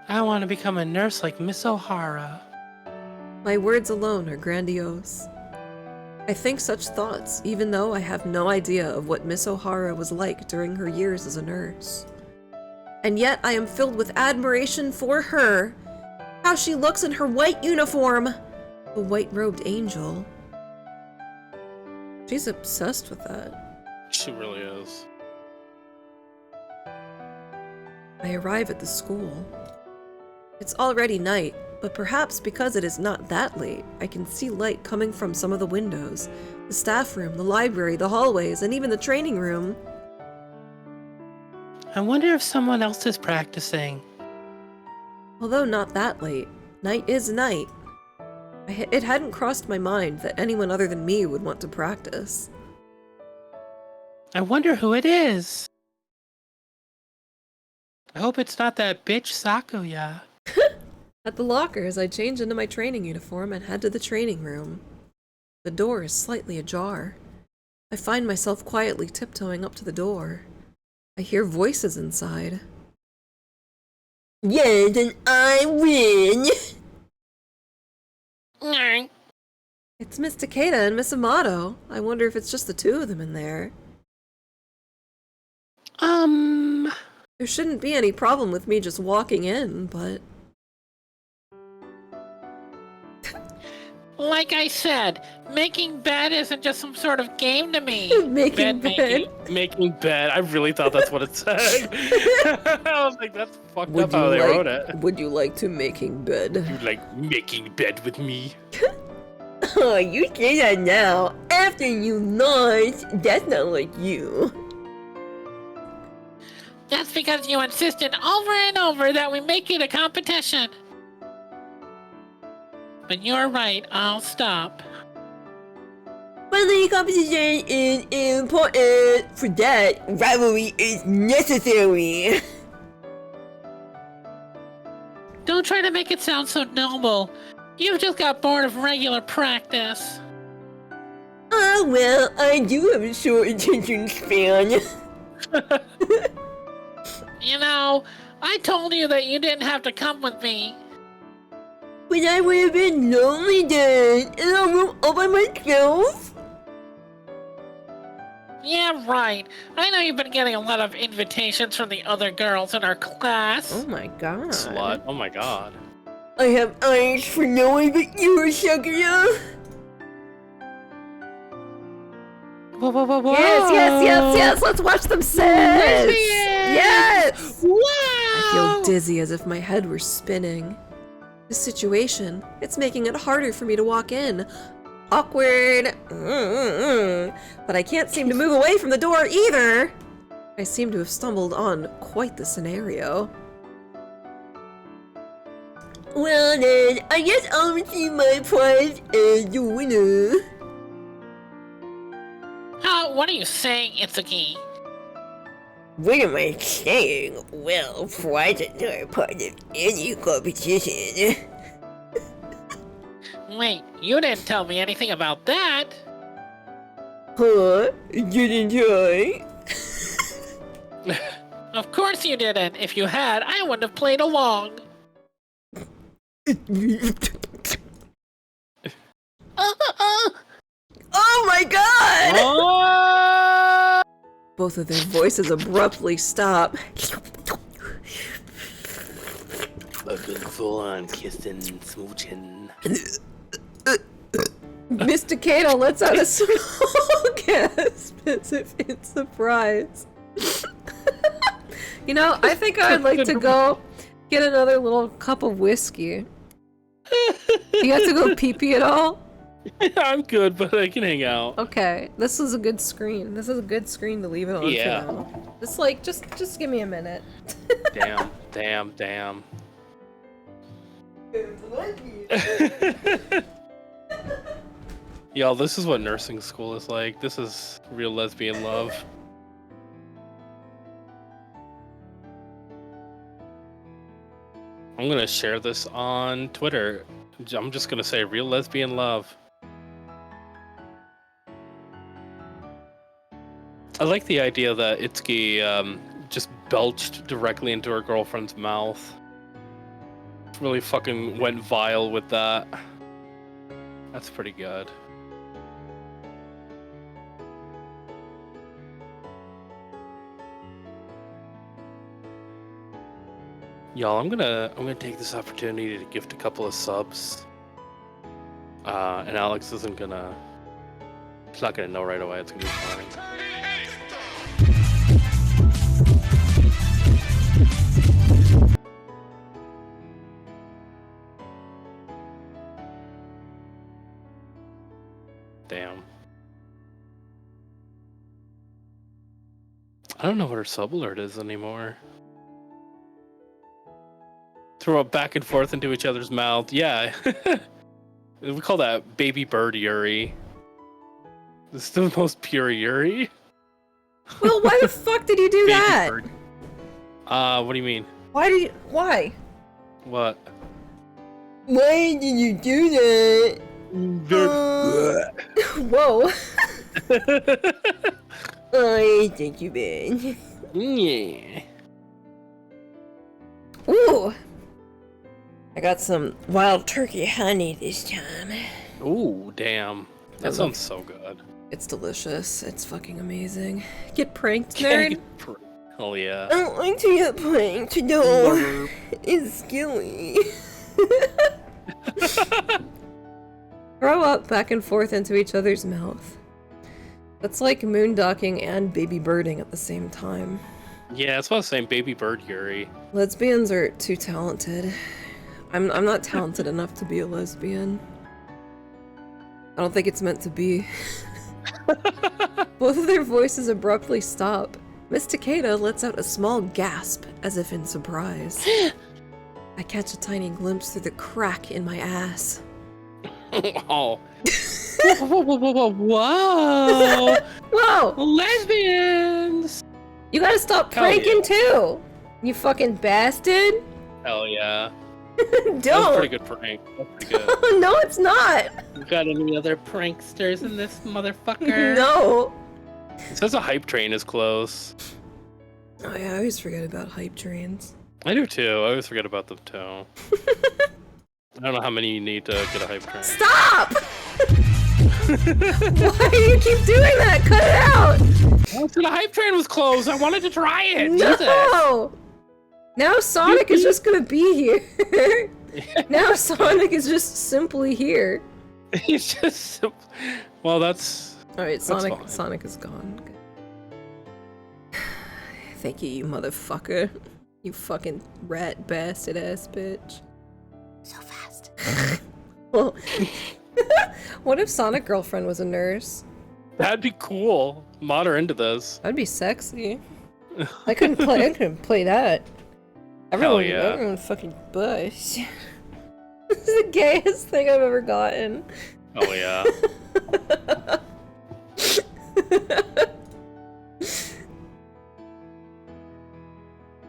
I want to become a nurse like Miss O'Hara. My words alone are grandiose. I think such thoughts, even though I have no idea of what Miss O'Hara was like during her years as a nurse. And yet I am filled with admiration for her. How she looks in her white uniform! A white-robed angel. She's obsessed with that. She really is. I arrive at the school. It's already night, but perhaps because it is not that late, I can see light coming from some of the windows. The staff room, the library, the hallways, and even the training room. I wonder if someone else is practicing. Although not that late, night is night. It hadn't crossed my mind that anyone other than me would want to practice. I wonder who it is. I hope it's not that bitch Sakuya. At the lockers, I change into my training uniform and head to the training room. The door is slightly ajar. I find myself quietly tiptoeing up to the door. I hear voices inside. Yes, and I win! It's Miss Takeda and Miss Amato. I wonder if it's just the two of them in there. There shouldn't be any problem with me just walking in, but... Like I said, making bed isn't just some sort of game to me. Making bed. Making bed. I really thought that's what it said. I was like, that's fucked up how they wrote it. Would you like to making bed? You like making bed with me? Oh, you say that now. After you lost, that's not like you. That's because you insisted over and over that we make it a competition. But you're right, I'll stop. Friendly competition is important. For that, rivalry is necessary. Don't try to make it sound so noble. You've just got bored of regular practice. Ah, well, I do have a short attention span. You know, I told you that you didn't have to come with me. But I would have been lonely then, in a room all by myself. Yeah, right. I know you've been getting a lot of invitations from the other girls in our class. Oh my god. Slut. Oh my god. I have eyes for no one but you, Sakura. Whoa. Yes, let's watch them sit! Yes! Wow! I feel dizzy as if my head were spinning. This situation, it's making it harder for me to walk in. Awkward. But I can't seem to move away from the door either. I seem to have stumbled on quite the scenario. Well then, I guess I'll receive my prize as the winner. What are you saying, Itsuki? What am I saying? Well, prizes are part of any competition. Wait, you didn't tell me anything about that. Huh? Didn't I? Of course you didn't. If you had, I wouldn't have played along. Oh my god! Oh! Both of their voices abruptly stop. Fucking full on kissing, smooching. Mr. Kato lets out a small gasp as if in surprise. You know, I think I'd like to go get another little cup of whiskey. You have to go pee-pee at all? I'm good, but I can hang out. Okay, this is a good screen. This is a good screen to leave it on Yeah. for now. Just give me a minute. Damn. Y'all, this is what nursing school is like. This is real lesbian love. I'm gonna share this on Twitter. I'm just gonna say real lesbian love. I like the idea that Itsuki just belched directly into her girlfriend's mouth. Really fucking went vile with that. That's pretty good. Y'all, I'm gonna take this opportunity to gift a couple of subs. And Alex isn't gonna. He's not gonna know right away. It's gonna be fine. Damn. I don't know what her sub alert is anymore. Throw it back and forth into each other's mouth. Yeah. We call that baby bird Yuri. This is the most pure Yuri. Well, why the fuck did you do Baby that? bird. What do you mean? Why? What? Why did you do that? Whoa. I think you bad. Yeah. Ooh. I got some wild turkey honey this time. Ooh, damn. That I sounds so good. It's delicious. It's fucking amazing. Get pranked, nerd. Hell yeah. I don't like to get pranked, no. It's skilly. Throw up back and forth into each other's mouth. That's like moondocking and baby birding at the same time. Yeah, it's about the same baby bird Yuri. Lesbians are too talented. I'm not talented enough to be a lesbian. I don't think it's meant to be. Both of their voices abruptly stop. Miss Takeda lets out a small gasp, as if in surprise. I catch a tiny glimpse through the crack in my ass. Oh. Whoa! Whoa! Lesbians! You gotta stop Hell pranking too! You fucking bastard! Hell yeah. That was a Don't! pretty good prank. That's pretty good. No, it's not! You got any other pranksters in this motherfucker? No! It says a hype train is close. Oh yeah, I always forget about hype trains. I do too. I always forget about them too. I don't know how many you need to get a hype train. Stop! Why do you keep doing that? Cut it out! Oh, so the hype train was closed. I wanted to try it. No! Now Sonic is just gonna be here. Now Sonic is just simply here. He's just. Well, that's. Alright, fine. Sonic is gone. Thank you, you motherfucker. You fucking rat bastard ass bitch. So fast. Well, what if Sonic Girlfriend was a nurse? That'd be cool. Mod her into this. That'd be sexy. I couldn't play that. Everyone, yeah. everyone fucking bush. This is the gayest thing I've ever gotten. Oh yeah.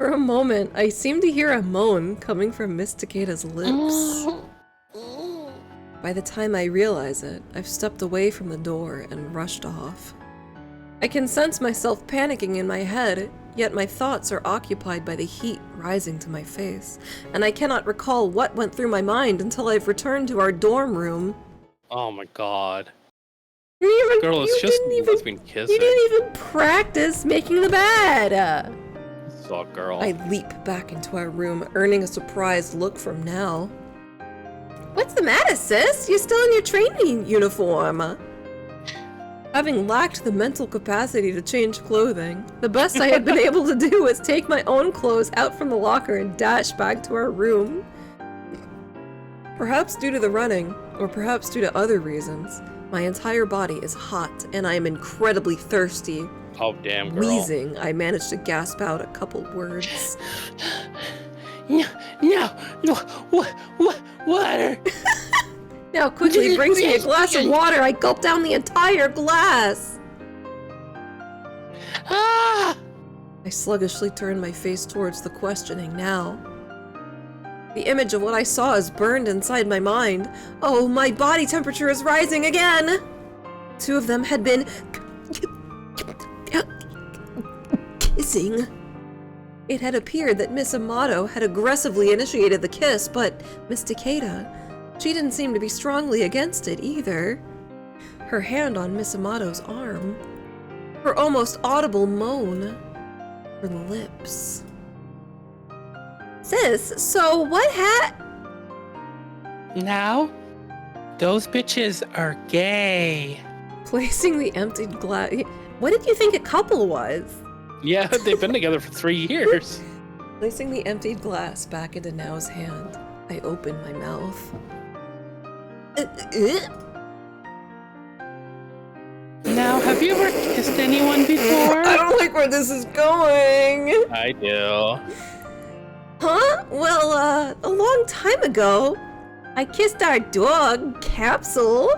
For a moment, I seemed to hear a moan coming from Miss Takeda's lips. By the time I realize it, I've stepped away from the door and rushed off. I can sense myself panicking in my head, yet my thoughts are occupied by the heat rising to my face, and I cannot recall what went through my mind until I've returned to our dorm room. Oh my god. You Girl, it's just lesbian kissing. You didn't even practice making the bed! So, girl. I leap back into our room, earning a surprised look from Now. What's the matter, sis? You're still in your training uniform. Having lacked the mental capacity to change clothing, the best I had been able to do was take my own clothes out from the locker and dash back to our room. Perhaps due to the running, or perhaps due to other reasons, my entire body is hot and I am incredibly thirsty. Oh, damn, girl. Wheezing, I managed to gasp out a couple words. No, water. Now quickly brings me a glass of water. I gulp down the entire glass. Ah! I sluggishly turn my face towards the questioning Now. The image of what I saw is burned inside my mind. Oh, my body temperature is rising again. Two of them had been kissing. It had appeared that Miss Amato had aggressively initiated the kiss, but Miss Takeda, she didn't seem to be strongly against it either. Her hand on Miss Amato's arm. Her almost audible moan. Her lips. Sis, so what Now, those bitches are gay. Placing the emptied glass. What did you think a couple was? Yeah, they've been together for 3 years. Placing the emptied glass back into Now's hand, I open my mouth. Now, have you ever kissed anyone before? I don't like where this is going. I do. Huh? Well, a long time ago, I kissed our dog, Capsule.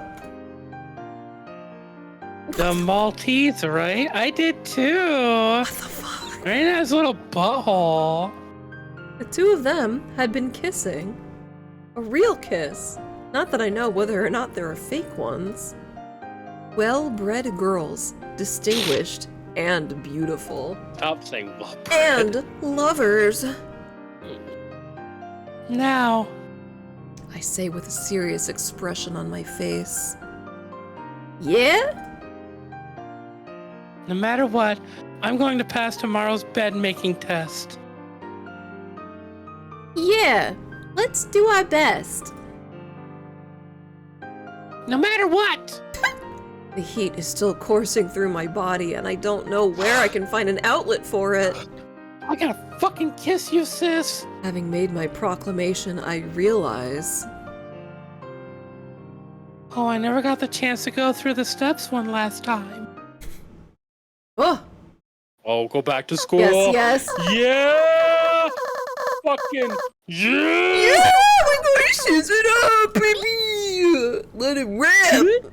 The Maltese, right? I did too. What the fuck? Right in his little butthole. The two of them had been kissing. A real kiss. Not that I know whether or not there are fake ones. Well-bred girls, distinguished and beautiful. Stop saying well. And lovers. Now, I say with a serious expression on my face. Yeah? no matter what, I'm going to pass tomorrow's bed making test. Yeah. Let's do our best. No matter what! The heat is still coursing through my body, and I don't know where I can find an outlet for it. I gotta fucking kiss you, sis. Having made my proclamation, I realize... Oh, I never got the chance to go through the steps one last time. Oh! Oh, go back to school. Yes, yes. Yeah! Fucking yeah! Yeah, we're going to shit it up, baby! Let it rip!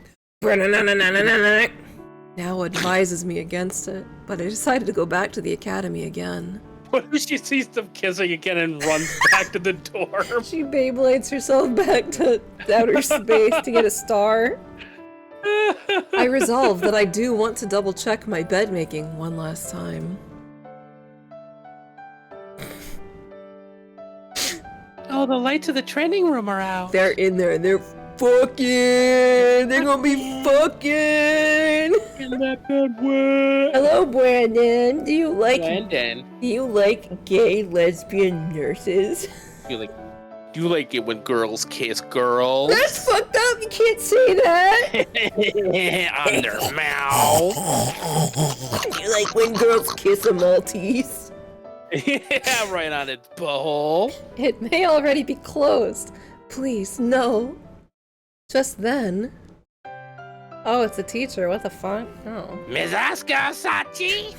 Now advises me against it, but I decided to go back to the academy again. What if she sees them kissing again and runs back to the door? She Beyblades herself back to outer space to get a star. I resolve that I do want to double check my bed making one last time. Oh, the lights of the training room are out. They're in there and they're fucking! They're gonna be fucking! In that bed wet. Hello, Brandon. Do you like gay lesbian nurses? Do you like it when girls kiss girls? That's fucked up. You can't say that. On their mouth. Do you like when girls kiss a Maltese? Yeah, right on its butthole. It may already be closed. Please, no. Just then... Oh, it's a teacher. What the fuck? Oh. Ms. Asuka Sachi?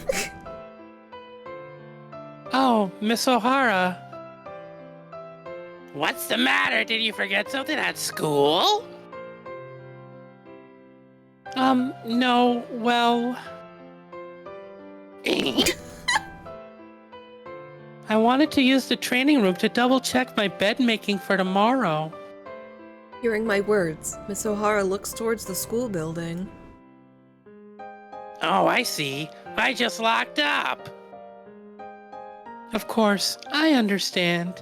Oh, Miss O'Hara. What's the matter? Did you forget something at school? No, well... I wanted to use the training room to double check my bed making for tomorrow. Hearing my words, Miss O'Hara looks towards the school building. Oh, I see. I just locked up. Of course, I understand.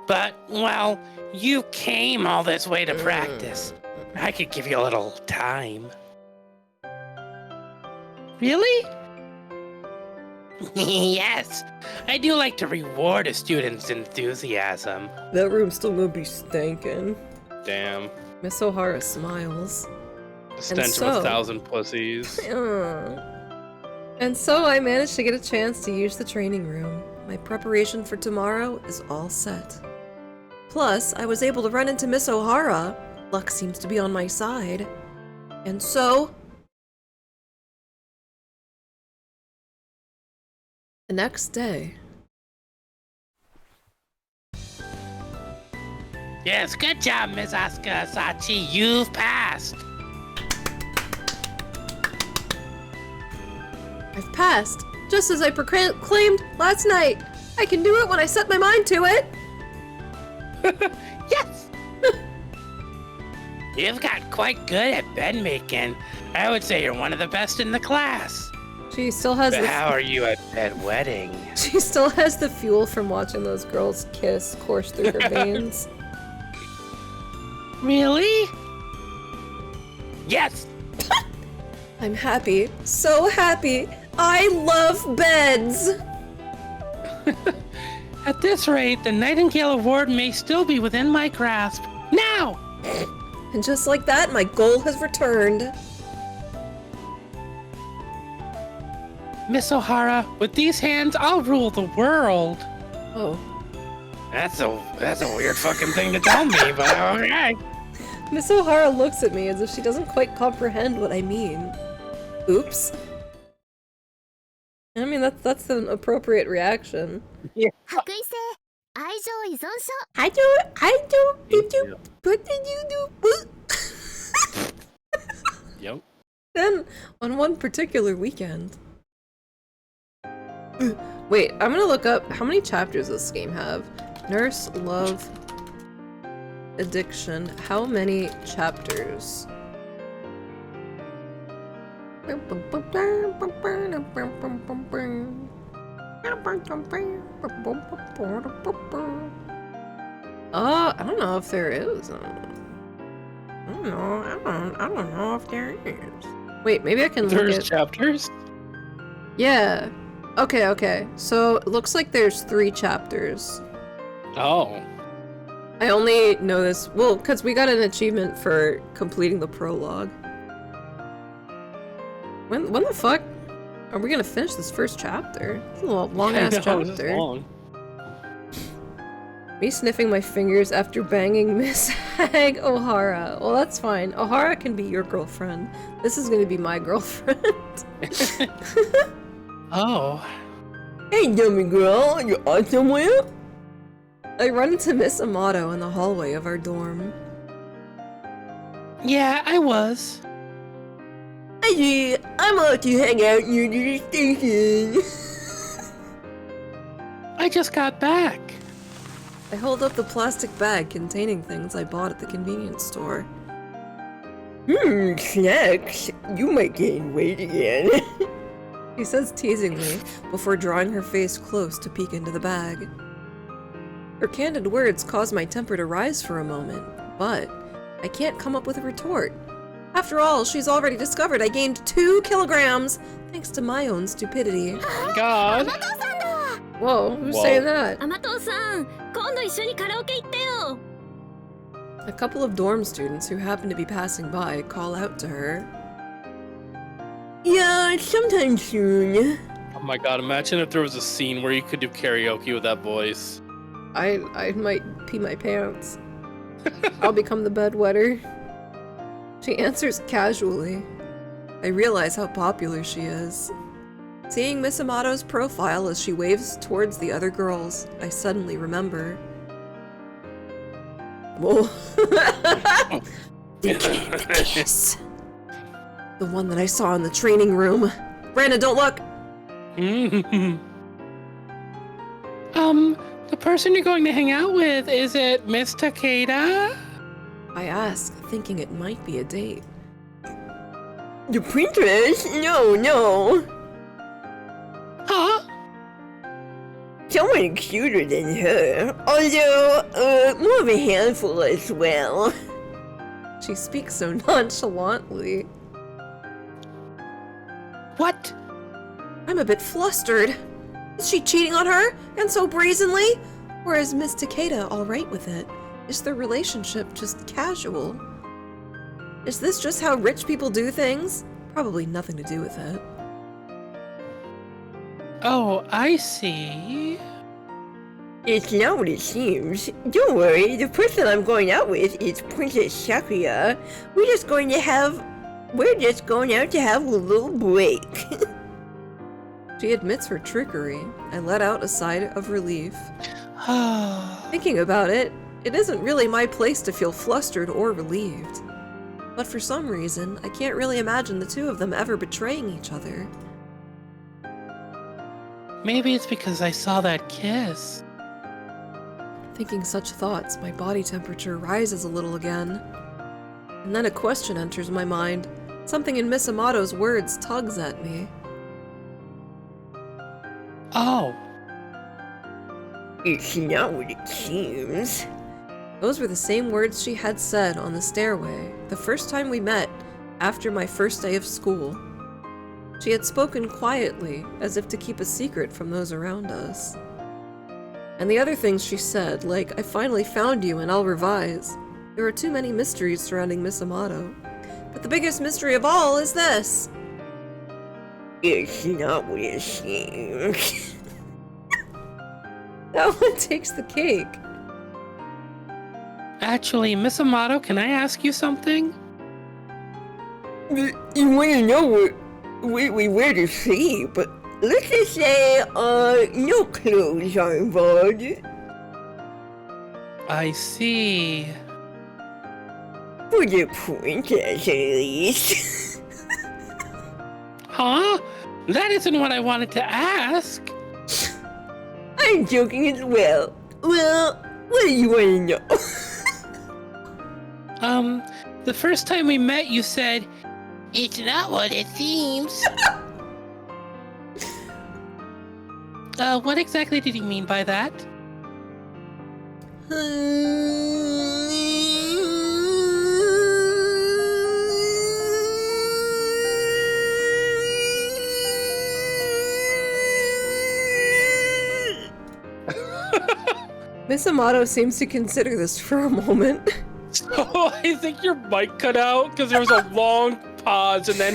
But, well, you came all this way to practice. I could give you a little time. Really? Yes, I do like to reward a student's enthusiasm. That room's still gonna be stinking. Damn. Miss O'Hara smiles. The stench so- of 1,000 pussies. And so I managed to get a chance to use the training room. My preparation for tomorrow is all set. Plus, I was able to run into Miss O'Hara. Luck seems to be on my side. And so... The next day... Yes, good job, Ms. Asuka Sachi. You've passed. I've passed, just as I proclaimed last night. I can do it when I set my mind to it. Yes! You've got quite good at bed making. I would say you're one of the best in the class. She still has But the how are you at bedwetting? she still has the fuel from watching those girls kiss course through her veins. Really? Yes! I'm happy, so happy. I love beds. At this rate, the Nightingale Award may still be within my grasp. Now! And just like that, my goal has returned. Miss O'Hara, with these hands, I'll rule the world. Oh. That's a weird fucking thing to tell me, but okay. Miss O'Hara looks at me as if she doesn't quite comprehend what I mean. Oops. I mean, that's an appropriate reaction. 白衣性愛情依存症 I don't, what did you do? Yep. Then, on one particular weekend... Wait, I'm gonna look up how many chapters does this game have. Nurse, Love, Addiction. How many chapters? I don't know if there is. I don't know if there is. Wait, maybe I can look There's at... chapters? Yeah. Okay. So, it looks like there's 3 chapters. Oh. I only know this, well, because we got an achievement for completing the prologue. When the fuck are we gonna finish this first chapter? It's a long-ass Yeah, I know, this is chapter. long. Me sniffing my fingers after banging Miss Hag O'Hara. Well, that's fine. O'Hara can be your girlfriend. This is gonna be my girlfriend. Oh. Hey, dummy girl, you on somewhere? I run into Miss Amato in the hallway of our dorm. Yeah, I was. I see, I'm out to hang out near the station. I just got back. I hold up the plastic bag containing things I bought at the convenience store. Snacks. You might gain weight again. She says teasingly, before drawing her face close to peek into the bag. Her candid words cause my temper to rise for a moment, but I can't come up with a retort. After all, she's already discovered I gained 2 kilograms, thanks to my own stupidity. God. さんだ Whoa, who's Whoa. saying that? 甘党さん今度一緒にカラオケ行ってよ A couple of dorm students who happen to be passing by call out to her. Yeah, sometime soon. Oh my god, imagine if there was a scene where you could do karaoke with that voice. I might pee my pants. I'll become the bedwetter. She answers casually. I realize how popular she is. Seeing Miss Amato's profile as she waves towards the other girls, I suddenly remember. Whoa. The kiss. The one that I saw in the training room. Brandon, don't look! The person you're going to hang out with, is it Miss Takeda? I ask, thinking it might be a date. The princess? No. Huh? Someone cuter than her. Although, more of a handful as well. She speaks so nonchalantly. What? I'm a bit flustered. Is she cheating on her? And so brazenly? Or is Miss Takeda alright with it? Is their relationship just casual? Is this just how rich people do things? Probably nothing to do with it. Oh, I see. It's not what it seems. Don't worry, the person I'm going out with is Princess Sakura. We're just going out to have a little break. She admits her trickery. I let out a sigh of relief. Oh. Thinking about it, it isn't really my place to feel flustered or relieved. But for some reason, I can't really imagine the two of them ever betraying each other. Maybe it's because I saw that kiss. Thinking such thoughts, my body temperature rises a little again. And then a question enters my mind. Something in Miss Amato's words tugs at me. Oh. It's not what it seems. Those were the same words she had said on the stairway, the first time we met, after my first day of school. She had spoken quietly, as if to keep a secret from those around us. And the other things she said, like, I finally found you and I'll revise. There are too many mysteries surrounding Miss Amato. But the biggest mystery of all is this. It's not what it seems. That one takes the cake. Actually, Miss Amato, can I ask you something? You want to know where to sleep? Let's just say, no clothes are involved. I see. For the princess, at least. Huh? That isn't what I wanted to ask. I'm joking as well. Well, what do you want to know? The first time we met, you said, It's not what it seems. What exactly did you mean by that? Miss Amato seems to consider this for a moment. Oh, I think your mic cut out because there was a long pause and then.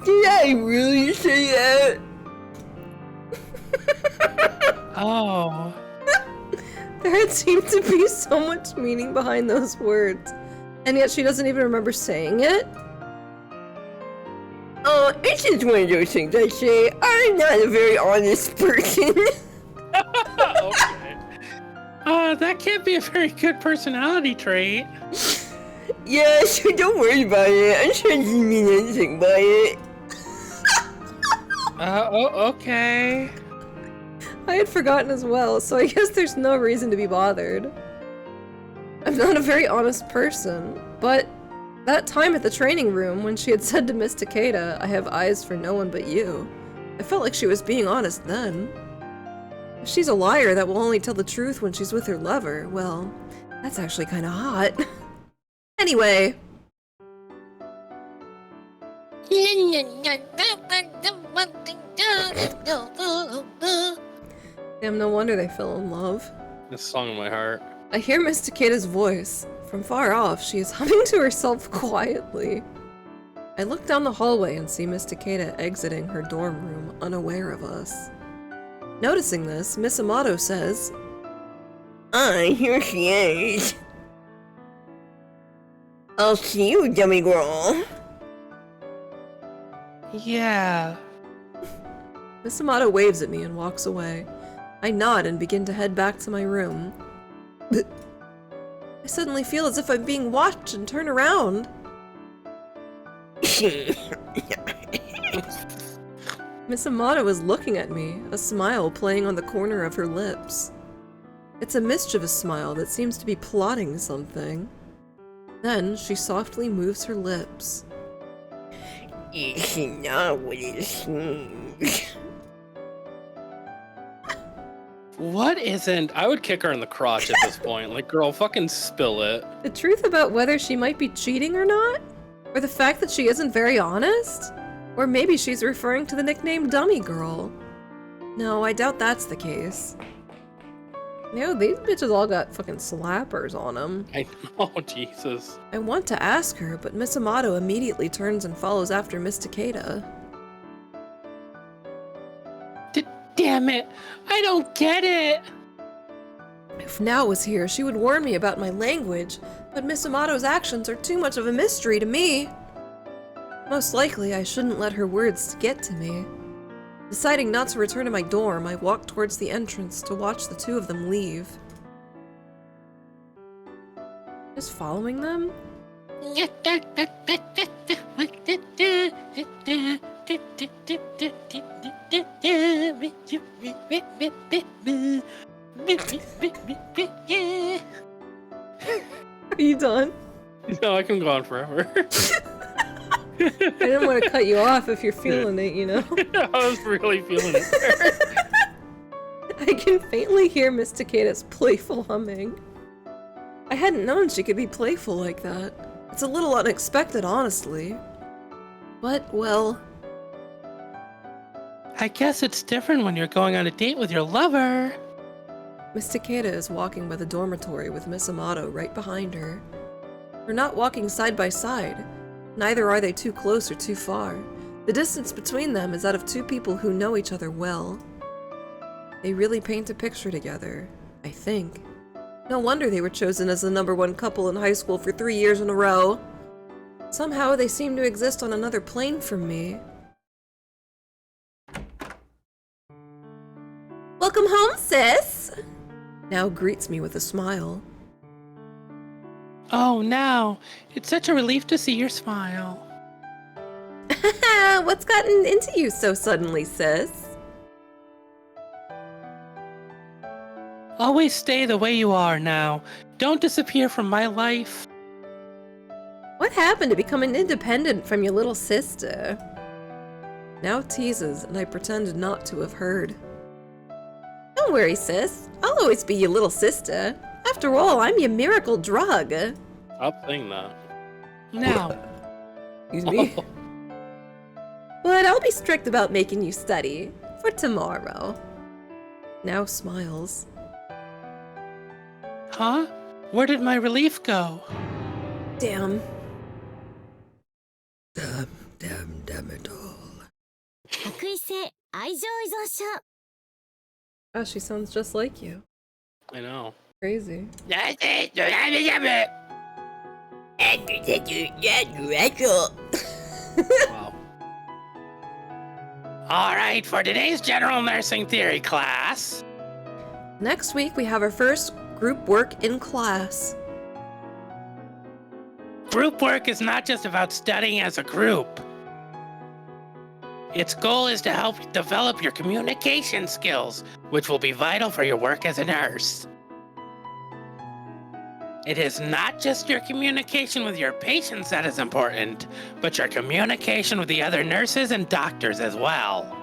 Did I really say that? Oh. There had seemed to be so much meaning behind those words. And yet she doesn't even remember saying it? Oh, it's just one of those things I say. I'm not a very honest person. Okay. That can't be a very good personality trait. Yeah, so don't worry about it. I'm sure you didn't mean anything by it. Okay. I had forgotten as well, so I guess there's no reason to be bothered. I'm not a very honest person, but that time at the training room when she had said to Miss Takeda, I have eyes for no one but you, I felt like she was being honest then. If she's a liar that will only tell the truth when she's with her lover, well, that's actually kinda hot. Anyway. Damn, no wonder they fell in love. This song in my heart. I hear Miss Takeda's voice. From far off, she is humming to herself quietly. I look down the hallway and see Miss Takeda exiting her dorm room, unaware of us. Noticing this, Miss Amato says, Here she is. I'll see you, dummy girl. Yeah. Miss Amato waves at me and walks away. I nod and begin to head back to my room. I suddenly feel as if I'm being watched and turn around. Miss Amato is looking at me, a smile playing on the corner of her lips. It's a mischievous smile that seems to be plotting something. Then she softly moves her lips. It's not what it seems. What isn't? I would kick her in the crotch at this point. Like, girl, fucking spill it. The truth about whether she might be cheating or not? Or the fact that she isn't very honest? Or maybe she's referring to the nickname Dummy Girl. No, I doubt that's the case. No, these bitches all got fucking slappers on them. I know, Jesus. I want to ask her, but Miss Amato immediately turns and follows after Miss Takeda. Damn it! I don't get it! If Now was here, she would warn me about my language, but Miss Amato's actions are too much of a mystery to me. Most likely, I shouldn't let her words get to me. Deciding not to return to my dorm, I walked towards the entrance to watch the two of them leave. Just following them? Are you done? No, I can go on forever. I didn't want to cut you off if you're feeling it, you know? I was really feeling it. I can faintly hear Miss Takeda's playful humming. I hadn't known she could be playful like that. It's a little unexpected, honestly. But, well... I guess it's different when you're going on a date with your lover. Miss Takeda is walking by the dormitory with Miss Amato right behind her. They're not walking side by side. Neither are they too close or too far. The distance between them is that of two people who know each other well. They really paint a picture together, I think. No wonder they were chosen as the #1 couple in high school for 3 years in a row. Somehow they seem to exist on another plane from me. Welcome home, sis! Now greets me with a smile. Oh, now. It's such a relief to see your smile. What's gotten into you so suddenly, sis? Always stay the way you are now. Don't disappear from my life. What happened to becoming independent from your little sister? Now teases, and I pretend not to have heard. Don't worry, sis. I'll always be your little sister. After all, I'm your miracle drug. Stop saying that. Now. Excuse me. But I'll be strict about making you study. For tomorrow. Now smiles. Huh? Where did my relief go? Damn. Damn it all. 白衣性愛情依存症 Oh, she sounds just like you. I know. Crazy. Wow. All right, for today's general nursing theory class. Next week, we have our first group work in class. Group work is not just about studying as a group. Its goal is to help develop your communication skills, which will be vital for your work as a nurse. It is not just your communication with your patients that is important, but your communication with the other nurses and doctors as well.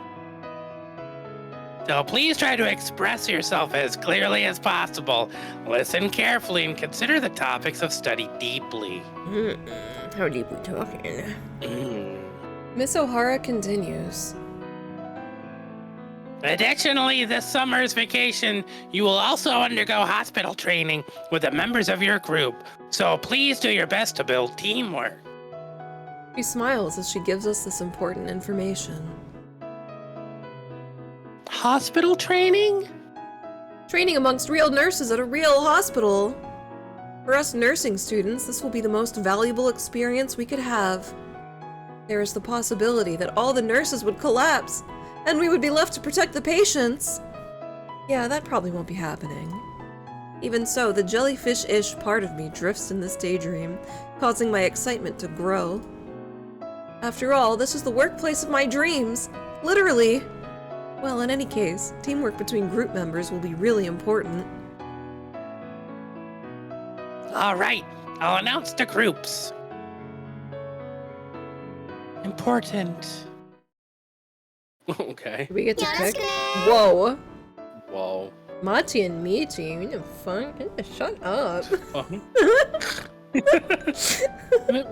So please try to express yourself as clearly as possible. Listen carefully and consider the topics of study deeply. How deep we talking? Miss O'Hara continues. Additionally, this summer's vacation, you will also undergo hospital training with the members of your group, so please do your best to build teamwork. She smiles as she gives us this important information. Hospital training? Training amongst real nurses at a real hospital. For us nursing students, this will be the most valuable experience we could have. There is the possibility that all the nurses would collapse, and we would be left to protect the patients. Yeah, that probably won't be happening. Even so, the jellyfish-ish part of me drifts in this daydream, causing my excitement to grow. After all, this is the workplace of my dreams. Literally. Well, in any case, teamwork between group members will be really important. All right, I'll announce the groups. Important. Okay. We get to pick. Whoa. Whoa. Machi and Michi, what the fuck? Shut up.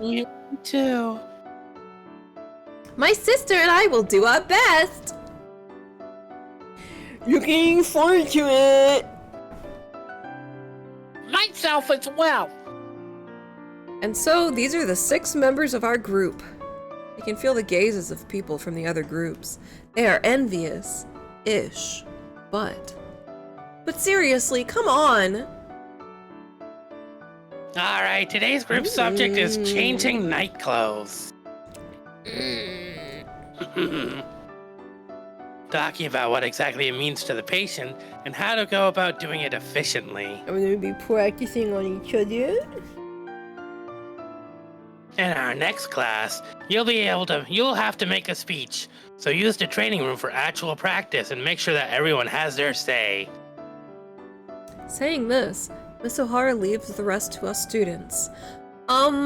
Me too. My sister and I will do our best. Looking forward to it. Myself as well. And so, these are the 6 members of our group. I can feel the gazes of people from the other groups. They are envious-ish. But seriously, come on! All right, today's group subject is changing night clothes. Talking about what exactly it means to the patient and how to go about doing it efficiently. I'm gonna be practicing on each other. In our next class, you'll have to make a speech. So use the training room for actual practice and make sure that everyone has their say. Saying this, Miss O'Hara leaves the rest to us students. Machi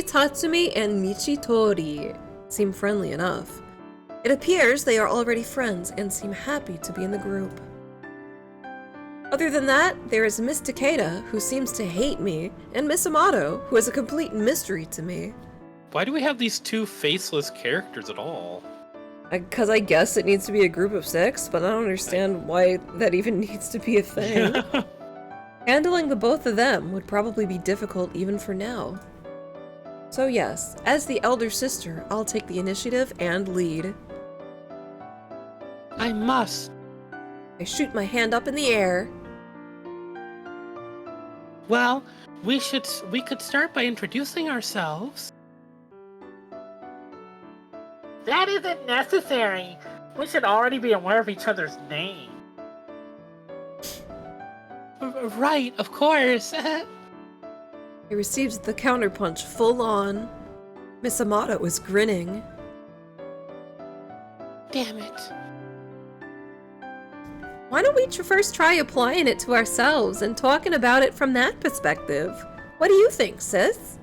Tatsumi and Michi Tori seem friendly enough. It appears they are already friends and seem happy to be in the group. Other than that, there is Miss Takeda, who seems to hate me, and Miss Amato, who is a complete mystery to me. Why do we have these 2 faceless characters at all? Because I guess it needs to be a group of 6, but I don't understand why that even needs to be a thing. Handling the both of them would probably be difficult even for now. So yes, as the elder sister, I'll take the initiative and lead. I must. I shoot my hand up in the air. Well, we could start by introducing ourselves. That isn't necessary. We should already be aware of each other's name. Right, of course. I received the counterpunch full on. Miss Amato was grinning. Damn it. Why don't we first try applying it to ourselves and talking about it from that perspective? What do you think, sis?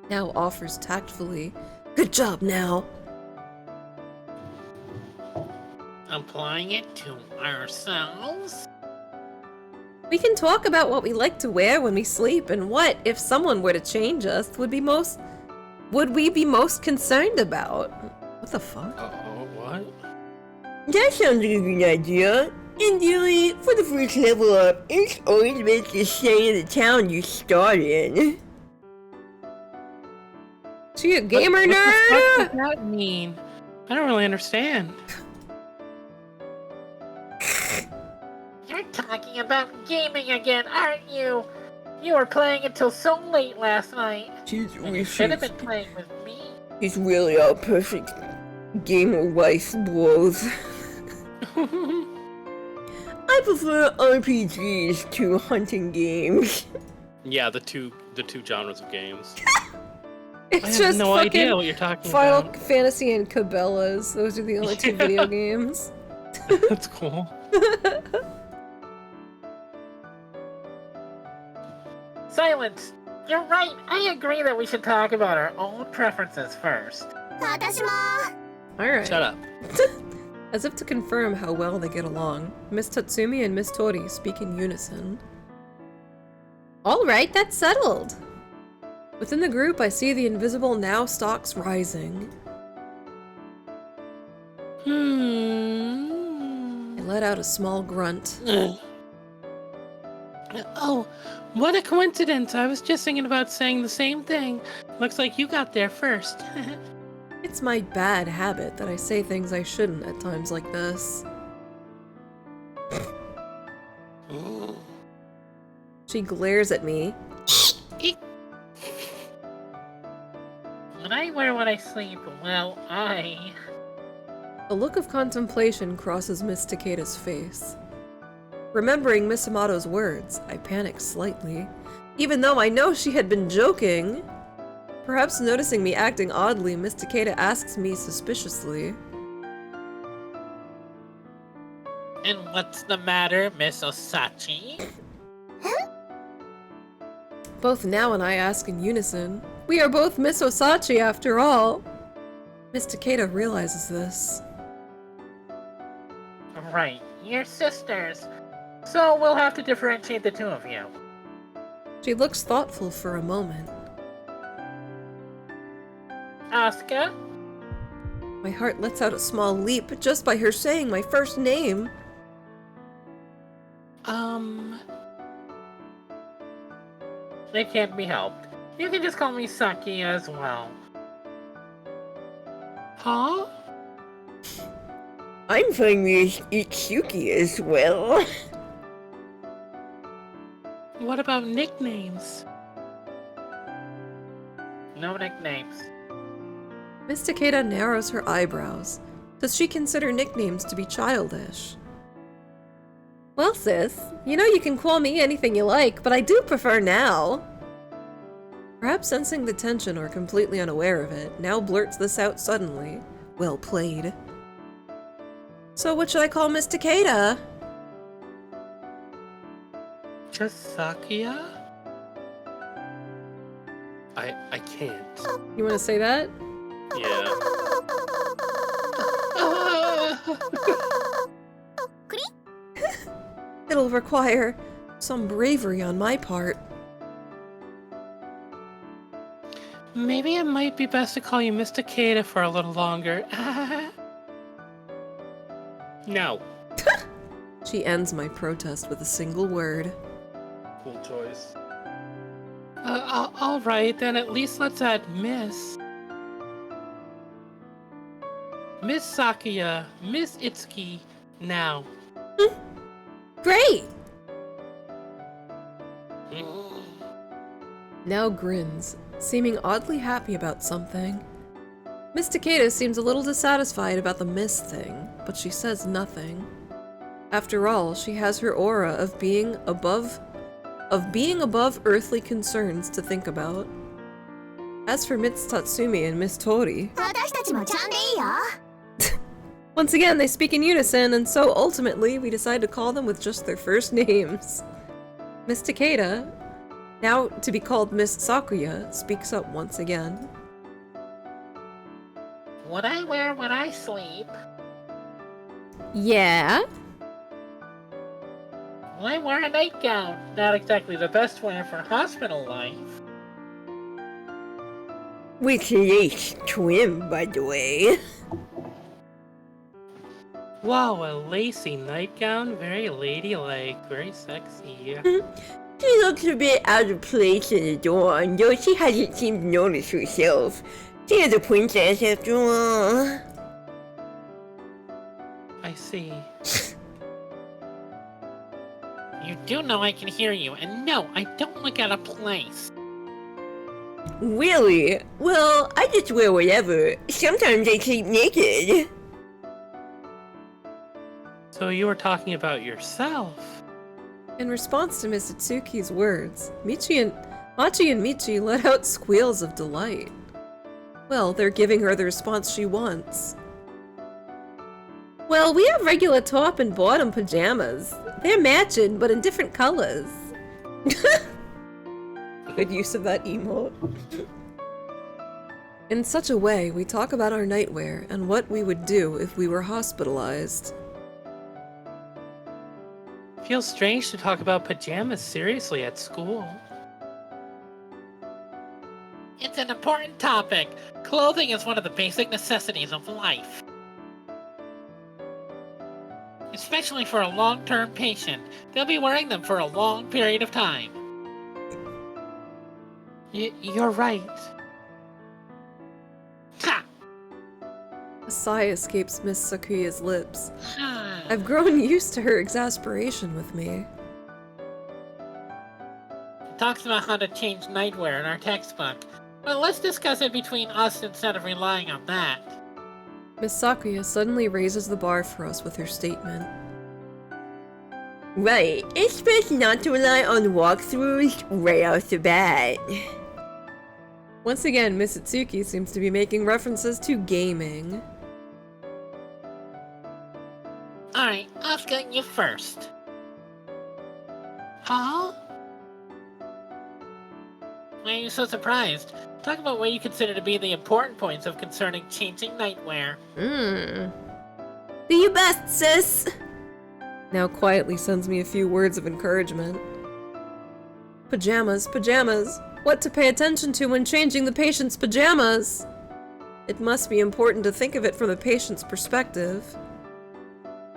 Now offers tactfully. Good job, now. Applying it to ourselves? We can talk about what we like to wear when we sleep and what, if someone were to change us, would we be most concerned about? What the fuck? Uh-oh, what? That sounds like a good idea. And really, for the first level up, it's always best to stay in the town you start in. She a gamer What the fuck nerd? does that mean? I don't really understand. You're talking about gaming again, aren't you? You were playing until so late last night. She's And you should have been playing with me. He's really our perfect gamer wife, bros. I prefer RPGs to hunting games. Yeah, the two genres of games. It's I have just no fucking idea what you're talking Final about. Fantasy and Cabela's. Those are the only 2 video games. That's cool. Silence! You're right. I agree that we should talk about our own preferences first. Alright. Shut up. As if to confirm how well they get along, Miss Tatsumi and Miss Tori speak in unison. Alright, that's settled! Within the group, I see the invisible now stocks rising. I let out a small grunt. Oh, what a coincidence. I was just thinking about saying the same thing. Looks like you got there first. It's my bad habit that I say things I shouldn't at times like this. She glares at me. When I wear when I sleep, well, I... A look of contemplation crosses Miss Takeda's face. Remembering Miss Amato's words, I panic slightly, even though I know she had been joking. Perhaps noticing me acting oddly, Miss Takeda asks me suspiciously. And what's the matter, Miss Osachi? Both Now and I ask in unison. We are both Miss Osachi after all. Miss Takeda realizes this. Right, you're sisters. So we'll have to differentiate the two of you. She looks thoughtful for a moment. Asuka? My heart lets out a small leap just by her saying my first name. It can't be helped. You can just call me Saki as well. Huh? I'm fine with Itsuki as well. What about nicknames? No nicknames. Miss Takeda narrows her eyebrows. Does she consider nicknames to be childish? Well, sis, you know you can call me anything you like, but I do prefer Now. Perhaps sensing the tension or completely unaware of it, Now blurts this out suddenly. Well played. So what should I call Miss Takeda? Just Sakia? I can't. You want to say that? Yeah. It'll require some bravery on my part. Maybe it might be best to call you Miss Takeda for a little longer. No. She ends my protest with a single word. Cool choice. Alright, then at least let's add Miss. Miss Sakuya, Miss Itsuki, Now. Great! Now grins, seeming oddly happy about something. Miss Takeda seems a little dissatisfied about the Miss thing, but she says nothing. After all, she has her aura of being above earthly concerns to think about. As for Miss Tatsumi and Miss Tori, once again they speak in unison, and so ultimately we decide to call them with just their first names. Miss Takeda, now to be called Miss Sakuya, speaks up once again. What I wear when I sleep? Yeah? Well, I wear a nightgown. Not exactly the best wear for hospital life. With lace trim, by the way. Wow, a lacy nightgown, very ladylike, very sexy. She looks a bit out of place in the dorm, though she hasn't seemed to notice herself. She is a princess after all. I see. You do know I can hear you, and no, I don't look out of place. Really? Well, I just wear whatever. Sometimes I sleep naked. So you were talking about yourself? In response to Miss Itsuki's words, Machi and Michi let out squeals of delight. Well, they're giving her the response she wants. Well, we have regular top and bottom pajamas. They're matching, but in different colors. Good use of that emote. In such a way, we talk about our nightwear and what we would do if we were hospitalized. Feels strange to talk about pajamas seriously at school. It's an important topic. Clothing is one of the basic necessities of life. Especially for a long-term patient. They'll be wearing them for a long period of time. You're right. Ha! A sigh escapes Miss Sakuya's lips. I've grown used to her exasperation with me. It talks about how to change nightwear in our textbook. Well, let's discuss it between us instead of relying on that. Miss Sakuya suddenly raises the bar for us with her statement. Right, it's best not to rely on walkthroughs right off the bat. Once again, Miss Itsuki seems to be making references to gaming. Alright, I've got you first. Huh? Why are you so surprised? Talk about what you consider to be the important points of concerning changing nightwear. Do your best, sis! Now quietly sends me a few words of encouragement. Pajamas, pajamas. What to pay attention to when changing the patient's pajamas? It must be important to think of it from the patient's perspective.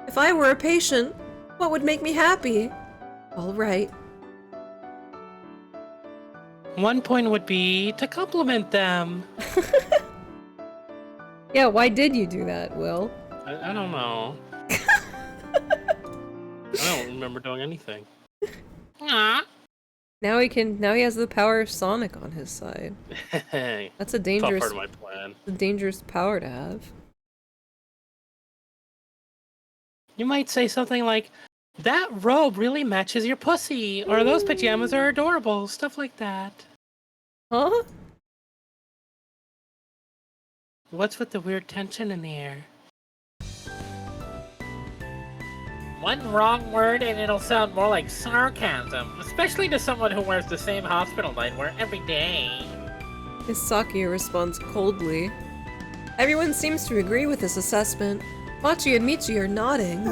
If I were a patient, what would make me happy? All right. One point would be to compliment them. Yeah, why did you do that, Will? I don't know. I don't remember doing anything. Aw. Now he has the power of Sonic on his side. Hey, That's a tough dangerous, part of my plan. a dangerous power to have. You might say something like, that robe really matches your pussy, or those pajamas are adorable, stuff like that. Huh? What's with the weird tension in the air? One wrong word and it'll sound more like sarcasm, especially to someone who wears the same hospital nightwear every day. Isakia responds coldly. Everyone seems to agree with this assessment. Machi and Michi are nodding.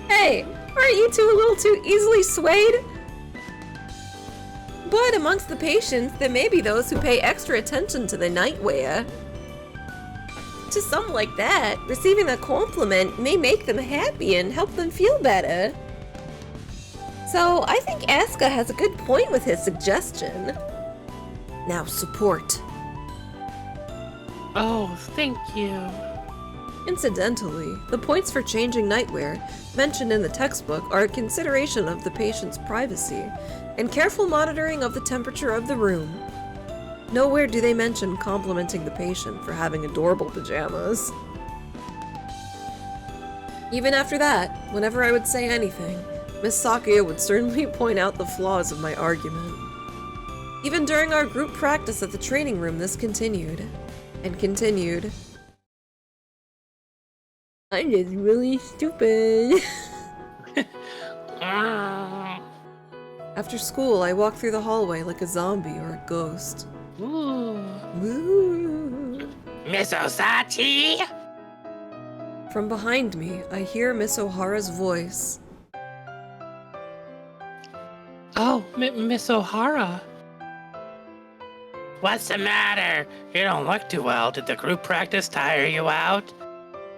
Hey, aren't you two a little too easily swayed? But amongst the patients, there may be those who pay extra attention to the nightwear. To some like that, receiving a compliment may make them happy and help them feel better. So I think Asuka has a good point with his suggestion. Now support. Oh, thank you. Incidentally, the points for changing nightwear mentioned in the textbook are a consideration of the patient's privacy and careful monitoring of the temperature of the room. Nowhere do they mention complimenting the patient for having adorable pajamas. Even after that, whenever I would say anything, Miss Sakuya would certainly point out the flaws of my argument. Even during our group practice at the training room, this continued. And continued. I'm just really stupid. After school, I walked through the hallway like a zombie or a ghost. Ooh. Woo! Miss Osachi? From behind me, I hear Miss O'Hara's voice. Oh, Miss O'Hara. What's the matter? You don't look too well. Did the group practice tire you out?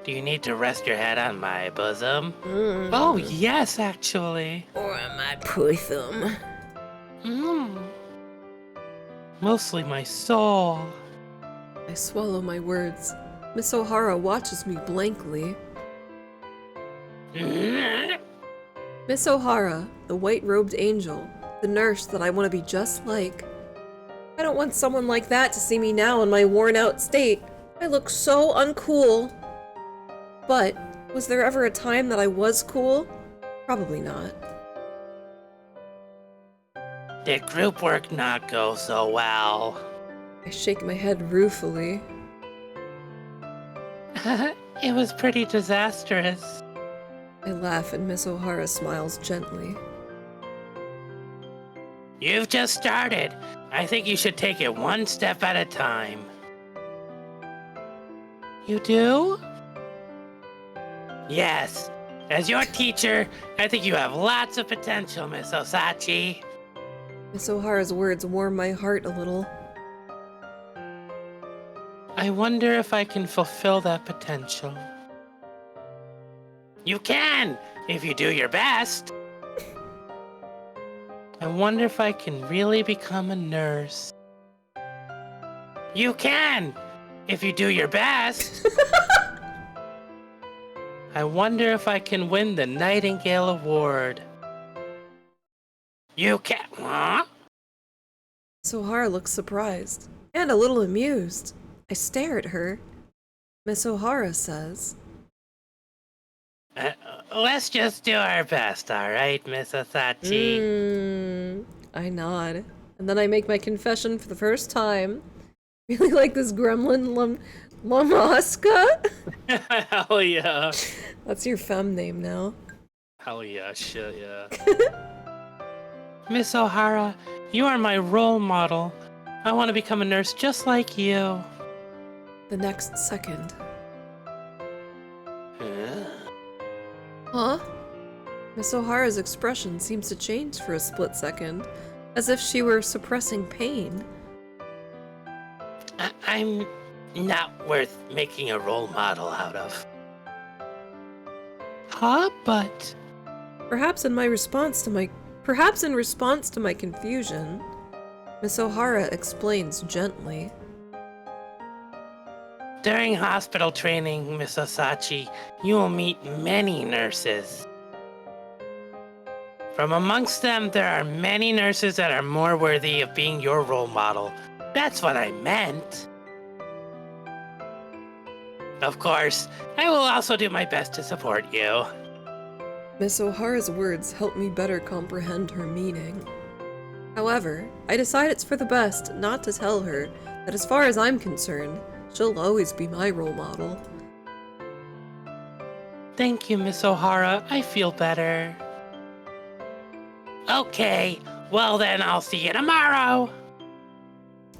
Do you need to rest your head on my bosom? Oh, yes, actually. Or on my bosom. Mostly my soul. I swallow my words. Miss O'Hara watches me blankly. Miss O'Hara, the white-robed angel, the nurse that I want to be just like. I don't want someone like that to see me now in my worn-out state. I look so uncool. But, was there ever a time that I was cool? Probably not. Did group work not go so well? I shake my head ruefully. It was pretty disastrous. I laugh and Miss O'Hara smiles gently. You've just started. I think you should take it one step at a time. You do? Yes. As your teacher, I think you have lots of potential, Miss Osachi. Miss O'Hara's words warm my heart a little. I wonder if I can fulfill that potential. You can, if you do your best. I wonder if I can really become a nurse. You can, if you do your best. I wonder if I can win the Nightingale Award. You can, huh? Miss O'Hara looks surprised and a little amused. I stare at her. Miss O'Hara says, let's just do our best, alright, Miss Osachi? I nod. And then I make my confession for the first time. Really like this gremlin Lamaska? Hell yeah. That's your femme name now. Hell yeah, shit, yeah. Miss O'Hara, you are my role model. I want to become a nurse just like you. The next second. Huh? Huh? Miss O'Hara's expression seems to change for a split second, as if she were suppressing pain. I'm not worth making a role model out of. Huh? But... Perhaps in response to my confusion, Miss O'Hara explains gently. During hospital training, Miss Osachi, you will meet many nurses. From amongst them, there are many nurses that are more worthy of being your role model. That's what I meant. Of course, I will also do my best to support you. Miss O'Hara's words help me better comprehend her meaning. However, I decide it's for the best not to tell her that as far as I'm concerned, she'll always be my role model. Thank you, Miss O'Hara. I feel better. Okay, well then I'll see you tomorrow.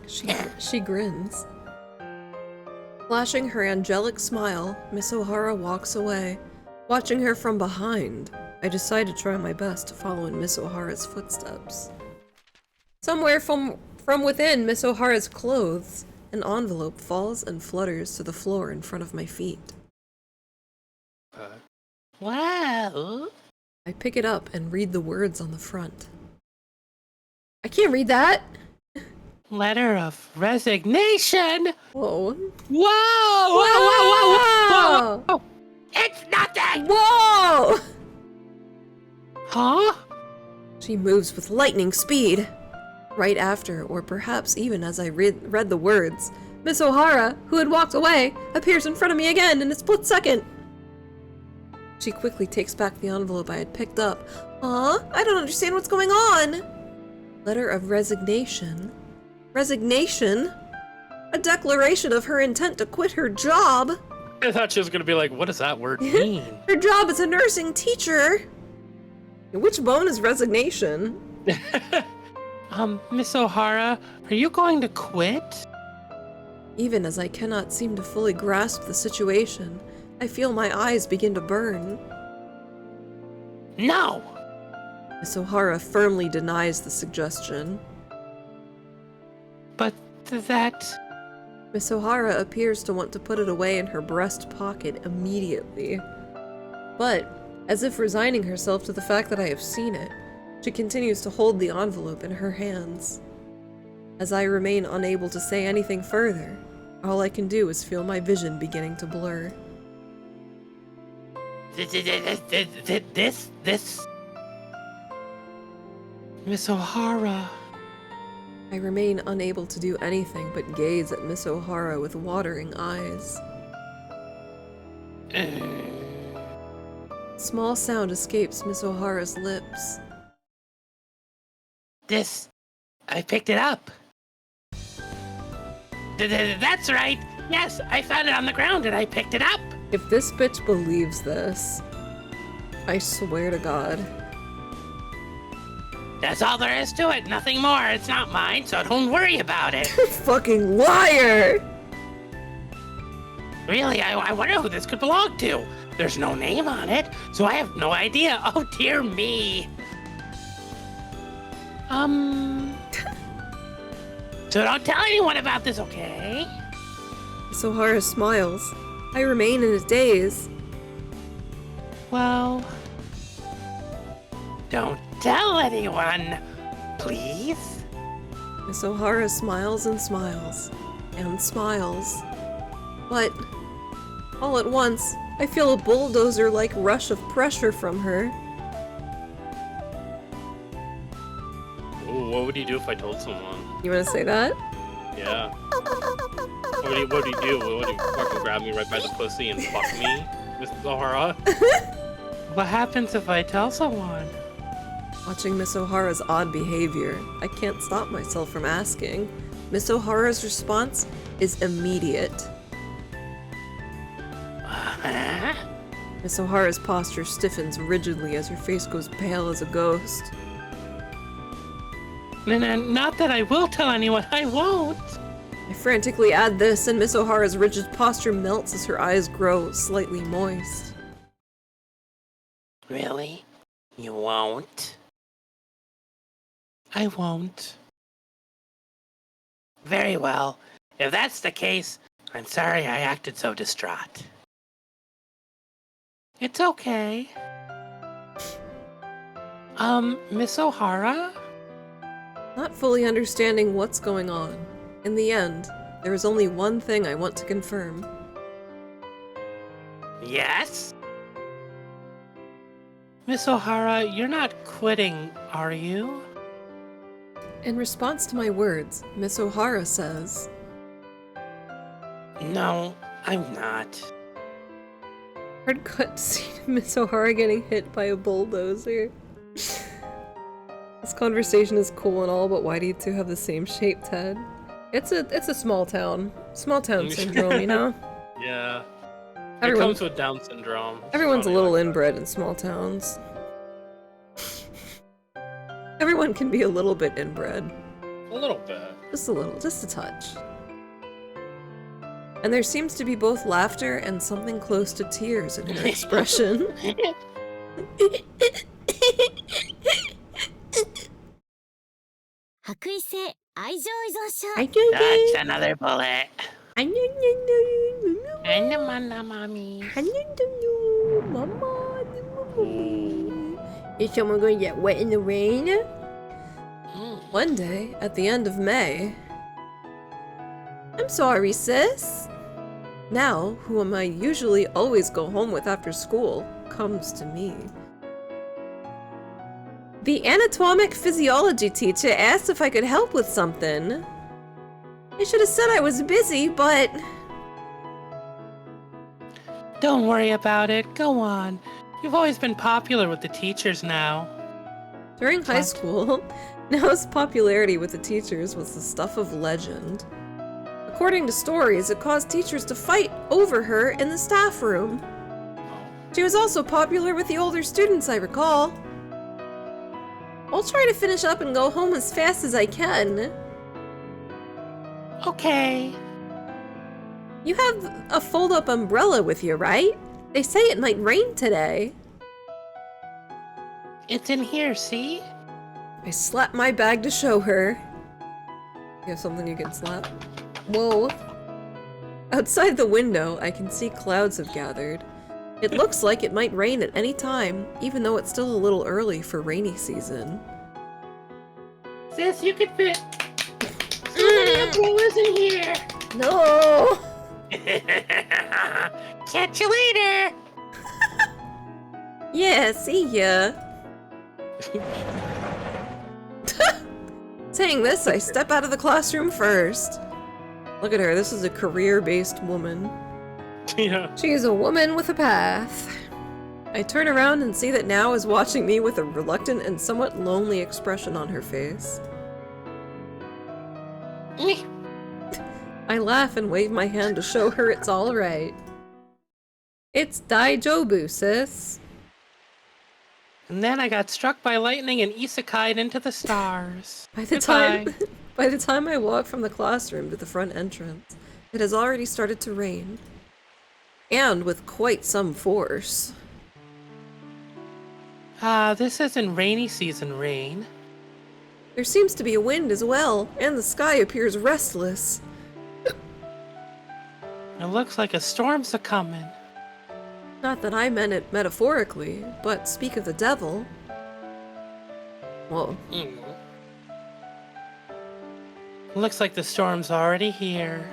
She grins. Flashing her angelic smile, Miss O'Hara walks away. Watching her from behind, I decide to try my best to follow in Miss O'Hara's footsteps. Somewhere from within Miss O'Hara's clothes, an envelope falls and flutters to the floor in front of my feet. Wow. I pick it up and read the words on the front. I can't read that! Letter of resignation? Whoa. Whoa! Whoa! Whoa! Whoa! Whoa! Whoa! It's nothing! Whoa! Huh? She moves with lightning speed. Right after, or perhaps even as I read the words, Miss O'Hara, who had walked away, appears in front of me again in a split second. She quickly takes back the envelope I had picked up. Huh? I don't understand what's going on. Letter of resignation. Resignation? A declaration of her intent to quit her job. I thought she was gonna be like, what does that word mean? Her job as a nursing teacher. Which bone is resignation? Miss O'Hara, are you going to quit? Even as I cannot seem to fully grasp the situation, I feel my eyes begin to burn. No! Miss O'Hara firmly denies the suggestion. But that... Miss O'Hara appears to want to put it away in her breast pocket immediately. But, as if resigning herself to the fact that I have seen it, she continues to hold the envelope in her hands. As I remain unable to say anything further, all I can do is feel my vision beginning to blur. This... Miss O'Hara... I remain unable to do anything but gaze at Miss O'Hara with watering eyes. Small sound escapes Miss O'Hara's lips. This... I picked it up. That's right. Yes, I found it on the ground and I picked it up. If this bitch believes this, I swear to God. That's all there is to it. Nothing more. It's not mine, so don't worry about it. Fucking liar! Really, I wonder who this could belong to. There's no name on it, so I have no idea. Oh, dear me. So don't tell anyone about this, okay? Miss O'Hara smiles. I remain in a daze. Well... Don't tell anyone, please. Miss O'Hara smiles and smiles. And smiles. But, all at once, I feel a bulldozer-like rush of pressure from her. Ooh, what would you do if I told someone? You wanna say that? Yeah. What would you do? Would you fucking grab me right by the pussy and fuck me, Mrs. O'Hara? What happens if I tell someone? Watching Miss O'Hara's odd behavior, I can't stop myself from asking. Miss O'Hara's response is immediate. Miss O'Hara's posture stiffens rigidly as her face goes pale as a ghost. Not that I will tell anyone, I won't! I frantically add this, and Miss O'Hara's rigid posture melts as her eyes grow slightly moist. Really? You won't? I won't. Very well. If that's the case, I'm sorry I acted so distraught. It's okay. Miss O'Hara? Not fully understanding what's going on. In the end, there is only one thing I want to confirm. Yes? Miss O'Hara, you're not quitting, are you? In response to my words, Miss O'Hara says, No, I'm not. hard cut scene of Miss O'Hara getting hit by a bulldozer. This conversation is cool and all, but why do you two have the same shaped head? It's a small town syndrome, you know? Yeah. It Everyone- comes with Down syndrome. It's Everyone's a funny little like that. inbred in small towns. Everyone can be a little bit inbred. A little bit. Just a little, just a touch. And there seems to be both laughter and something close to tears in her expression. 白衣性愛情依存症 That's another bullet. I know. And the mana mommy. Mama. Is someone going to get wet in the rain? One day, at the end of May, I'm sorry, sis. now, whom I usually always go home with after school, comes to me. The anatomic physiology teacher asked if I could help with something. I should have said I was busy, but Don't worry about it, go on. You've always been popular with the teachers now. during high What? school, Now's popularity with the teachers was the stuff of legend. According to stories, it caused teachers to fight over her in the staff room. She was also popular with the older students, I recall. I'll try to finish up and go home as fast as I can. Okay. You have a fold-up umbrella with you, right? They say it might rain today. It's in here, see? I slap my bag to show her. You have something you can slap? Whoa. Outside the window, I can see clouds have gathered. It looks like it might rain at any time, even though it's still a little early for rainy season. Sis, you could fit so many umbrellas in here. No. Catch you later. Yeah, see ya. Saying this, I step out of the classroom first. Look at her, this is a career-based woman. Yeah. She is a woman with a path. I turn around and see that Now is watching me with a reluctant and somewhat lonely expression on her face. I laugh and wave my hand to show her it's alright. It's Daijobu, sis. And then I got struck by lightning and isekai'd into the stars. By the time I walk from the classroom to the front entrance, it has already started to rain. And with quite some force. This isn't rainy season rain. There seems to be a wind as well, and the sky appears restless. It looks like a storm's a-comin'. Not that I meant it metaphorically, but speak of the devil. Whoa. Looks like the storm's already here.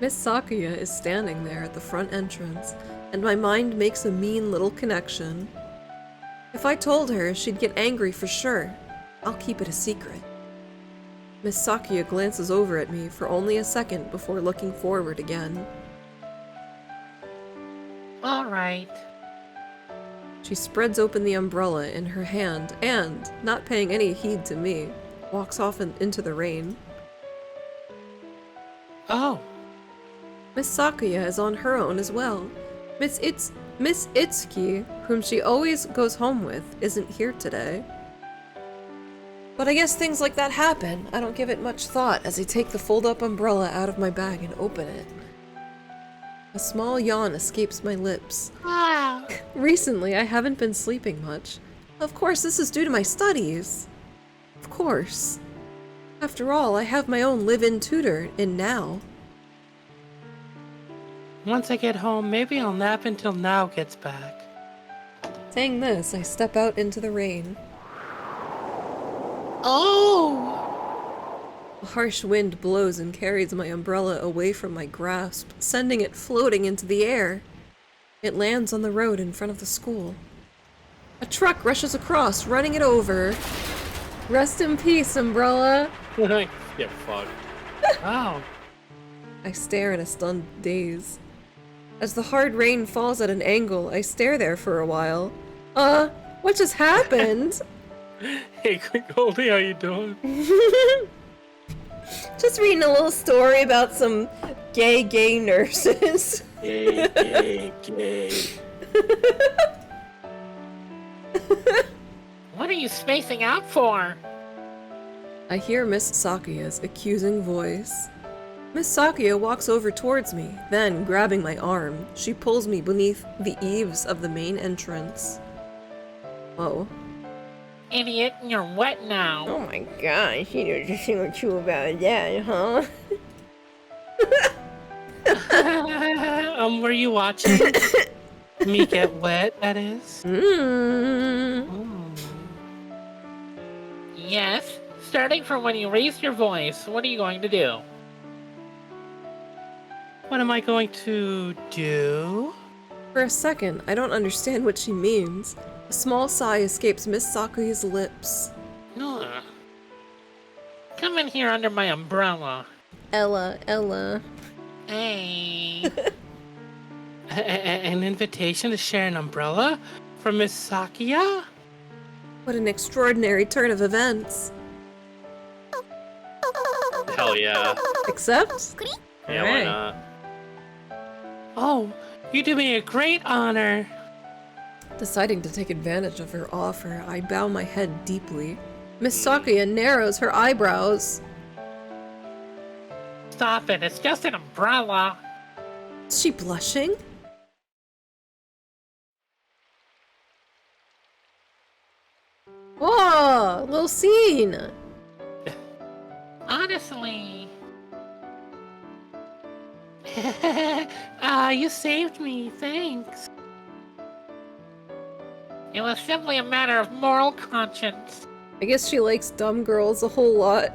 Miss Sakuya is standing there at the front entrance, and my mind makes a mean little connection. If I told her, she'd get angry for sure. I'll keep it a secret. Miss Sakuya glances over at me for only a second before looking forward again. All right. She She spreads open the umbrella in her hand and, not paying any heed to me, walks off into the rain. Oh, Miss Sakuya is on her own as well. Miss Itsuki, whom she always goes home with, isn't here today. But I guess things like that happen. I don't give it much thought as I take the fold-up umbrella out of my bag and open it. A small yawn escapes my lips. Wow. Recently, I haven't been sleeping much. Of course, this is due to my studies. Of course. After all, I have my own live-in tutor in Now. once I get home, maybe I'll nap until Now gets back. Saying this, I step out into the rain. Oh! A harsh wind blows and carries my umbrella away from my grasp, sending it floating into the air. It lands on the road in front of the school. A truck rushes across, running it over. Rest in peace, umbrella. Get fucked. Wow. I stare in a stunned daze. As the hard rain falls at an angle, I stare there for a while. What just happened? Hey, quick Goldie, how you doing? Just reading a little story about some gay nurses. Gay. What are you spacing out for? I hear Miss Sakuya's accusing voice. Miss Sakuya walks over towards me, then, grabbing my arm, she pulls me beneath the eaves of the main entrance. Oh. Idiot, you're wet now. Oh my gosh, you know just what you about that, huh? Were you watching me get wet, that is? Yes, starting from when you raised your voice, what are you going to do? What am I going to do? For a second, I don't understand what she means. A small sigh escapes Miss Sakuya's lips. Ugh. Come in here under my umbrella. Ella. Hey. An invitation to share an umbrella from Miss Sakuya? What an extraordinary turn of events. Hell yeah. Except? Yeah, why Alright. not? Oh, you do me a great honor. Deciding to take advantage of her offer, I bow my head deeply. Miss Sakuya narrows her eyebrows. Stop it, it's just an umbrella. Is she blushing? Whoa! Little scene! Honestly. You saved me, thanks. It was simply a matter of moral conscience. I guess she likes dumb girls a whole lot.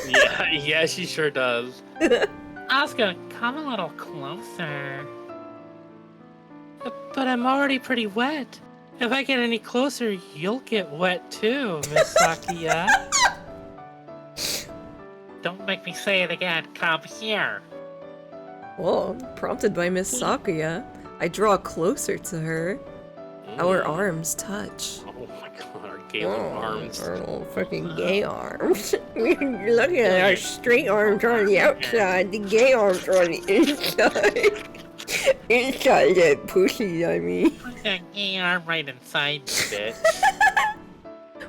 Yeah, she sure does. Asuka, come a little closer. But I'm already pretty wet. If I get any closer, you'll get wet too, Miss Sakuya. Don't make me say it again. Come here. Whoa, prompted by Miss Sakuya, I draw closer to her. Our arms touch. Oh my god, our Galen arms. Our little fucking gay arms. You're looking at our straight arms are on the outside, the gay arms are on the inside. Inside that pussy, I mean. Put that gay arm right inside you, bitch.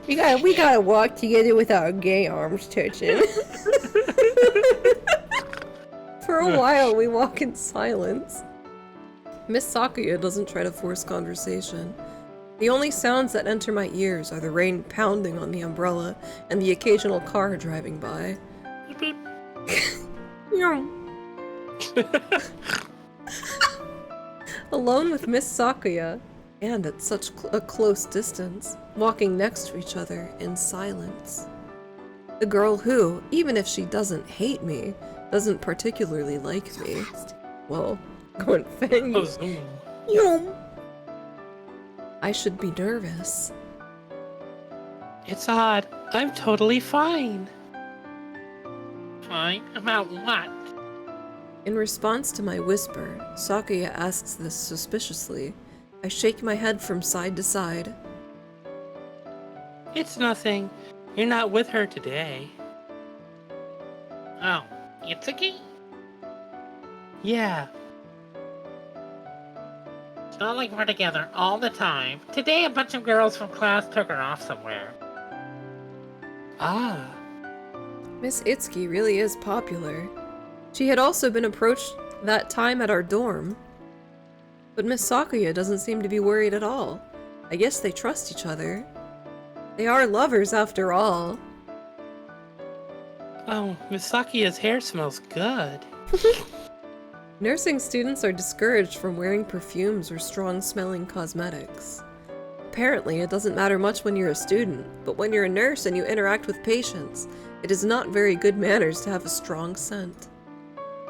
We gotta walk together with our gay arms touching. For a while, we walk in silence. Miss Sakuya doesn't try to force conversation. The only sounds that enter my ears are the rain pounding on the umbrella and the occasional car driving by. Alone with Miss Sakuya, and at such a close distance, walking next to each other in silence. The girl who, even if she doesn't hate me, doesn't particularly like me. Well, going fang. Oh, zoom. Yum. I should be nervous. It's odd. I'm totally fine. Fine. About what? In response to my whisper, Sakuya asks this suspiciously. I shake my head from side to side. It's nothing. You're not with her today. Oh, Itsuki? Yeah. It's not like we're together all the time. Today, a bunch of girls from class took her off somewhere. Ah. Miss Itsuki really is popular. She had also been approached that time at our dorm. But Miss Sakuya doesn't seem to be worried at all. I guess they trust each other. They are lovers after all. Oh, Miss Sakia's hair smells good. Nursing students are discouraged from wearing perfumes or strong-smelling cosmetics. Apparently, it doesn't matter much when you're a student, but when you're a nurse and you interact with patients, it is not very good manners to have a strong scent.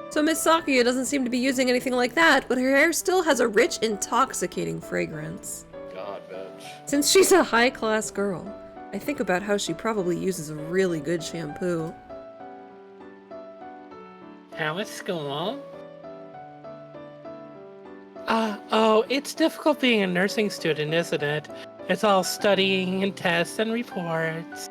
So Miss Sakuya doesn't seem to be using anything like that, but her hair still has a rich, intoxicating fragrance. God, bitch. Since she's a high-class girl, I think about how she probably uses a really good shampoo. How was school? Oh, it's difficult being a nursing student, isn't it? It's all studying and tests and reports.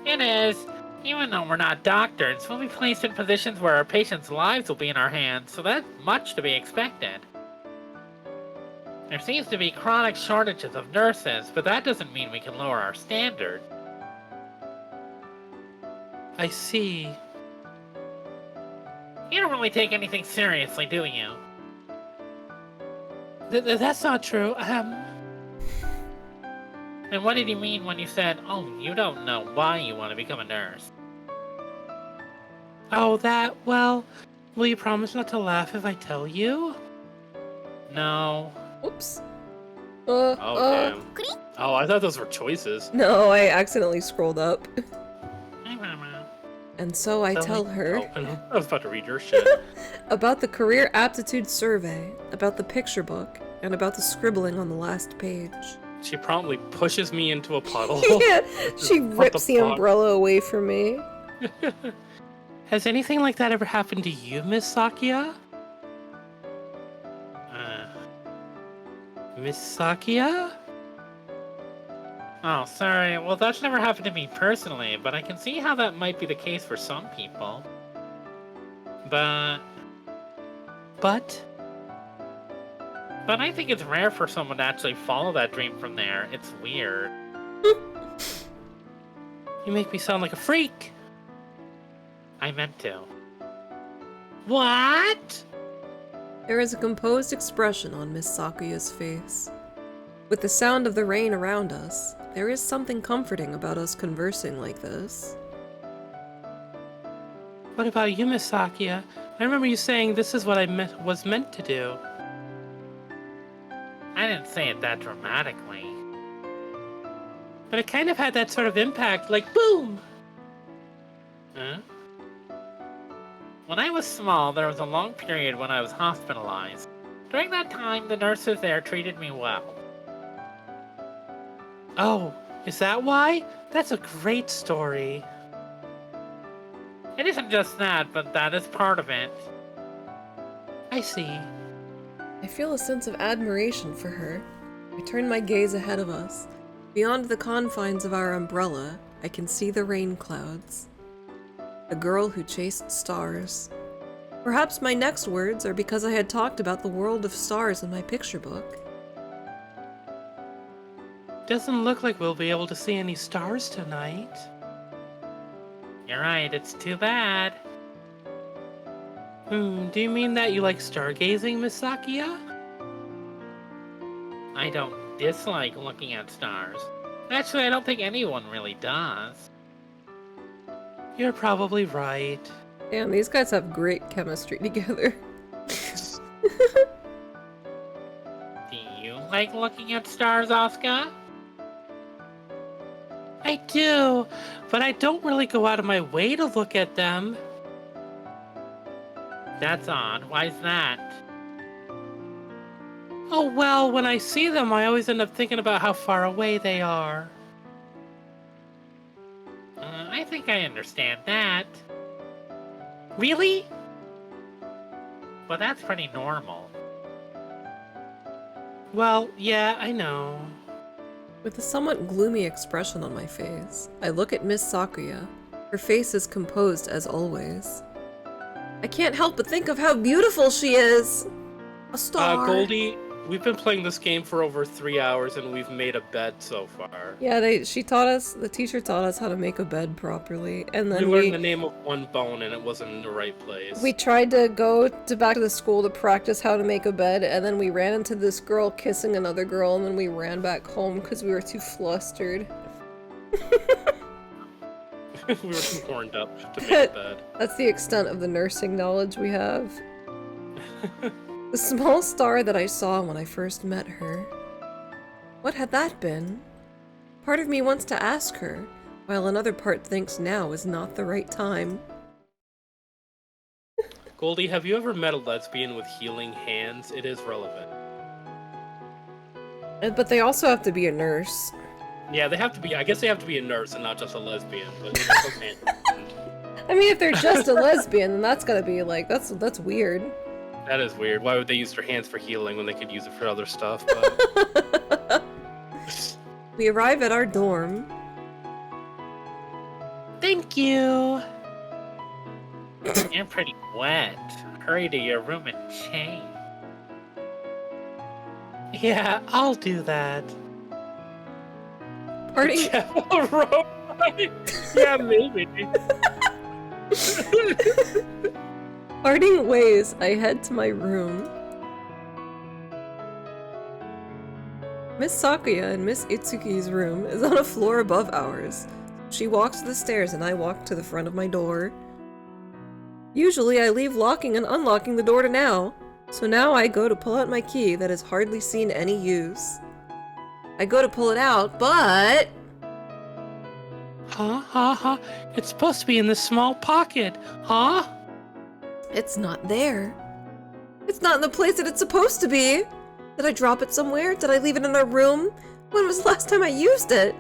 It is. Even though we're not doctors, we'll be placed in positions where our patients' lives will be in our hands, so that's much to be expected. There seems to be chronic shortages of nurses, but that doesn't mean we can lower our standard. I see. You don't really take anything seriously, do you? That's not true. And what did you mean when you said, oh, you don't know why you want to become a nurse? Oh, that, well, will you promise not to laugh if I tell you? No. Oops. Oh, damn. Oh, I thought those were choices. No, I accidentally scrolled up. And so I So tell we- her I was about to read your shit. about the career aptitude survey, about the picture book, and about the scribbling on the last page. She promptly pushes me into a puddle. Yeah, she What rips the the fuck? umbrella away from me. Has anything like that ever happened to you, Miss Sakia? Miss Sakia? Oh, sorry. Well, that's never happened to me personally, but I can see how that might be the case for some people. But I think it's rare for someone to actually follow that dream from there. It's weird. You make me sound like a freak. I meant to. What? There is a composed expression on Miss Sakuya's face. With the sound of the rain around us, there is something comforting about us conversing like this. What about you, Miss Sakia? I remember you saying this is what I was meant to do. I didn't say it that dramatically. But it kind of had that sort of impact, like boom! Huh? When I was small, there was a long period when I was hospitalized. During that time, the nurses there treated me well. Oh, is that why? That's a great story. It isn't just that, but that is part of it. I see. I feel a sense of admiration for her. I turn my gaze ahead of us. Beyond the confines of our umbrella, I can see the rain clouds. The girl who chased stars. Perhaps my next words are because I had talked about the world of stars in my picture book. Doesn't look like we'll be able to see any stars tonight. You're right, it's too bad. Do you mean that you like stargazing, Miss Sakia? I don't dislike looking at stars. Actually, I don't think anyone really does. You're probably right. Damn, these guys have great chemistry together. Do you like looking at stars, Asuka? I do, but I don't really go out of my way to look at them. That's odd. Why's that? Oh well, when I see them, I always end up thinking about how far away they are. I think I understand that. Really? But that's pretty normal. Well, yeah, I know. With a somewhat gloomy expression on my face, I look at Miss Sakuya. Her face is composed as always. I can't help but think of how beautiful she is! A star! Goldie, we've been playing this game for over 3 hours and we've made a bed so far. Yeah, she taught us, the teacher taught us how to make a bed properly, and We then learned the name of one bone and it wasn't in the right place. we tried to go back to the school to practice how to make a bed, and then we ran into this girl kissing another girl, and then we ran back home because we were too flustered. We were too horned up to make a bed. That's the extent of the nursing knowledge we have. The small star that I saw when I first met her. What had that been? Part of me wants to ask her, while another part thinks now is not the right time. Goldie, have you ever met a lesbian with healing hands? It is relevant. But they also have to be a nurse. Yeah, they have to be. I guess they have to be a nurse and not just a lesbian. But it's okay. I mean, if they're just a lesbian, then that's gotta be like, that's weird. That is weird. Why would they use their hands for healing when they could use it for other stuff? But... We arrive at our dorm. Thank you. You're pretty wet. Hurry to your room and change. Yeah, I'll do that. Parting, yeah, maybe. parting ways, I head to my room. Miss Sakuya in Miss Itsuki's room is on a floor above ours. She walks to the stairs and I walk to the front of my door. Usually I leave locking and unlocking the door to now, so now I go to pull out my key that has hardly seen any use. I go to pull it out, but... Huh? It's supposed to be in this small pocket, huh? It's not there. It's not in the place that it's supposed to be. Did I drop it somewhere? Did I leave it in our room? When was the last time I used it?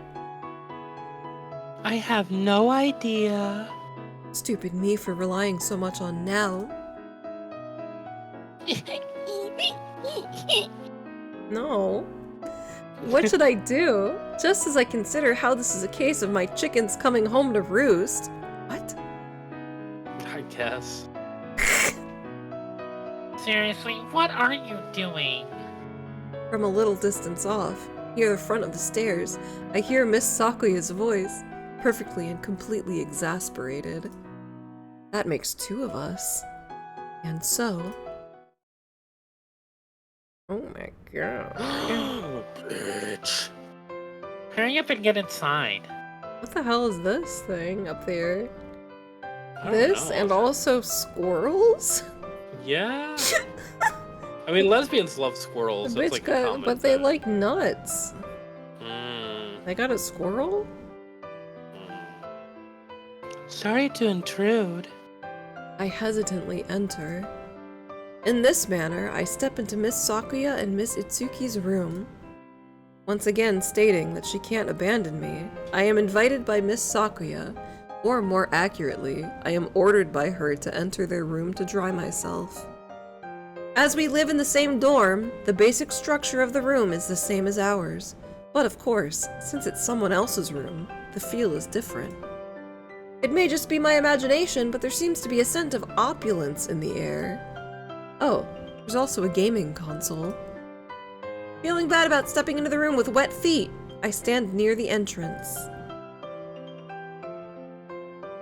I have no idea. Stupid me for relying so much on Nell. No. What should I do? Just as I consider how this is a case of my chickens coming home to roost. What? I guess. Seriously, what are you doing? From a little distance off, near the front of the stairs, I hear Miss Sakuya's voice, perfectly and completely exasperated. That makes two of us. And so... Oh my god. Bitch. Hurry up and get inside. What the hell is this thing up there? I don't This know. and also squirrels? Yeah. I mean, lesbians love squirrels. The That's bitch like a got, common but they thing. like nuts. Mm, They got a squirrel? Sorry to intrude. I hesitantly enter. In this manner, I step into Miss Sakuya and Miss Itsuki's room. Once again stating that she can't abandon me, I am invited by Miss Sakuya, or more accurately, I am ordered by her to enter their room to dry myself. As we live in the same dorm, the basic structure of the room is the same as ours. But of course, since it's someone else's room, the feel is different. It may just be my imagination, but there seems to be a scent of opulence in the air. Oh, there's also a gaming console. Feeling bad about stepping into the room with wet feet, I stand near the entrance.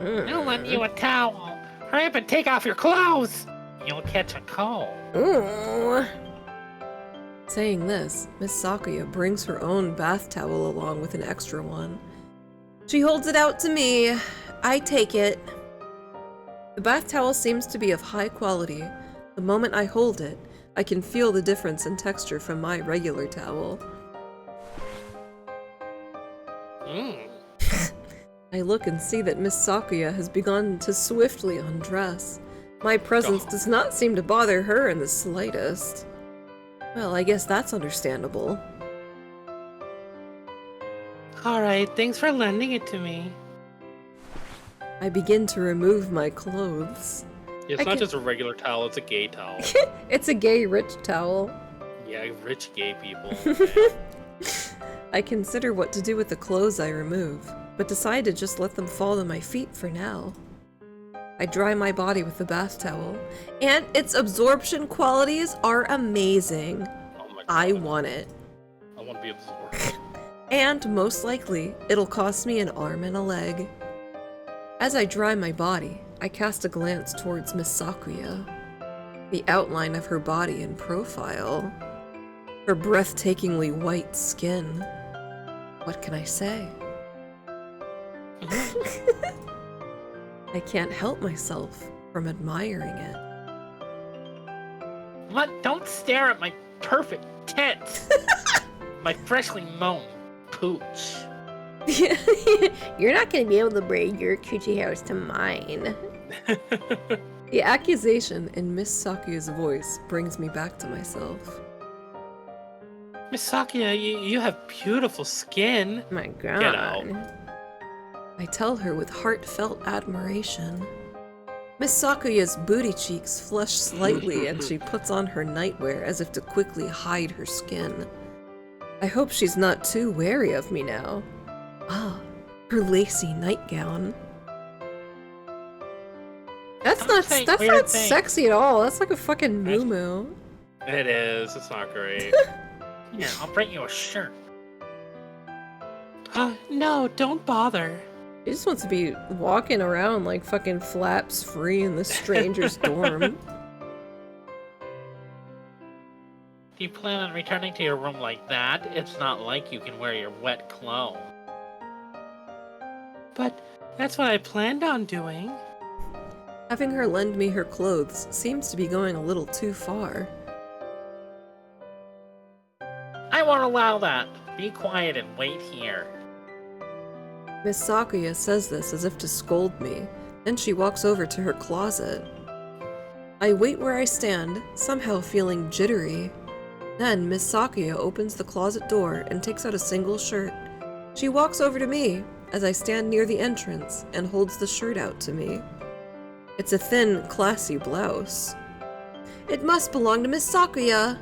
I'll lend you a towel. Hurry up and take off your clothes. You'll catch a cold. Ooh. Saying this, Miss Sakuya brings her own bath towel along with an extra one. She holds it out to me. I take it. The bath towel seems to be of high quality. The moment I hold it, I can feel the difference in texture from my regular towel. I look and see that Miss Sakuya has begun to swiftly undress. My presence does not seem to bother her in the slightest. Well, I guess that's understandable. Alright, thanks for lending it to me. I begin to remove my clothes. It's I not can- just a regular towel, it's a gay towel. It's a gay rich towel. Yeah, rich gay people. I consider what to do with the clothes I remove, but decide to just let them fall to my feet for now. I dry my body with the bath towel, and its absorption qualities are amazing. Oh my god. I want it. I want to be absorbed. And most likely, it'll cost me an arm and a leg. As I dry my body, I cast a glance towards Miss Sakuya. The outline of her body and profile. Her breathtakingly white skin. What can I say? I can't help myself from admiring it. What? Don't stare at my perfect tits. My freshly mown pooch. You're not gonna be able to braid your coochie hairs to mine. The accusation in Miss Sakuya's voice brings me back to myself. Miss Sakuya, you have beautiful skin. My god. Get out. I tell her with heartfelt admiration. Miss Sakuya's booty cheeks flush slightly and she puts on her nightwear as if to quickly hide her skin. I hope she's not too wary of me now. Ah, her lacy nightgown. That's not sexy at all. That's like a fucking moo-moo. It is. It's not great. Here, I'll bring you a shirt. No, don't bother. She just wants to be walking around like fucking flaps free in the stranger's dorm. Do you plan on returning to your room like that? It's not like you can wear your wet clothes. But that's what I planned on doing. Having her lend me her clothes seems to be going a little too far. I won't allow that. Be quiet and wait here. Miss Sakuya says this as if to scold me, then she walks over to her closet. I wait where I stand, somehow feeling jittery. Then Miss Sakuya opens the closet door and takes out a single shirt. She walks over to me as I stand near the entrance and holds the shirt out to me. It's a thin, classy blouse. It must belong to Miss Sakuya.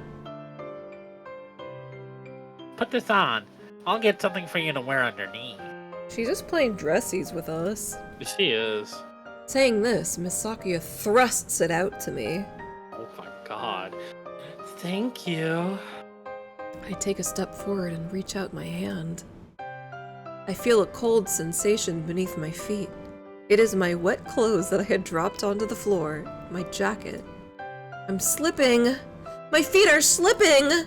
Put this on. I'll get something for you to wear underneath. She's just playing dressies with us. She is. Saying this, Miss Sakuya thrusts it out to me. Oh my god. Thank you. I take a step forward and reach out my hand. I feel a cold sensation beneath my feet. It is my wet clothes that I had dropped onto the floor, my jacket. I'm slipping! My feet are slipping!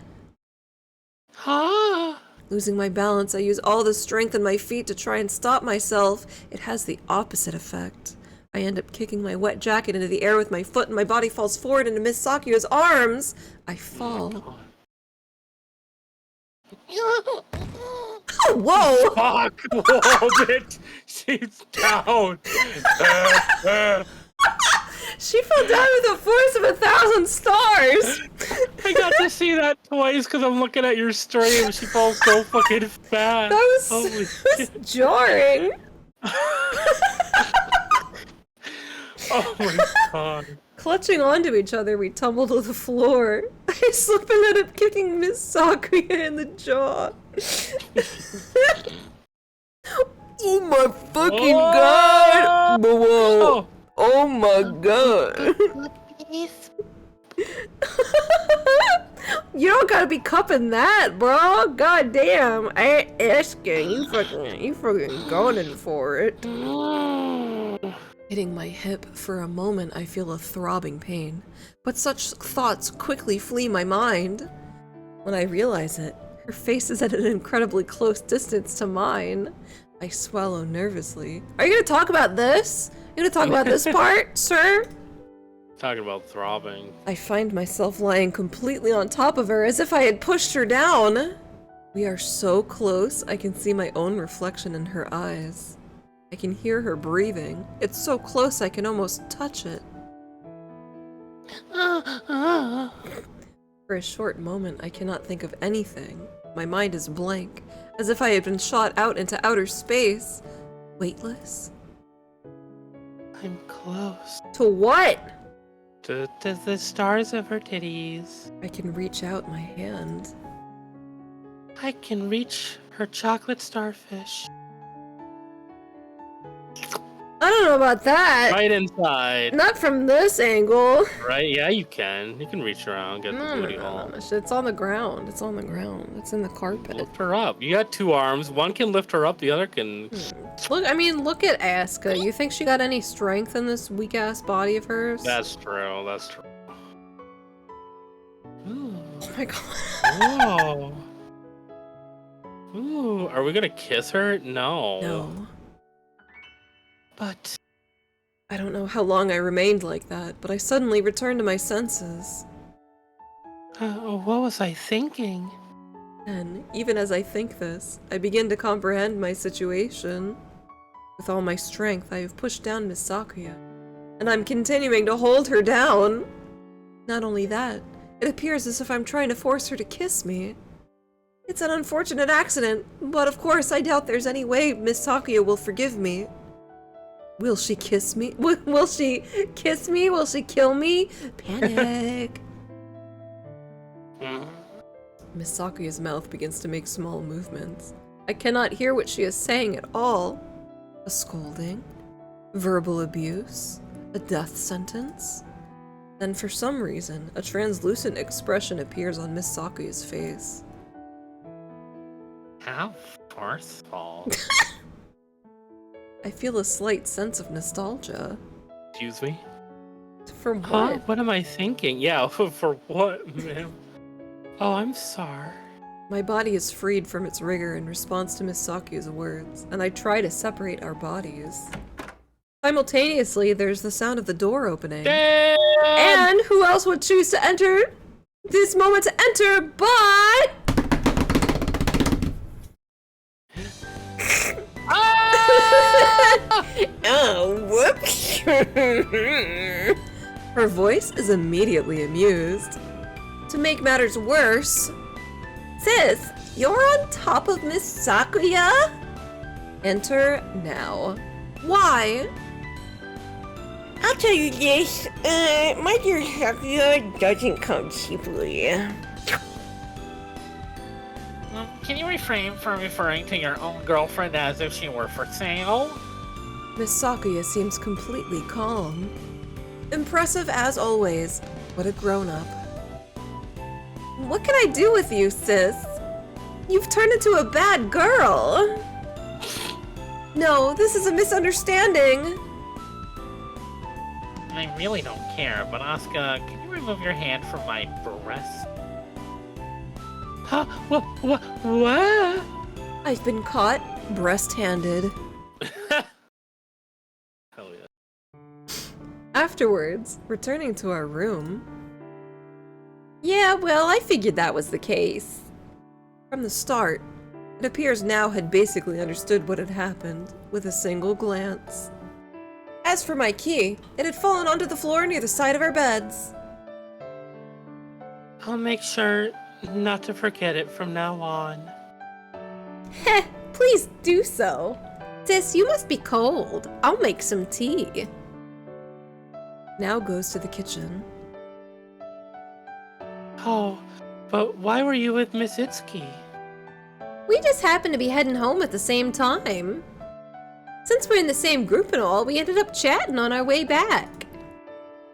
Ah! Losing my balance, I use all the strength in my feet to try and stop myself. It has the opposite effect. I end up kicking my wet jacket into the air with my foot and my body falls forward into Miss Sakuya's arms. I fall. Oh, whoa! Fuck! Whoa, bitch! She's down! She fell down with the force of 1,000 stars! I got to see that twice because I'm looking at your stream. She falls so fucking fast. That Holy was jarring. Oh my god. Clutching onto each other, we tumble to the floor. I slip and end up kicking Miss Sakuya in the jaw. Oh my fucking god! Whoa. Oh my god. You don't gotta be cupping that, bro. God damn. I ain't asking. You fucking going for it. Hitting my hip for a moment, I feel a throbbing pain, but such thoughts quickly flee my mind. When I realize it, her face is at an incredibly close distance to mine. I swallow nervously. Are you gonna talk about this? You gonna talk about this part, sir? Talking about throbbing. I find myself lying completely on top of her as if I had pushed her down. We are so close, I can see my own reflection in her eyes. I can hear her breathing. It's so close I can almost touch it. For a short moment, I cannot think of anything. My mind is blank, as if I had been shot out into outer space. Weightless? I'm close. To what? The stars of her titties. I can reach out my hand. I can reach her chocolate starfish. I don't know about that. Right inside. Not from this angle. Right? Yeah, you can. You can reach around, get the booty hole. No. It's on the ground. It's on the ground. It's in the carpet. Lift her up. You got 2 arms. One can lift her up, the other can. Look at Asuka. You think she got any strength in this weak ass body of hers? That's true. That's true. Ooh. Oh my god. Whoa. Ooh, are we gonna kiss her? No. No. But I don't know how long I remained like that, but I suddenly returned to my senses. what was I thinking? And even as I think this, I begin to comprehend my situation. With all my strength, I have pushed down Miss Sakuya, and I'm continuing to hold her down. Not only that, it appears as if I'm trying to force her to kiss me. It's an unfortunate accident, but of course I doubt there's any way Miss Sakuya will forgive me. Will she kiss me? Will she kiss me? Will she kill me? Panic. Miss Sakuya's mouth begins to make small movements. I cannot hear what she is saying at all. A scolding? Verbal abuse? A death sentence? Then for some reason, a translucent expression appears on Miss Sakuya's face. How forceful. I feel a slight sense of nostalgia. Excuse me? For what? Huh? What am I thinking? Yeah, for what, man? Oh, I'm sorry. My body is freed from its rigor in response to Miss Sakuya's words, and I try to separate our bodies. Simultaneously, there's the sound of the door opening. Damn! And who else would choose to enter this moment to enter but... Oh, whoops. Her voice is immediately amused. To make matters worse, sis, you're on top of Miss Sakuya? Enter now. Why? I'll tell you this, my dear Sakuya doesn't come cheaply. Can you refrain from referring to your own girlfriend as if she were for sale? Miss Sakuya seems completely calm. Impressive as always, but a grown-up. What can I do with you, sis? You've turned into a bad girl. No, this is a misunderstanding. I really don't care, but Asuka, can you remove your hand from my breast? Huh? What? I've been caught breast-handed. Hell yeah. Afterwards, returning to our room. Yeah, well, I figured that was the case. From the start, it appears Now had basically understood what had happened with a single glance. As for my key, it had fallen onto the floor near the side of our beds. I'll make sure not to forget it from now on. Heh, please do so. Sis, you must be cold. I'll make some tea. Now goes to the kitchen. Oh, but why were you with Miss Itsuki? We just happened to be heading home at the same time. Since we're in the same group and all, we ended up chatting on our way back.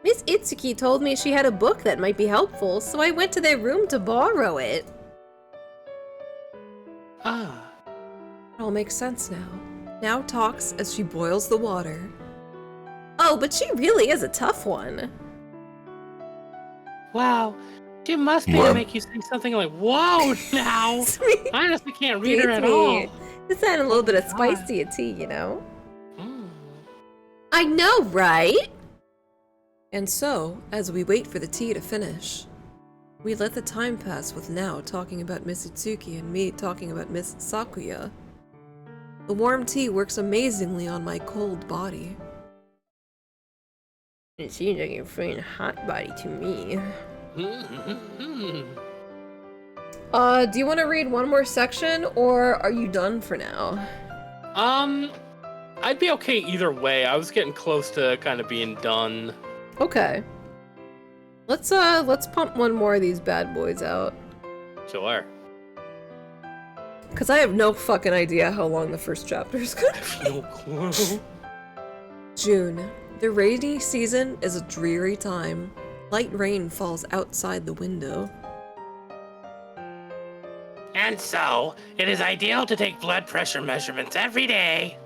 Miss Itsuki told me she had a book that might be helpful, so I went to their room to borrow it. Ah, It all makes sense now. Now talks as she boils the water. Oh, but she really is a tough one. wow. She must be to make you say something like, whoa, now. I honestly can't read her at all. Just add a little bit of spice God. to your tea, you know? Mm. I know, right? And so, as we wait for the tea to finish, we let the time pass with Now talking about Miss Itsuki and me talking about Miss Sakuya. The warm tea works amazingly on my cold body. It seems like a freaking hot body to me. Do you want to read one more section, or are you done for now? I'd be okay either way. I was getting close to kind of being done. Okay. Let's pump one more of these bad boys out. Sure. Cause I have no fucking idea how long the first chapter is gonna be. No clue. June. The rainy season is a dreary time. Light rain falls outside the window. And so, it is ideal to take blood pressure measurements every day.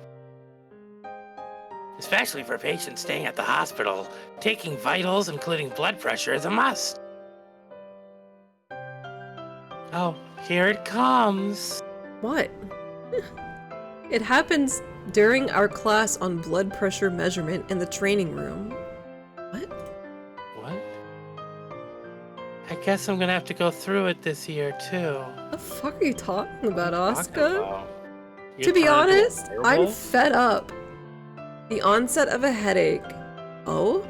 Especially for patients staying at the hospital, taking vitals, including blood pressure, is a must. Oh, here it comes. What? It happens during our class on blood pressure measurement in the training room. What? What? I guess I'm gonna have to go through it this year too. What the fuck are you talking about, Talking Oscar? about- You To be trying do a honest, I'm wearable? fed up. The onset of a headache. Oh?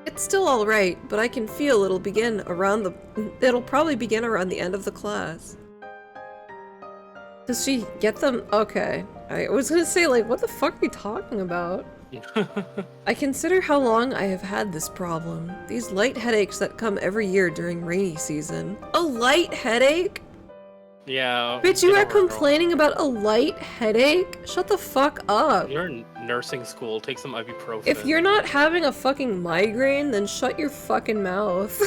It's still alright, but I can feel it'll probably begin around the end of the class. Does she get them? Okay. I was gonna say, like, what the fuck are you talking about? I consider how long I have had this problem. These light headaches that come every year during rainy season. A light headache? Yeah. Bitch, you get are over it, girl. complaining about a light headache? Shut the fuck up. You're in nursing school. Take some ibuprofen. If you're not having a fucking migraine, then shut your fucking mouth.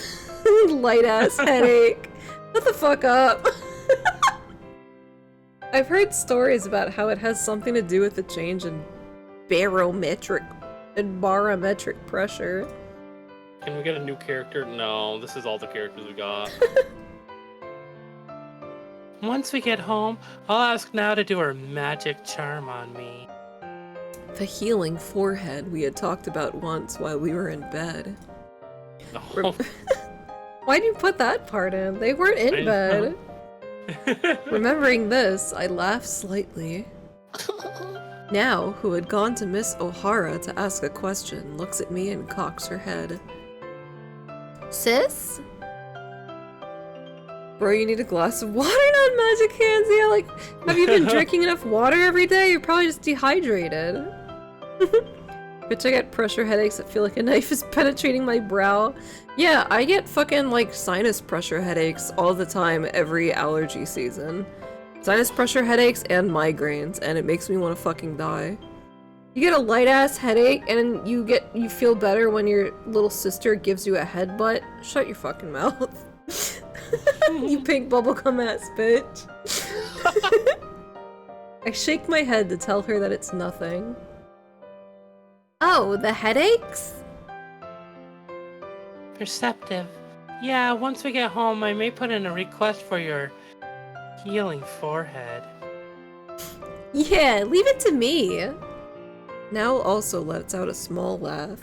Light ass headache. Shut the fuck up. I've heard stories about how it has something to do with the change in barometric pressure. Can we get a new character? No, this is all the characters we got. Once we get home, I'll ask Now to do her magic charm on me. The healing forehead we had talked about once while we were in bed. No. Why'd you put that part in? They weren't I in don't bed. Remembering this, I laughed slightly. Now, who had gone to Miss O'Hara to ask a question, looks at me and cocks her head. Sis? Bro, you need a glass of water, not magic hands. Yeah, like, have you been drinking enough water every day? You're probably just dehydrated. Bitch, I get pressure headaches that feel like a knife is penetrating my brow. Yeah, I get fucking, like, sinus pressure headaches all the time every allergy season. Sinus pressure headaches and migraines, and it makes me want to fucking die. You get a light-ass headache, and you feel better when your little sister gives you a headbutt? Shut your fucking mouth. You pink bubblegum ass bitch. I shake my head to tell her that it's nothing. Oh, the headaches? Perceptive. Yeah, once we get home, I may put in a request for your healing forehead. Yeah, leave it to me. Now also lets out a small laugh.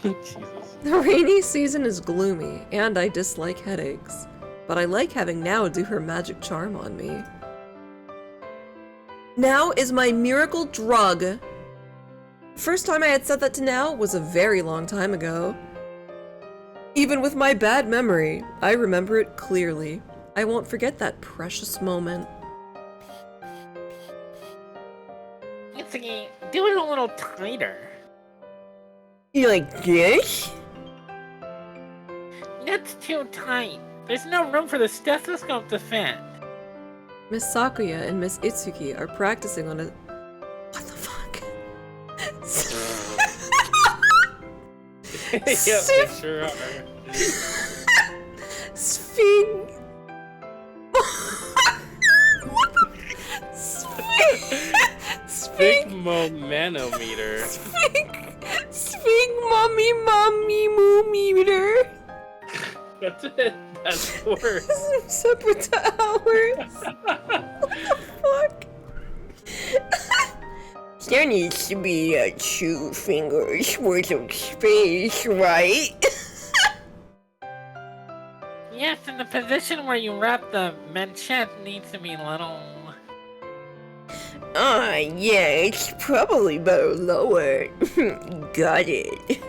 Jesus. The rainy season is gloomy, and I dislike headaches. But I like having Now do her magic charm on me. Now is my miracle drug. First time I had said that to Now was a very long time ago. Even with my bad memory, I remember it clearly. I won't forget that precious moment. Itsuki, do it a little tighter. You like this? That's too tight. There's no room for the stethoscope to fit. Miss Sakuya and Miss Itsuki are practicing on a... What the fuck? Yeah, they sure are. Sphinx... Big manometer. Mommy moo meter. That's it. That's the word. Separate hours. What the fuck? There needs to be 2 fingers worth of space, right? Yes, and the position where you wrap the manchette needs to be a little... Yeah, it's probably better lower. Got it.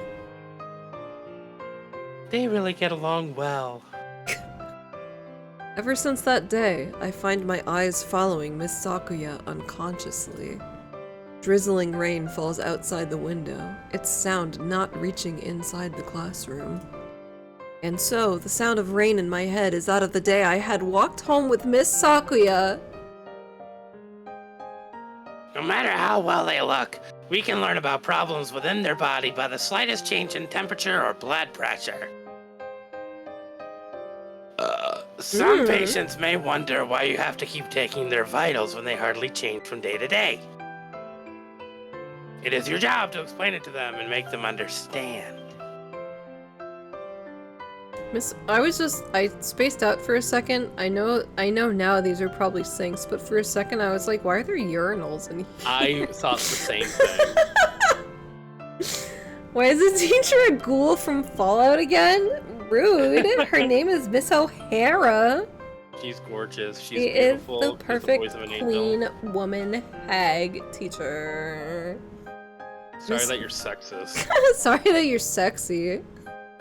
They really get along well. Ever since that day, I find my eyes following Miss Sakuya unconsciously. Drizzling rain falls outside the window, its sound not reaching inside the classroom. And so, the sound of rain in my head is that of the day I had walked home with Miss Sakuya. No matter how well they look, we can learn about problems within their body by the slightest change in temperature or blood pressure. Some patients may wonder why you have to keep taking their vitals when they hardly change from day to day. It is your job to explain it to them and make them understand. I spaced out for a second. I know now these are probably sinks, but for a second I was like, why are there urinals in here? I thought the same thing. Why is the teacher a ghoul from Fallout again? Rude. Her name is Miss O'Hara. She's gorgeous. She's She is beautiful. the She's perfect voice of an angel. queen, woman, hag teacher. Sorry that you're sexist. Sorry that you're sexy.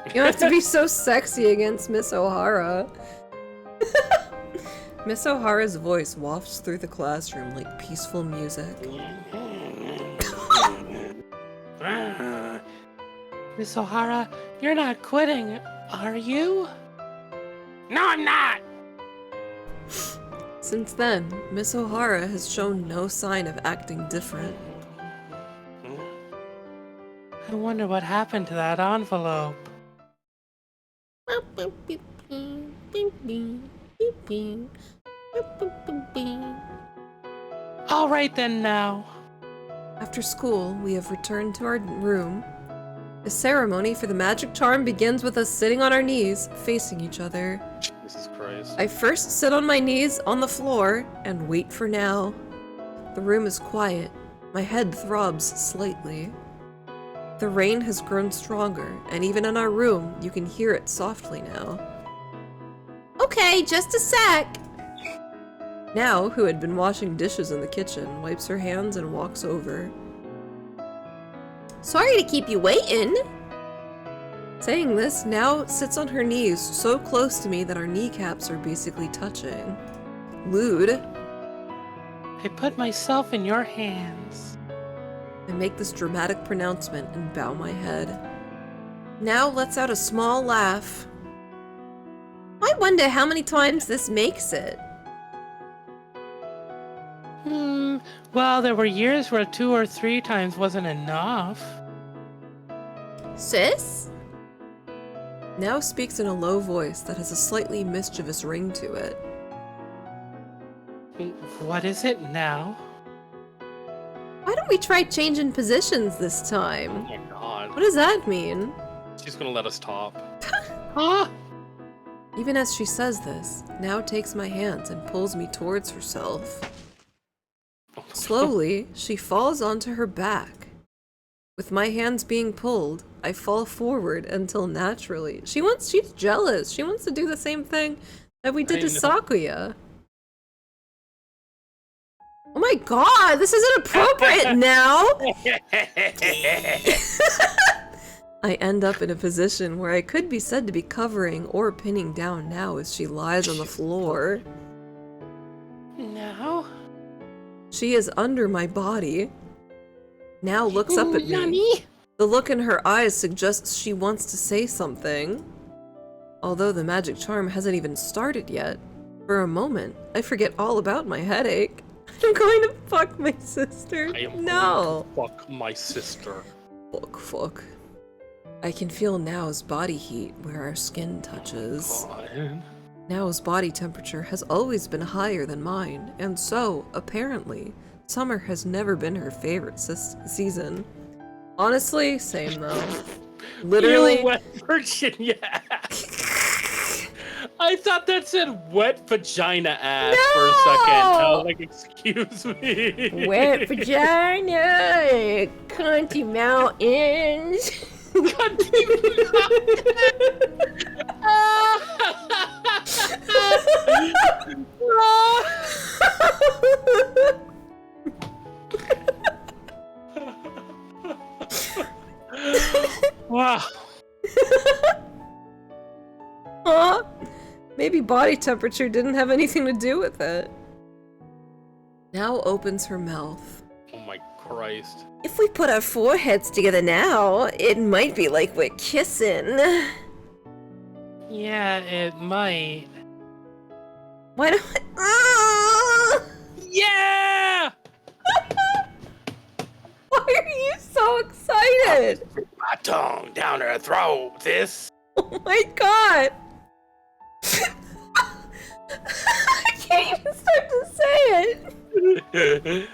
You don't have to be so sexy against Miss O'Hara. Miss O'Hara's voice wafts through the classroom like peaceful music. Miss O'Hara, you're not quitting, are you? No, I'm not! Since then, Miss O'Hara has shown no sign of acting different. I wonder what happened to that envelope. All right then now. After school, we have returned to our room. The ceremony for the magic charm begins with us sitting on our knees, facing each other. Jesus Christ. I first sit on my knees on the floor and wait for now. The room is quiet. My head throbs slightly. The rain has grown stronger, and even in our room, you can hear it softly now. Okay, just a sec! Now, who had been washing dishes in the kitchen, wipes her hands and walks over. Sorry to keep you waiting! Saying this, now sits on her knees so close to me that our kneecaps are basically touching. Lewd. I put myself in your hands. I make this dramatic pronouncement and bow my head. Now lets out a small laugh. I wonder how many times this makes it. Well, there were years where 2 or 3 times wasn't enough. Sis? Now speaks in a low voice that has a slightly mischievous ring to it. What is it now? Why don't we try changing positions this Oh time? my god. What does that mean? She's gonna let us top. Ah! Even as she says this, now takes my hands and pulls me towards herself. Slowly, she falls onto her back. With my hands being pulled, I fall forward until naturally. She's jealous. She wants to do the same thing that we did to Sakuya. Oh my god, this isn't appropriate now! I end up in a position where I could be said to be covering or pinning down now as she lies on the floor. Now? She is under my body. Now looks up at me. Nani? The look in her eyes suggests she wants to say something. Although the magic charm hasn't even started yet. For a moment, I forget all about my headache. I'm going to fuck my sister. I am No. going to fuck my sister. Fuck. I can feel Nao's body heat where our skin touches. God. Nao's body temperature has always been higher than mine, and so, apparently, summer has never been her favorite season. Honestly, same though. Literally. You wet Virginia ass. I thought that said wet vagina ass for a second. I was like, excuse me. Wet vagina, cunty mountains. Wow. Huh? Maybe body temperature didn't have anything to do with it. Now opens her mouth. Oh my Christ. If we put our foreheads together now, it might be like we're kissing. Yeah, it might. Why don't I... Yeah! Why are you so excited? My tongue down her throat. This. Oh my god! I can't even start to say it!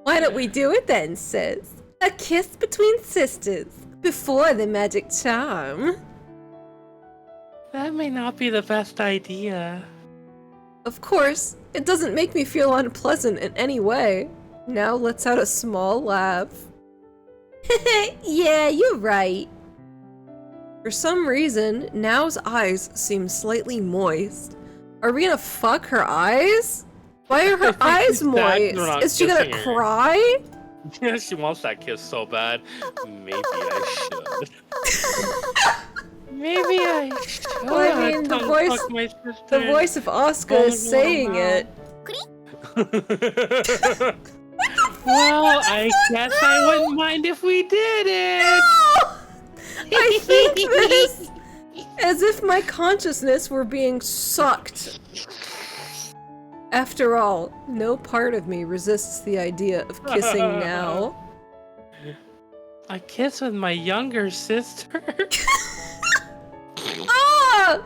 Why don't we do it then, sis? A kiss between sisters before the magic charm. That may not be the best idea. Of course, it doesn't make me feel unpleasant in any way. Now let's out a small laugh. Yeah, you're right. For some reason, Now's eyes seem slightly moist. Are we gonna fuck her eyes? Why are her eyes moist? not Is she gonna kissing her. cry? Yeah, she wants that kiss so bad. Maybe I should. Maybe I should. Well, I mean, the tongue voice- fuck my The sister. voice of Asuka Oh, is saying wow. it. Well, I guess I wouldn't mind if we did it. I think this as if my consciousness were being sucked. After all, no part of me resists the idea of kissing now. I kiss with my younger sister. Ah!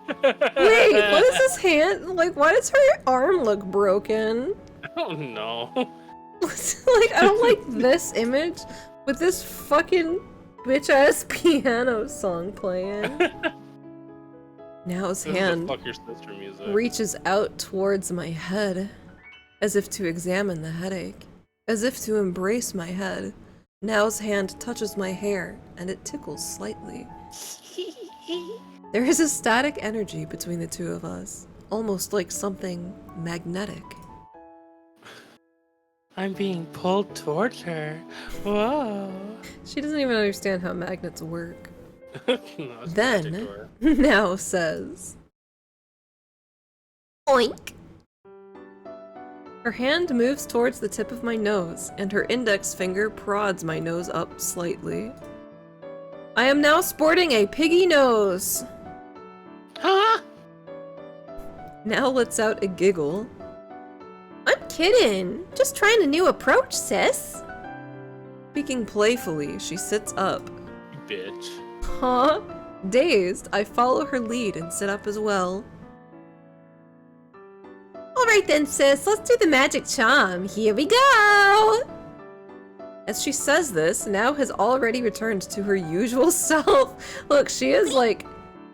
Wait, what is this hand? Like, why does her arm look broken? Oh no. Like, I don't like this image with this fucking bitch-ass piano song playing. Now's This is hand the fuck your sister music. reaches out towards my head, as if to examine the headache, as if to embrace my head. Now's hand touches my hair, and it tickles slightly. There is a static energy between the two of us, almost like something magnetic. I'm being pulled towards her. Whoa. She doesn't even understand how magnets work. No, it's magic Then, to her. Now says, Oink. her hand moves towards the tip of my nose, and her index finger prods my nose up slightly. I am now sporting a piggy nose. Huh? Now lets out a giggle. I'm kidding. Just trying a new approach, sis. Speaking playfully, she sits up. Bitch. Huh? Dazed, I follow her lead and sit up as well. Alright then, sis. Let's do the magic charm. Here we go. As she says this, Now has already returned to her usual self. Look, she is like...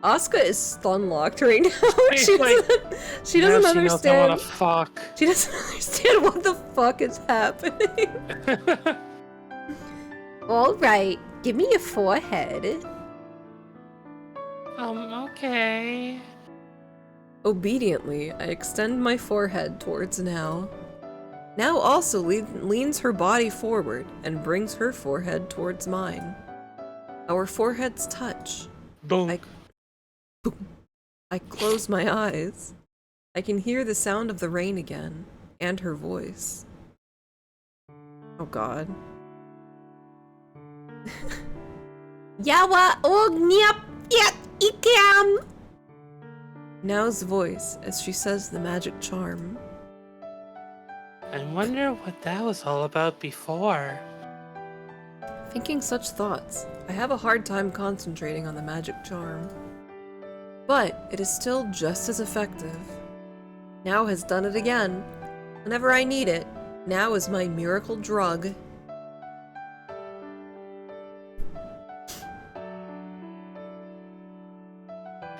Asuka is stun-locked right now. she like, doesn't, she doesn't Now she knows I understand. wanna fuck. She doesn't understand what the fuck is happening. Alright. Give me your forehead. Okay. Obediently, I extend my forehead towards Now. Now also leans her body forward and brings her forehead towards mine. Our foreheads touch. Boom. I close my eyes. I can hear the sound of the rain again, and her voice. Oh god. Yawa ogniap yat ikam. Now's voice as she says the magic charm. I wonder what that was all about before. Thinking such thoughts, I have a hard time concentrating on the magic charm. But it is still just as effective. Now has done it again. Whenever I need it, Now is my miracle drug.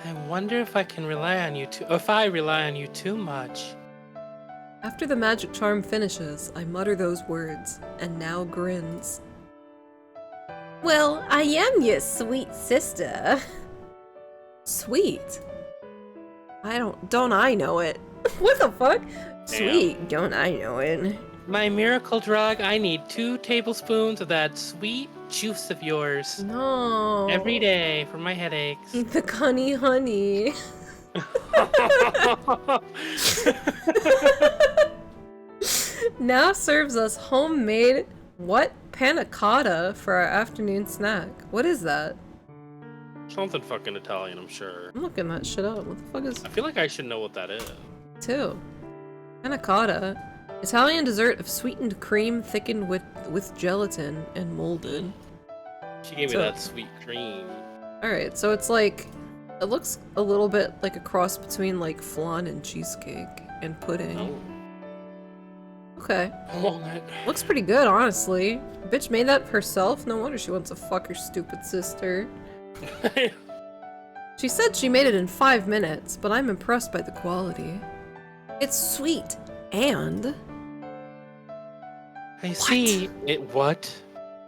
I wonder if I can rely on you if I rely on you too much. After the magic charm finishes, I mutter those words, and Now grins. Well, I am your sweet sister. Sweet? Don't I know it? What the fuck? Sweet, don't I know it? My miracle drug, I need 2 tablespoons of that sweet juice of yours. No. Every day for my headaches. Eat the honey. Now serves us homemade what? Panna cotta for our afternoon snack. What is that? Something fucking Italian, I'm sure. I'm looking that shit up. What the fuck is I feel like I should know what that is. too? Panna cotta. Italian dessert of sweetened cream thickened with gelatin and molded. She gave me So- that sweet cream. Alright, so it's like, it looks a little bit like a cross between like flan and cheesecake and pudding. Oh. Okay. Hold it. Looks pretty good, honestly. Bitch made that herself? No wonder she wants to fuck her stupid sister. She said she made it in 5 minutes, but I'm impressed by the quality. It's sweet, and... I see. It what?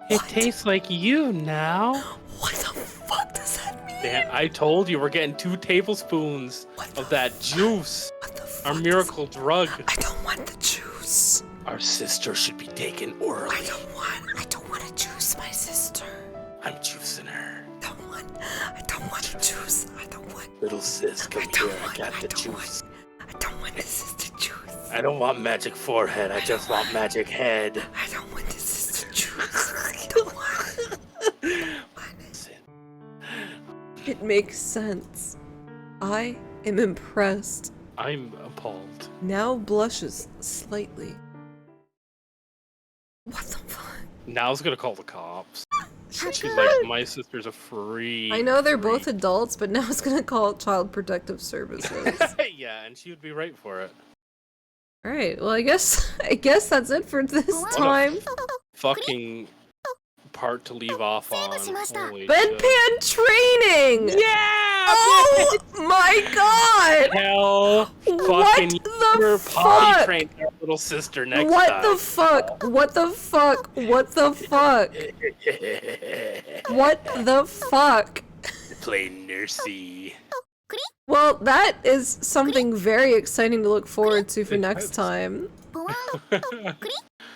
It What? tastes like you now. What the fuck does that mean? Man, I told you we're getting 2 tablespoons What the of that juice. What the fuck Our does- miracle drug. I don't want the juice. Our sister should be taken orally. I don't want to juice my sister. I'm juicing her. I don't want the juice. I don't want... Little sis, come here. I got the juice. I don't want the sister juice. I don't want magic forehead. I just want magic head. I don't want the sister juice. I don't want it. It makes sense. I am impressed. I'm appalled. Now blushes slightly. What the fuck? Now's gonna call the cops. She's like, my sister's a freak. I know they're both adults, but now it's gonna call Child Protective Services. Yeah, and she would be right for it. Alright, well I guess that's it for this What a time. Fucking part to leave off on. Holy shit. Bedpan training! Yeah! Oh my god! Hell, What fucking the your potty fuck? train your little sister next What time. the fuck? What the fuck? What the fuck? What the fuck? Play nursey. Well, that is something very exciting to look forward to for next time.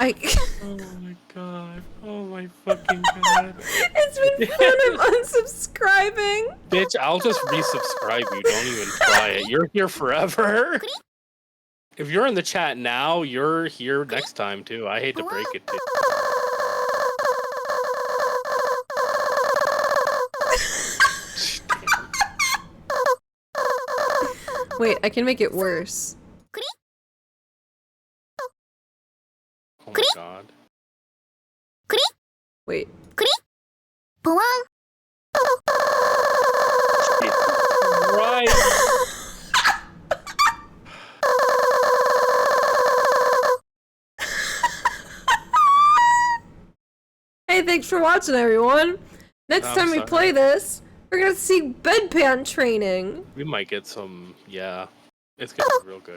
I Oh my god. Oh my fucking god. It's been fun. I'm unsubscribing. Bitch, I'll just resubscribe you. Don't even try it. You're here forever. If you're in the chat now, you're here next time too. I hate to break it to you. Wait, I can make it worse. Oh my god. Wait. Right. Hey, thanks for watching, everyone. Next I'm time we sorry. play this, we're gonna see bedpan training. We might get some, yeah. It's gonna be real good.